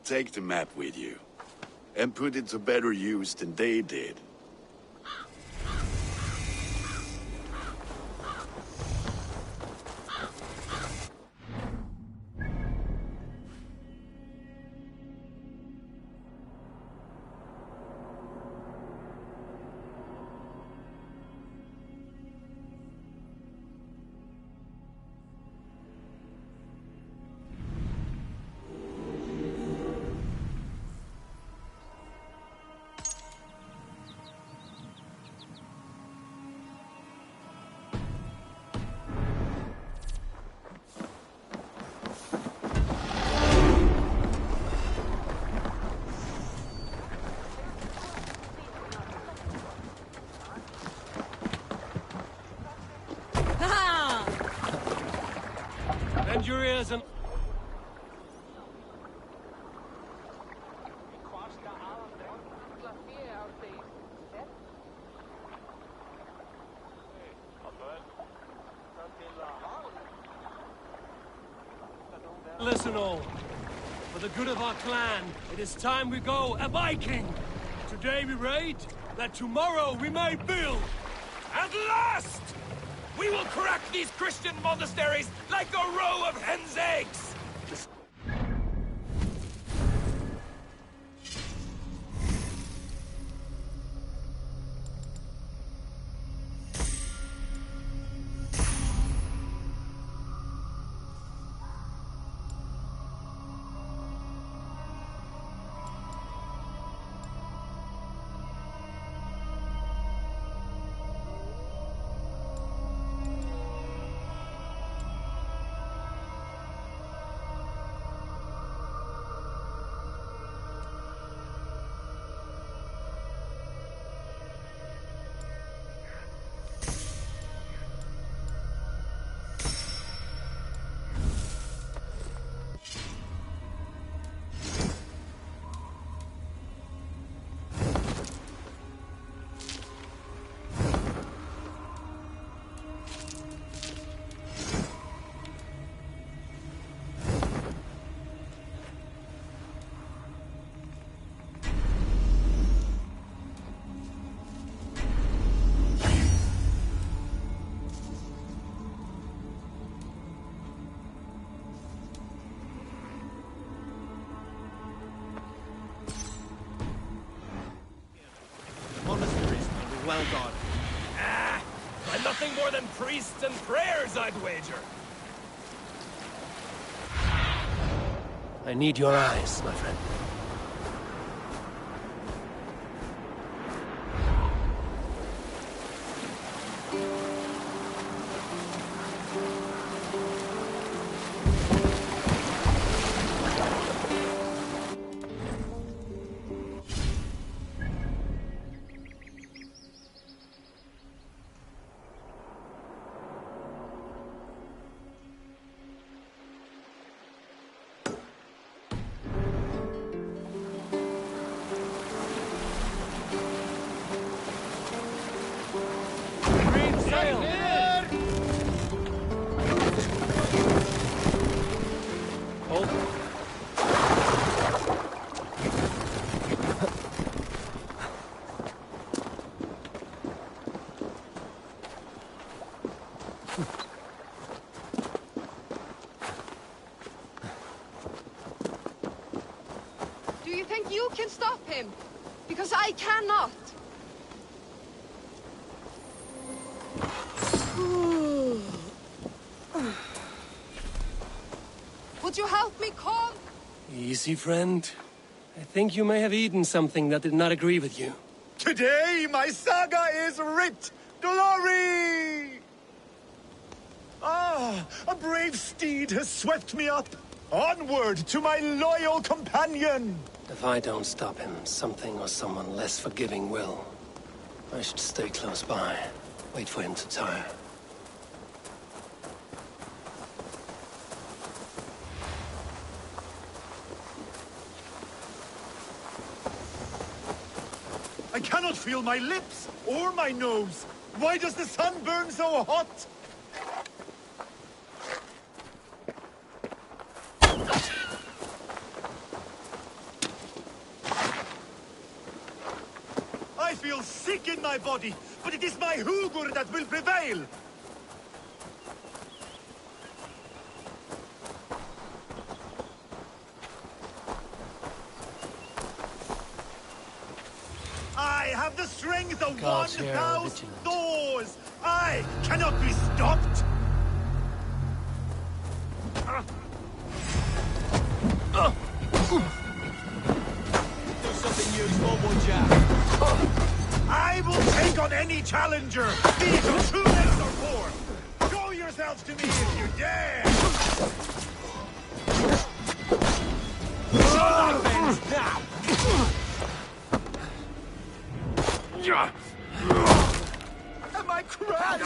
Take the map with you, and put it to better use than they did. Bend your ears and... Listen all. For the good of our clan, it is time we go a Viking. Today we raid, that tomorrow we may build. At last! We will crack these Christian monasteries like a row of hen's eggs! Well gone. By nothing more than priests and prayers, I'd wager. I need your eyes, my friend. Do you think you can stop him? Because I cannot. Would you help me, Cole? Easy, friend. I think you may have eaten something that did not agree with you. Today, my saga is writ! Glory! Ah, a brave steed has swept me up. Onward to my loyal companion! If I don't stop him, something or someone less forgiving will. I should stay close by. Wait for him to tire. I cannot feel my lips or my nose. Why does the sun burn so hot? I feel sick in my body, but it is my Hugur that will prevail. I have the strength of Gods here are 1,000 vigilant. Thors! I cannot be stopped! Do something useful, would ya? I will take on any challenger, be it of 2 legs or 4! Show yourselves to me if you dare! Show that bend now! Am I crying?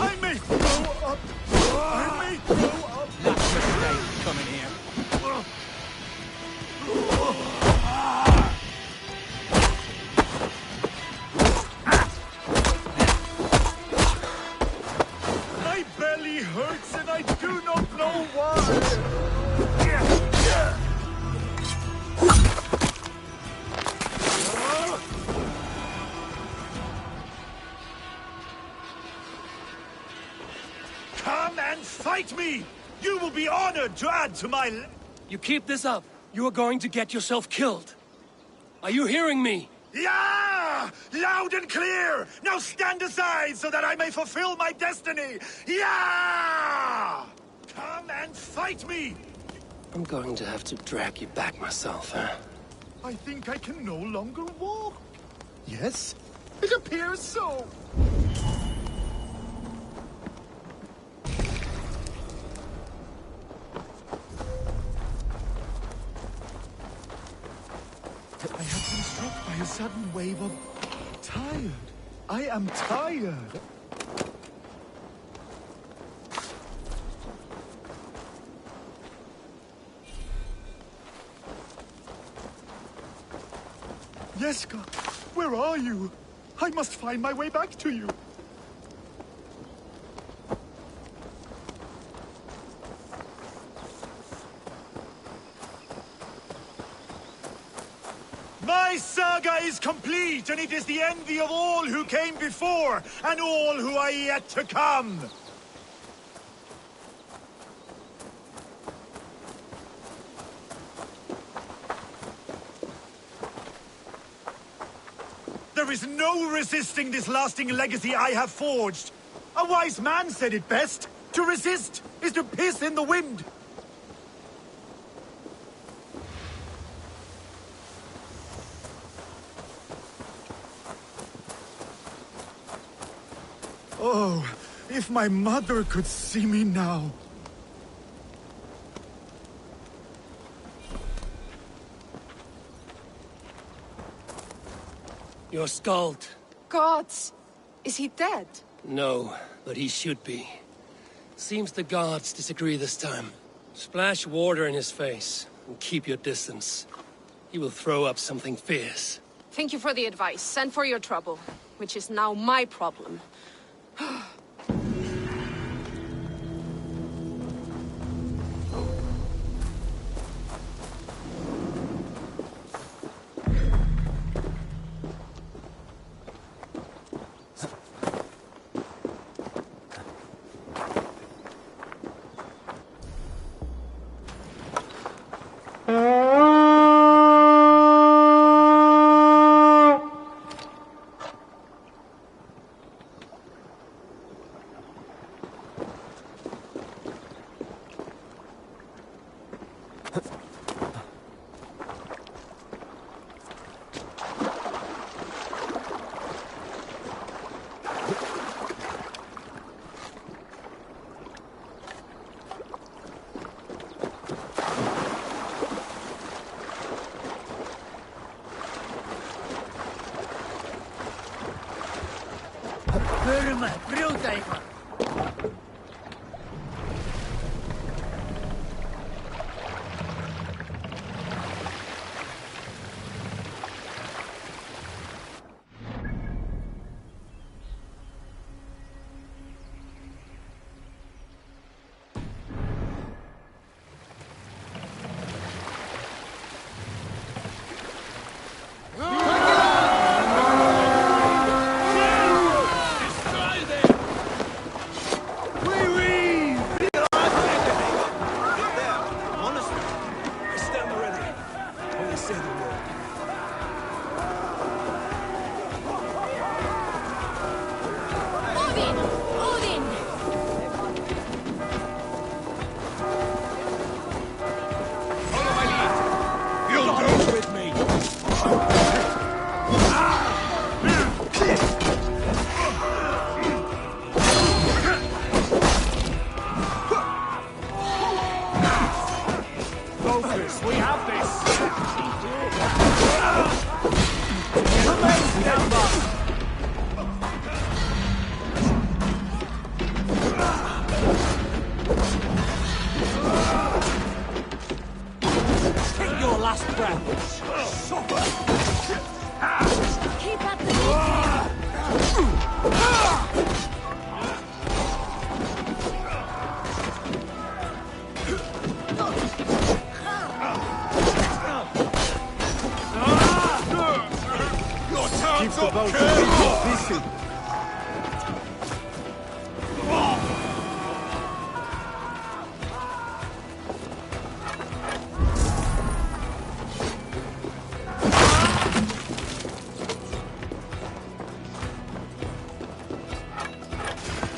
I may throw up! I may throw up! That's the stage coming here. My belly hurts and I do not know why! Come and fight me! You will be honored to add to my... You keep this up, you are going to get yourself killed. Are you hearing me? Yeah! Loud and clear! Now stand aside so that I may fulfill my destiny! Yeah! Come and fight me! I'm going to have to drag you back myself, huh? I think I can no longer walk. Yes, it appears so. I have been struck by a sudden wave of... tired. I am tired. Jeska, where are you? I must find my way back to you. My saga is complete, and it is the envy of all who came before, and all who are yet to come. There is no resisting this lasting legacy I have forged. A wise man said it best. To resist is to piss in the wind. Oh, if my mother could see me now. You're scald. Gods! Is he dead? No, but he should be. Seems the gods disagree this time. Splash water in his face, and keep your distance. He will throw up something fierce. Thank you for the advice, and for your trouble, which is now my problem.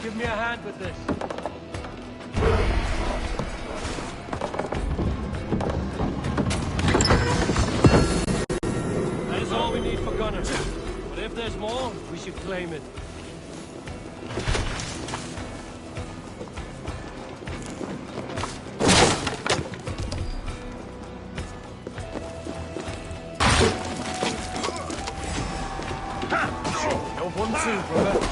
Give me a hand with this. That is all we need for Gunner. But if there's more, we should claim it. No 1-2, brother.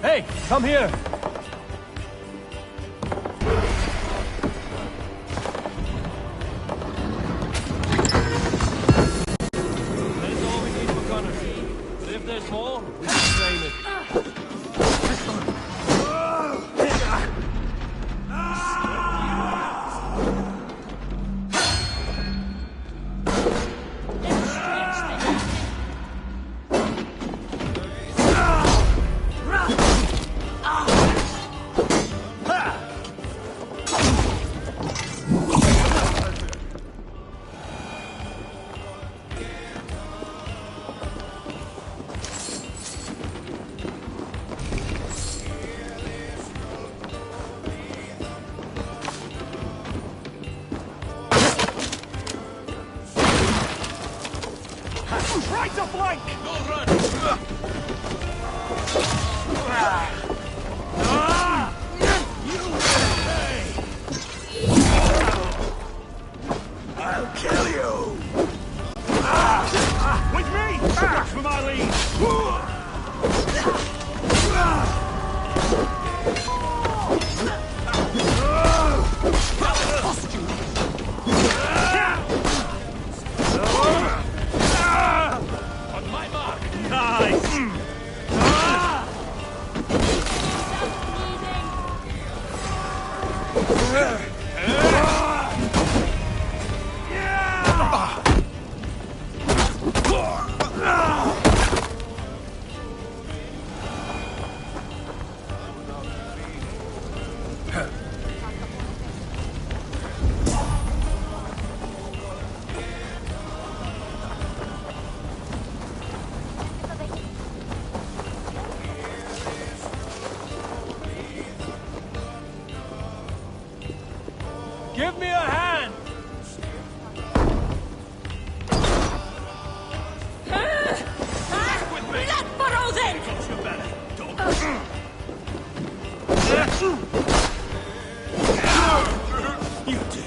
Hey, come here! That is all we need Try to flank! No run! You will pay! I'll kill you! With me! Back for my lead! On my mark! Nice! Give me a hand! You did.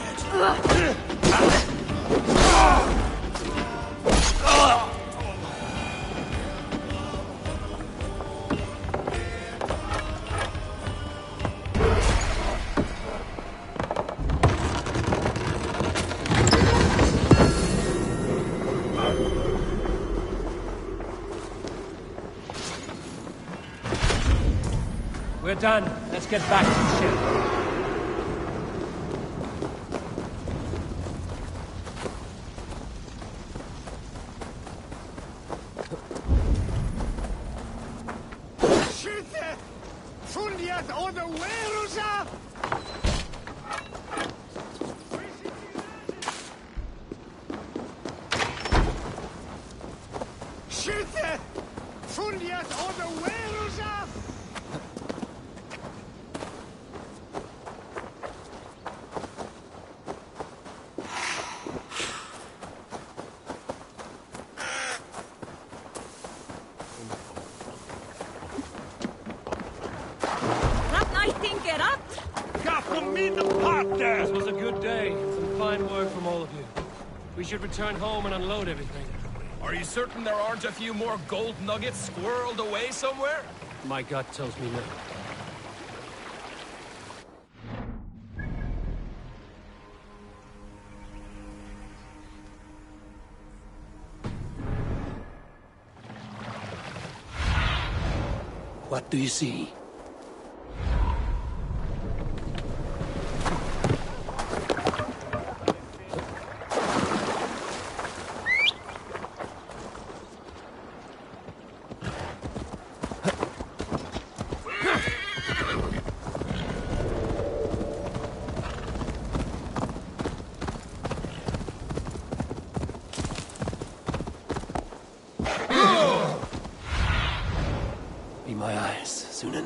We're done. Let's get back to the ship. Schütze! Fundiert ohne Werusa! Schütze! Fundiert ohne Werusa! Got from me the pot there! This was a good day. Some fine work from all of you. We should return home and unload everything. Are you certain there aren't a few more gold nuggets squirreled away somewhere? My gut tells me no. What do you see? Be my eyes, Sunan.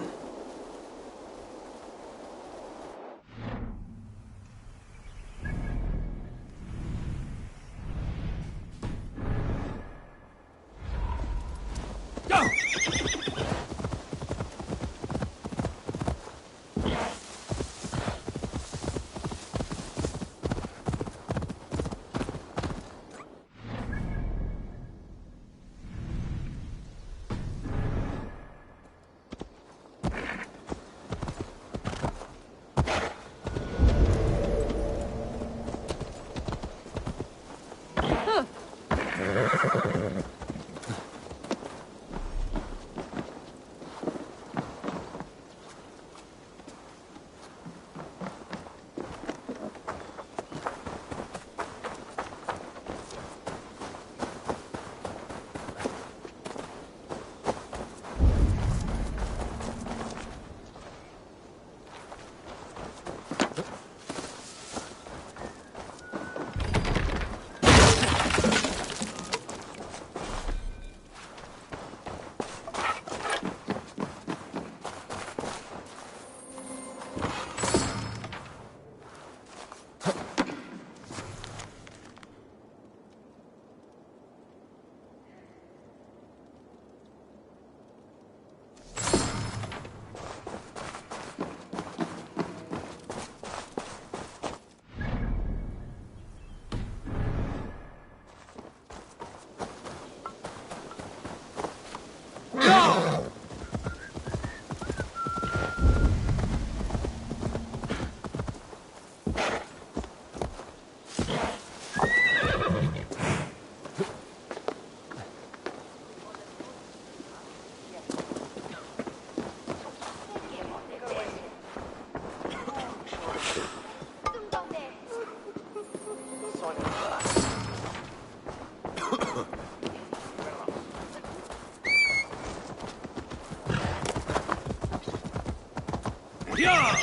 Yeah!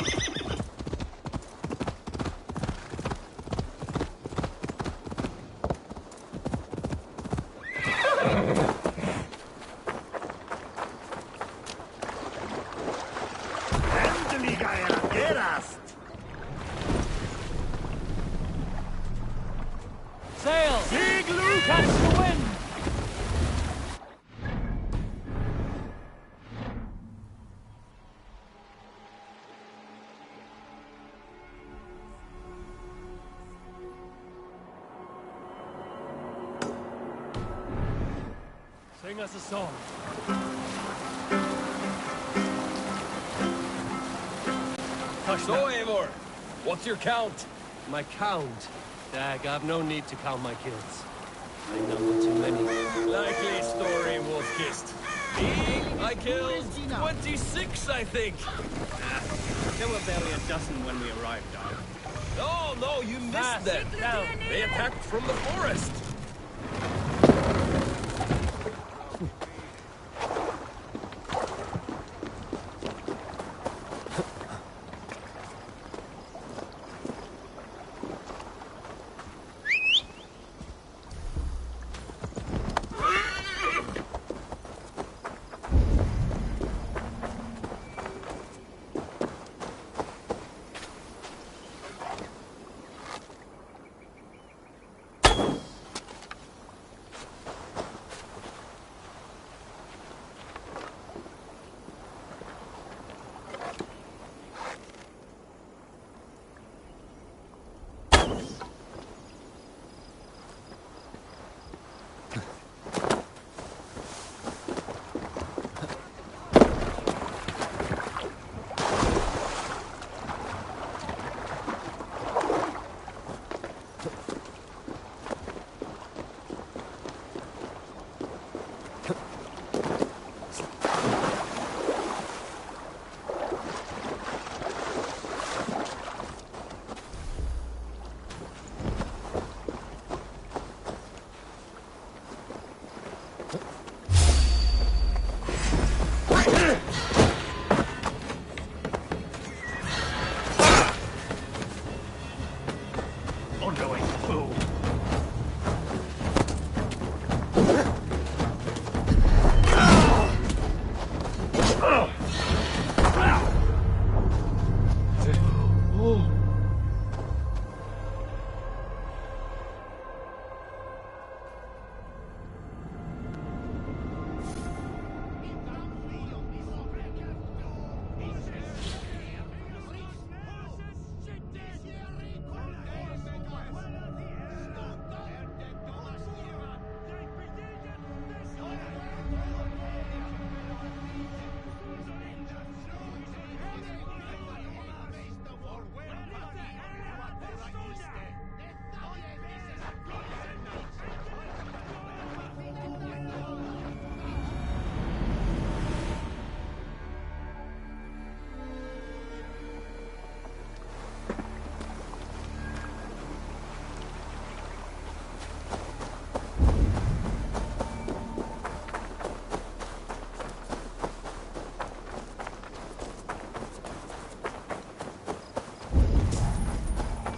Sail! Catch the wind! Sing us a song. So, Eivor, what's your count? My count? Dag, I've no need to count my kids. I number too many. Likely story, Wolf-Kissed. Me, I killed 26, I think. There were barely a dozen when we arrived, Dad. No, you missed them. They attacked from the forest.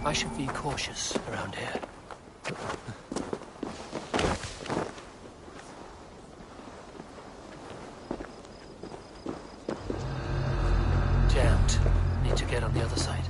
I should be cautious around here. Jammed. Need to get on the other side.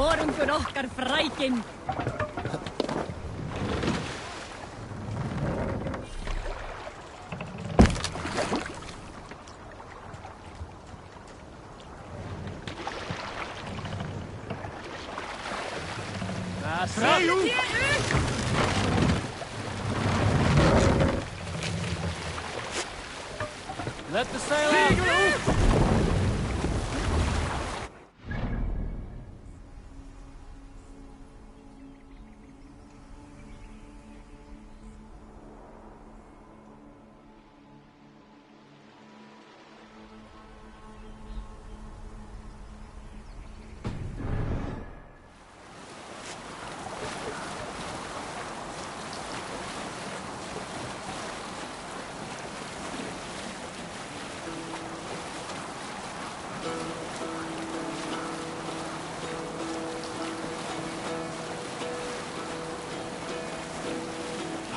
Born for okkar frækin. Let the sail out!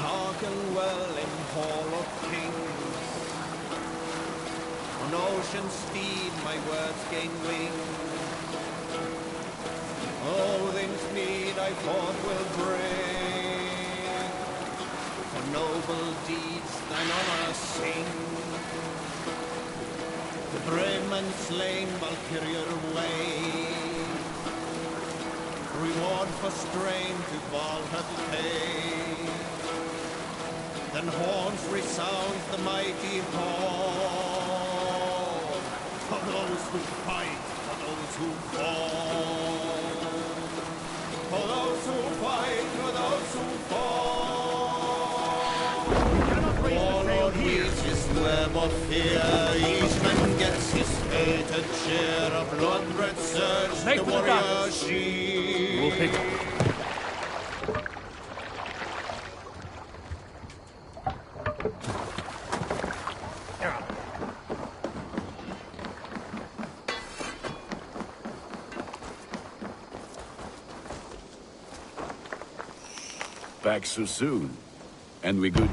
Hearken well in Hall of Kings. On ocean steed my words gain wing. Odin's mead I forth will bring. For noble deeds thine honor sing. The brave men slain Valkyrier way. Reward for strain to Valhalla pay. Then horns resound the mighty call. For those who fight, for those who fall. For those who fight, for those who fall. Warlord wields his web of fear. Each man gets his hated share of blood-red surge. The warrior shield. We'll pick. Back so soon. And we good?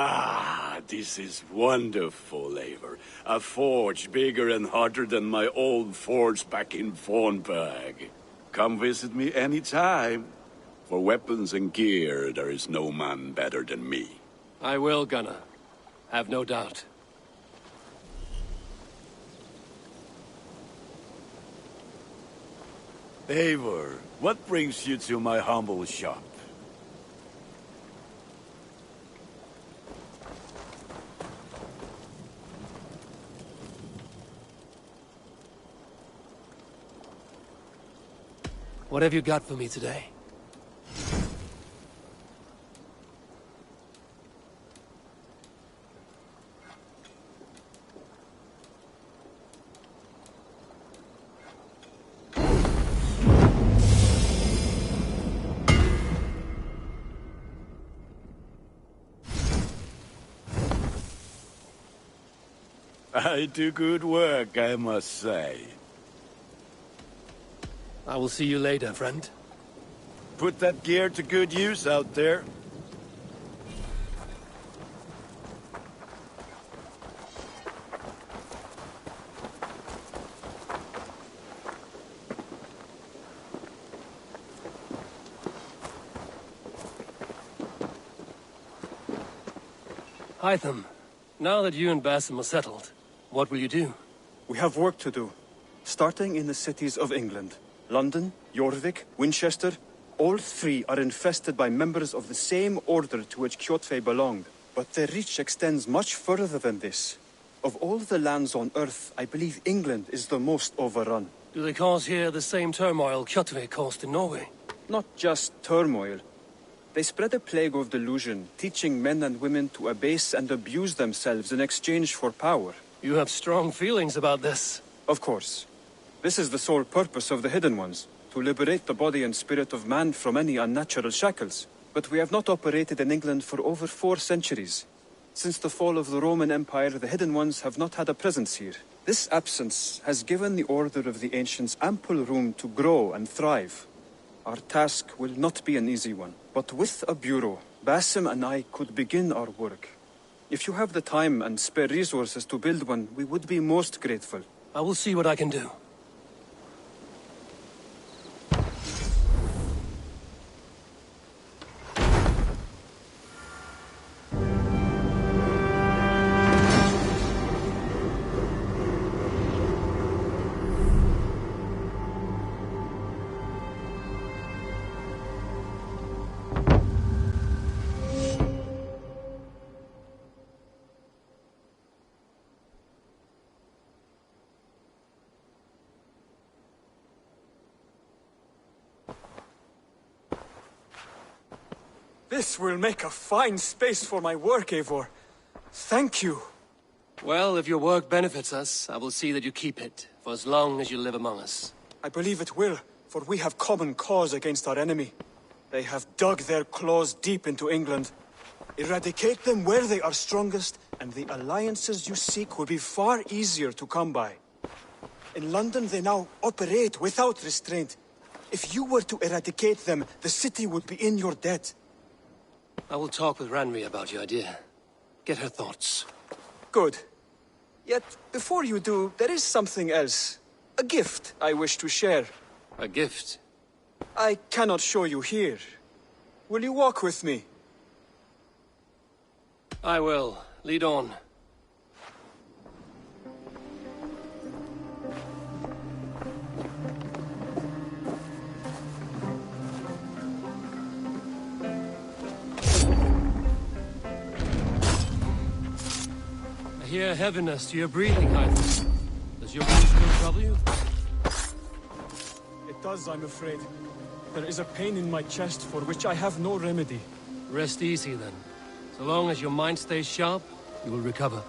Ah, this is wonderful, Eivor. A forge bigger and hotter than my old forge back in Fornburg. Come visit me anytime. For weapons and gear, there is no man better than me. I will, Gunnar. Have no doubt. Eivor, what brings you to my humble shop? What have you got for me today? I do good work, I must say. I will see you later, friend. Put that gear to good use out there. Hytham, now that you and Basim are settled, what will you do? We have work to do, starting in the cities of England. London, Jorvik, Winchester, all three are infested by members of the same order to which Kjotve belonged. But their reach extends much further than this. Of all the lands on Earth, I believe England is the most overrun. Do they cause here the same turmoil Kjotve caused in Norway? Not just turmoil. They spread a plague of delusion, teaching men and women to abase and abuse themselves in exchange for power. You have strong feelings about this. Of course. This is the sole purpose of the Hidden Ones, to liberate the body and spirit of man from any unnatural shackles. But we have not operated in England for over 4 centuries. Since the fall of the Roman Empire, the Hidden Ones have not had a presence here. This absence has given the Order of the Ancients ample room to grow and thrive. Our task will not be an easy one, but with a bureau, Basim and I could begin our work. If you have the time and spare resources to build one, we would be most grateful. I will see what I can do. This will make a fine space for my work, Eivor. Thank you. Well, if your work benefits us, I will see that you keep it, for as long as you live among us. I believe it will, for we have common cause against our enemy. They have dug their claws deep into England. Eradicate them where they are strongest, and the alliances you seek will be far easier to come by. In London, they now operate without restraint. If you were to eradicate them, the city would be in your debt. I will talk with Ranri about your idea. Get her thoughts. Good. Yet, before you do, there is something else. A gift I wish to share. A gift? I cannot show you here. Will you walk with me? I will. Lead on. I hear heaviness to your breathing, Hytham. Does your wound still trouble you? It does, I'm afraid. There is a pain in my chest for which I have no remedy. Rest easy, then. So long as your mind stays sharp, you will recover.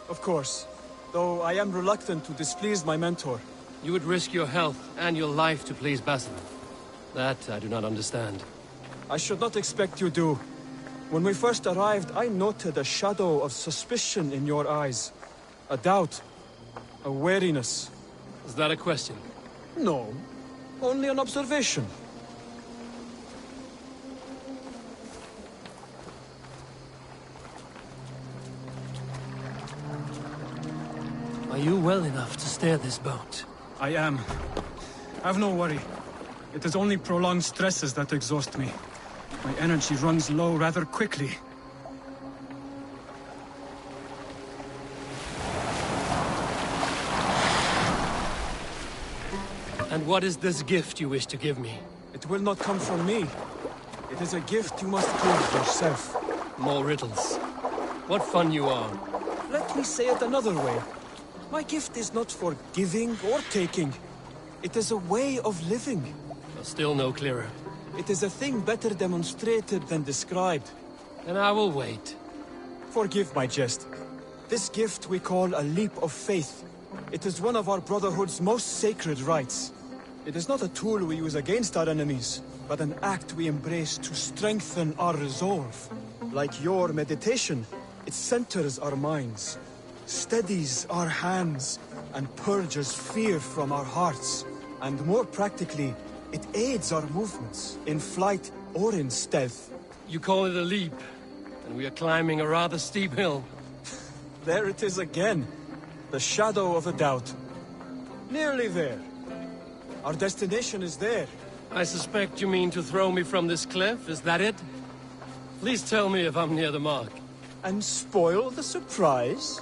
Of course. Though I am reluctant to displease my mentor. You would risk your health and your life to please Basim. That I do not understand. I should not expect you do. When we first arrived, I noted a shadow of suspicion in your eyes. A doubt. A wariness. Is that a question? No. Only an observation. Are you well enough to steer this boat? I am. Have no worry. It is only prolonged stresses that exhaust me. My energy runs low rather quickly. And what is this gift you wish to give me? It will not come from me. It is a gift you must give yourself. More riddles. What fun you are. Let me say it another way. My gift is not for giving or taking. It is a way of living. Still no clearer. It is a thing better demonstrated than described. Then I will wait. Forgive my jest. This gift we call a leap of faith. It is one of our Brotherhood's most sacred rites. It is not a tool we use against our enemies, but an act we embrace to strengthen our resolve. Like your meditation, it centers our minds, steadies our hands, and purges fear from our hearts. And more practically, it aids our movements, in flight or in stealth. You call it a leap, and we are climbing a rather steep hill. There it is again. The shadow of a doubt. Nearly there. Our destination is there. I suspect you mean to throw me from this cliff, is that it? Please tell me if I'm near the mark. And spoil the surprise?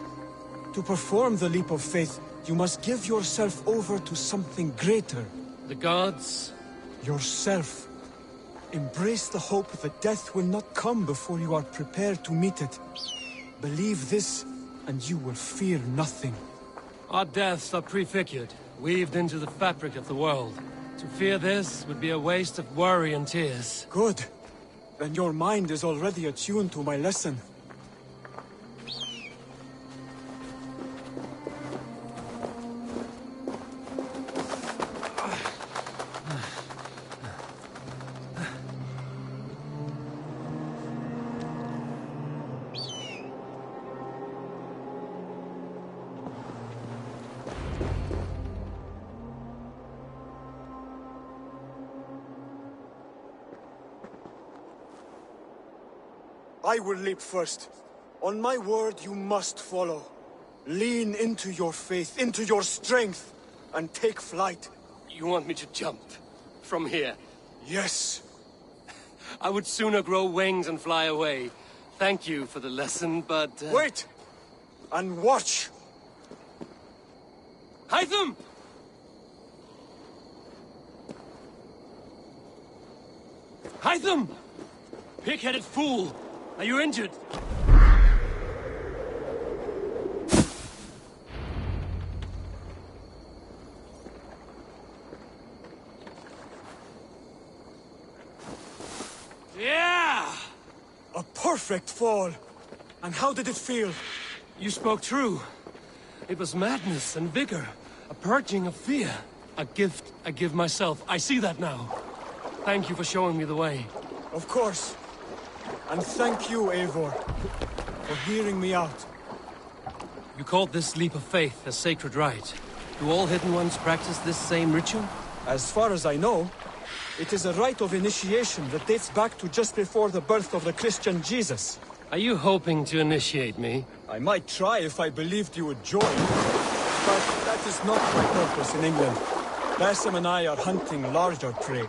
To perform the leap of faith, you must give yourself over to something greater. The gods? Yourself. Embrace the hope that death will not come before you are prepared to meet it. Believe this, and you will fear nothing. Our deaths are prefigured. weaved into the fabric of the world. To fear this would be a waste of worry and tears. Good. Then your mind is already attuned to my lesson. I will leap first. On my word, you must follow. Lean into your faith, into your strength, and take flight. You want me to jump? From here? Yes. I would sooner grow wings and fly away. Thank you for the lesson, but... Wait! And watch! Hytham! Hytham! Pig-headed fool! Are you injured? Yeah! A perfect fall! And how did it feel? You spoke true. It was madness and vigor. A purging of fear. A gift I give myself. I see that now. Thank you for showing me the way. Of course. And thank you, Eivor, for hearing me out. You called this leap of faith a sacred rite. Do all Hidden Ones practice this same ritual? As far as I know, it is a rite of initiation that dates back to just before the birth of the Christian Jesus. Are you hoping to initiate me? I might try if I believed you would join. But that is not my purpose in England. Basim and I are hunting larger prey.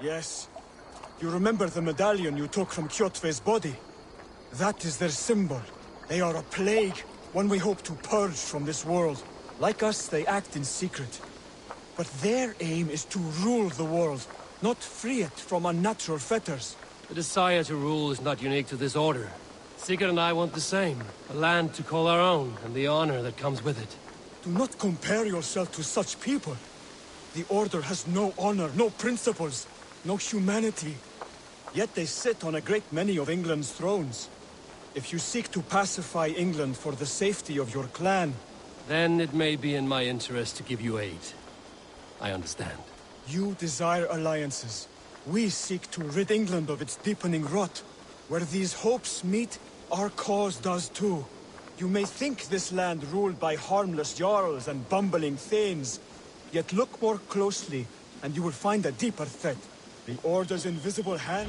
Yes. You remember the medallion you took from Kjotve's body? That is their symbol. They are a plague, one we hope to purge from this world. Like us, they act in secret. But their aim is to rule the world, not free it from unnatural fetters. The desire to rule is not unique to this order. Sigurd and I want the same. A land to call our own, and the honor that comes with it. Do not compare yourself to such people. The Order has no honor, no principles, no humanity. Yet they sit on a great many of England's thrones. If you seek to pacify England for the safety of your clan... Then it may be in my interest to give you aid. I understand. You desire alliances. We seek to rid England of its deepening rot. Where these hopes meet, our cause does too. You may think this land ruled by harmless jarls and bumbling thanes. Yet look more closely, and you will find a deeper threat. The Order's invisible hand...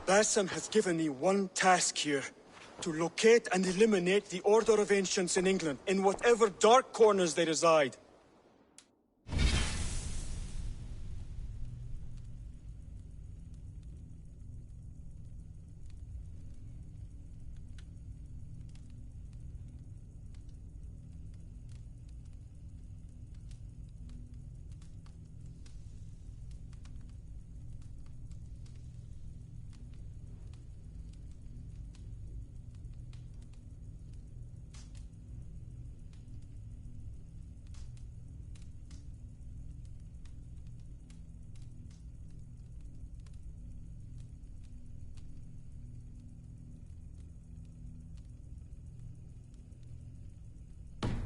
Basim has given me one task here. To locate and eliminate the Order of Ancients in England, in whatever dark corners they reside.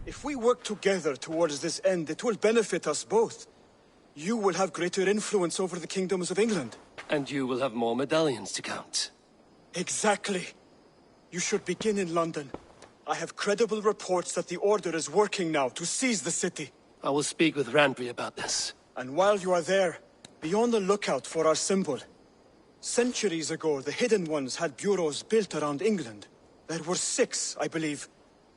If we work together towards this end, it will benefit us both. You will have greater influence over the kingdoms of England. And you will have more medallions to count. Exactly. You should begin in London. I have credible reports that the Order is working now to seize the city. I will speak with Randry about this. And while you are there, be on the lookout for our symbol. Centuries ago, the Hidden Ones had bureaus built around England. There were 6, I believe.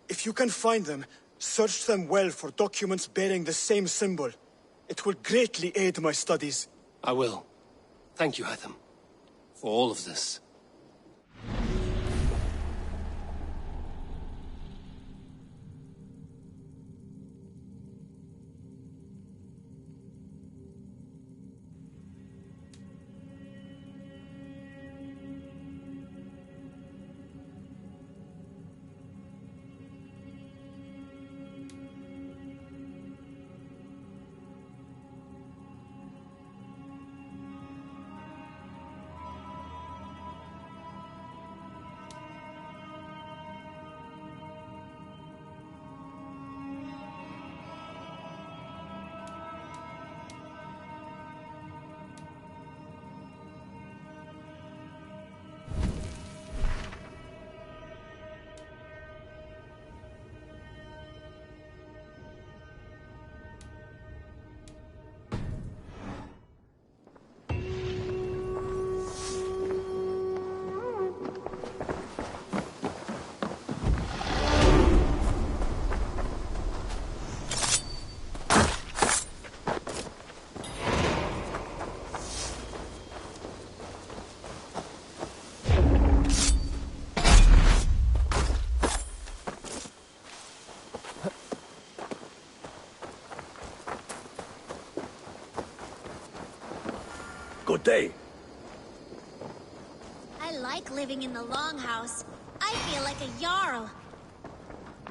If you can find them, search them well for documents bearing the same symbol. It will greatly aid my studies. I will. Thank you, Hytham, for all of this. Good day. I like living in the Longhouse. I feel like a Jarl.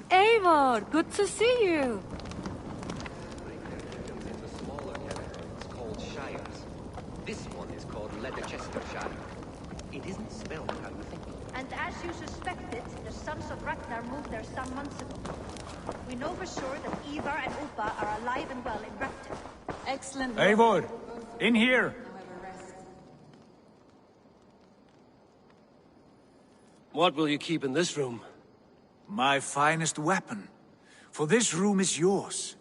Eivor, good to see you. Called Shires. This one is called Leicestershire. It isn't spelled how you think. And as you suspected, the sons of Ragnar moved there some months ago. We know for sure that Ivar and Upa are alive and well in Repton. Excellent. Eivor, in here. What will you keep in this room? My finest weapon. For this room is yours.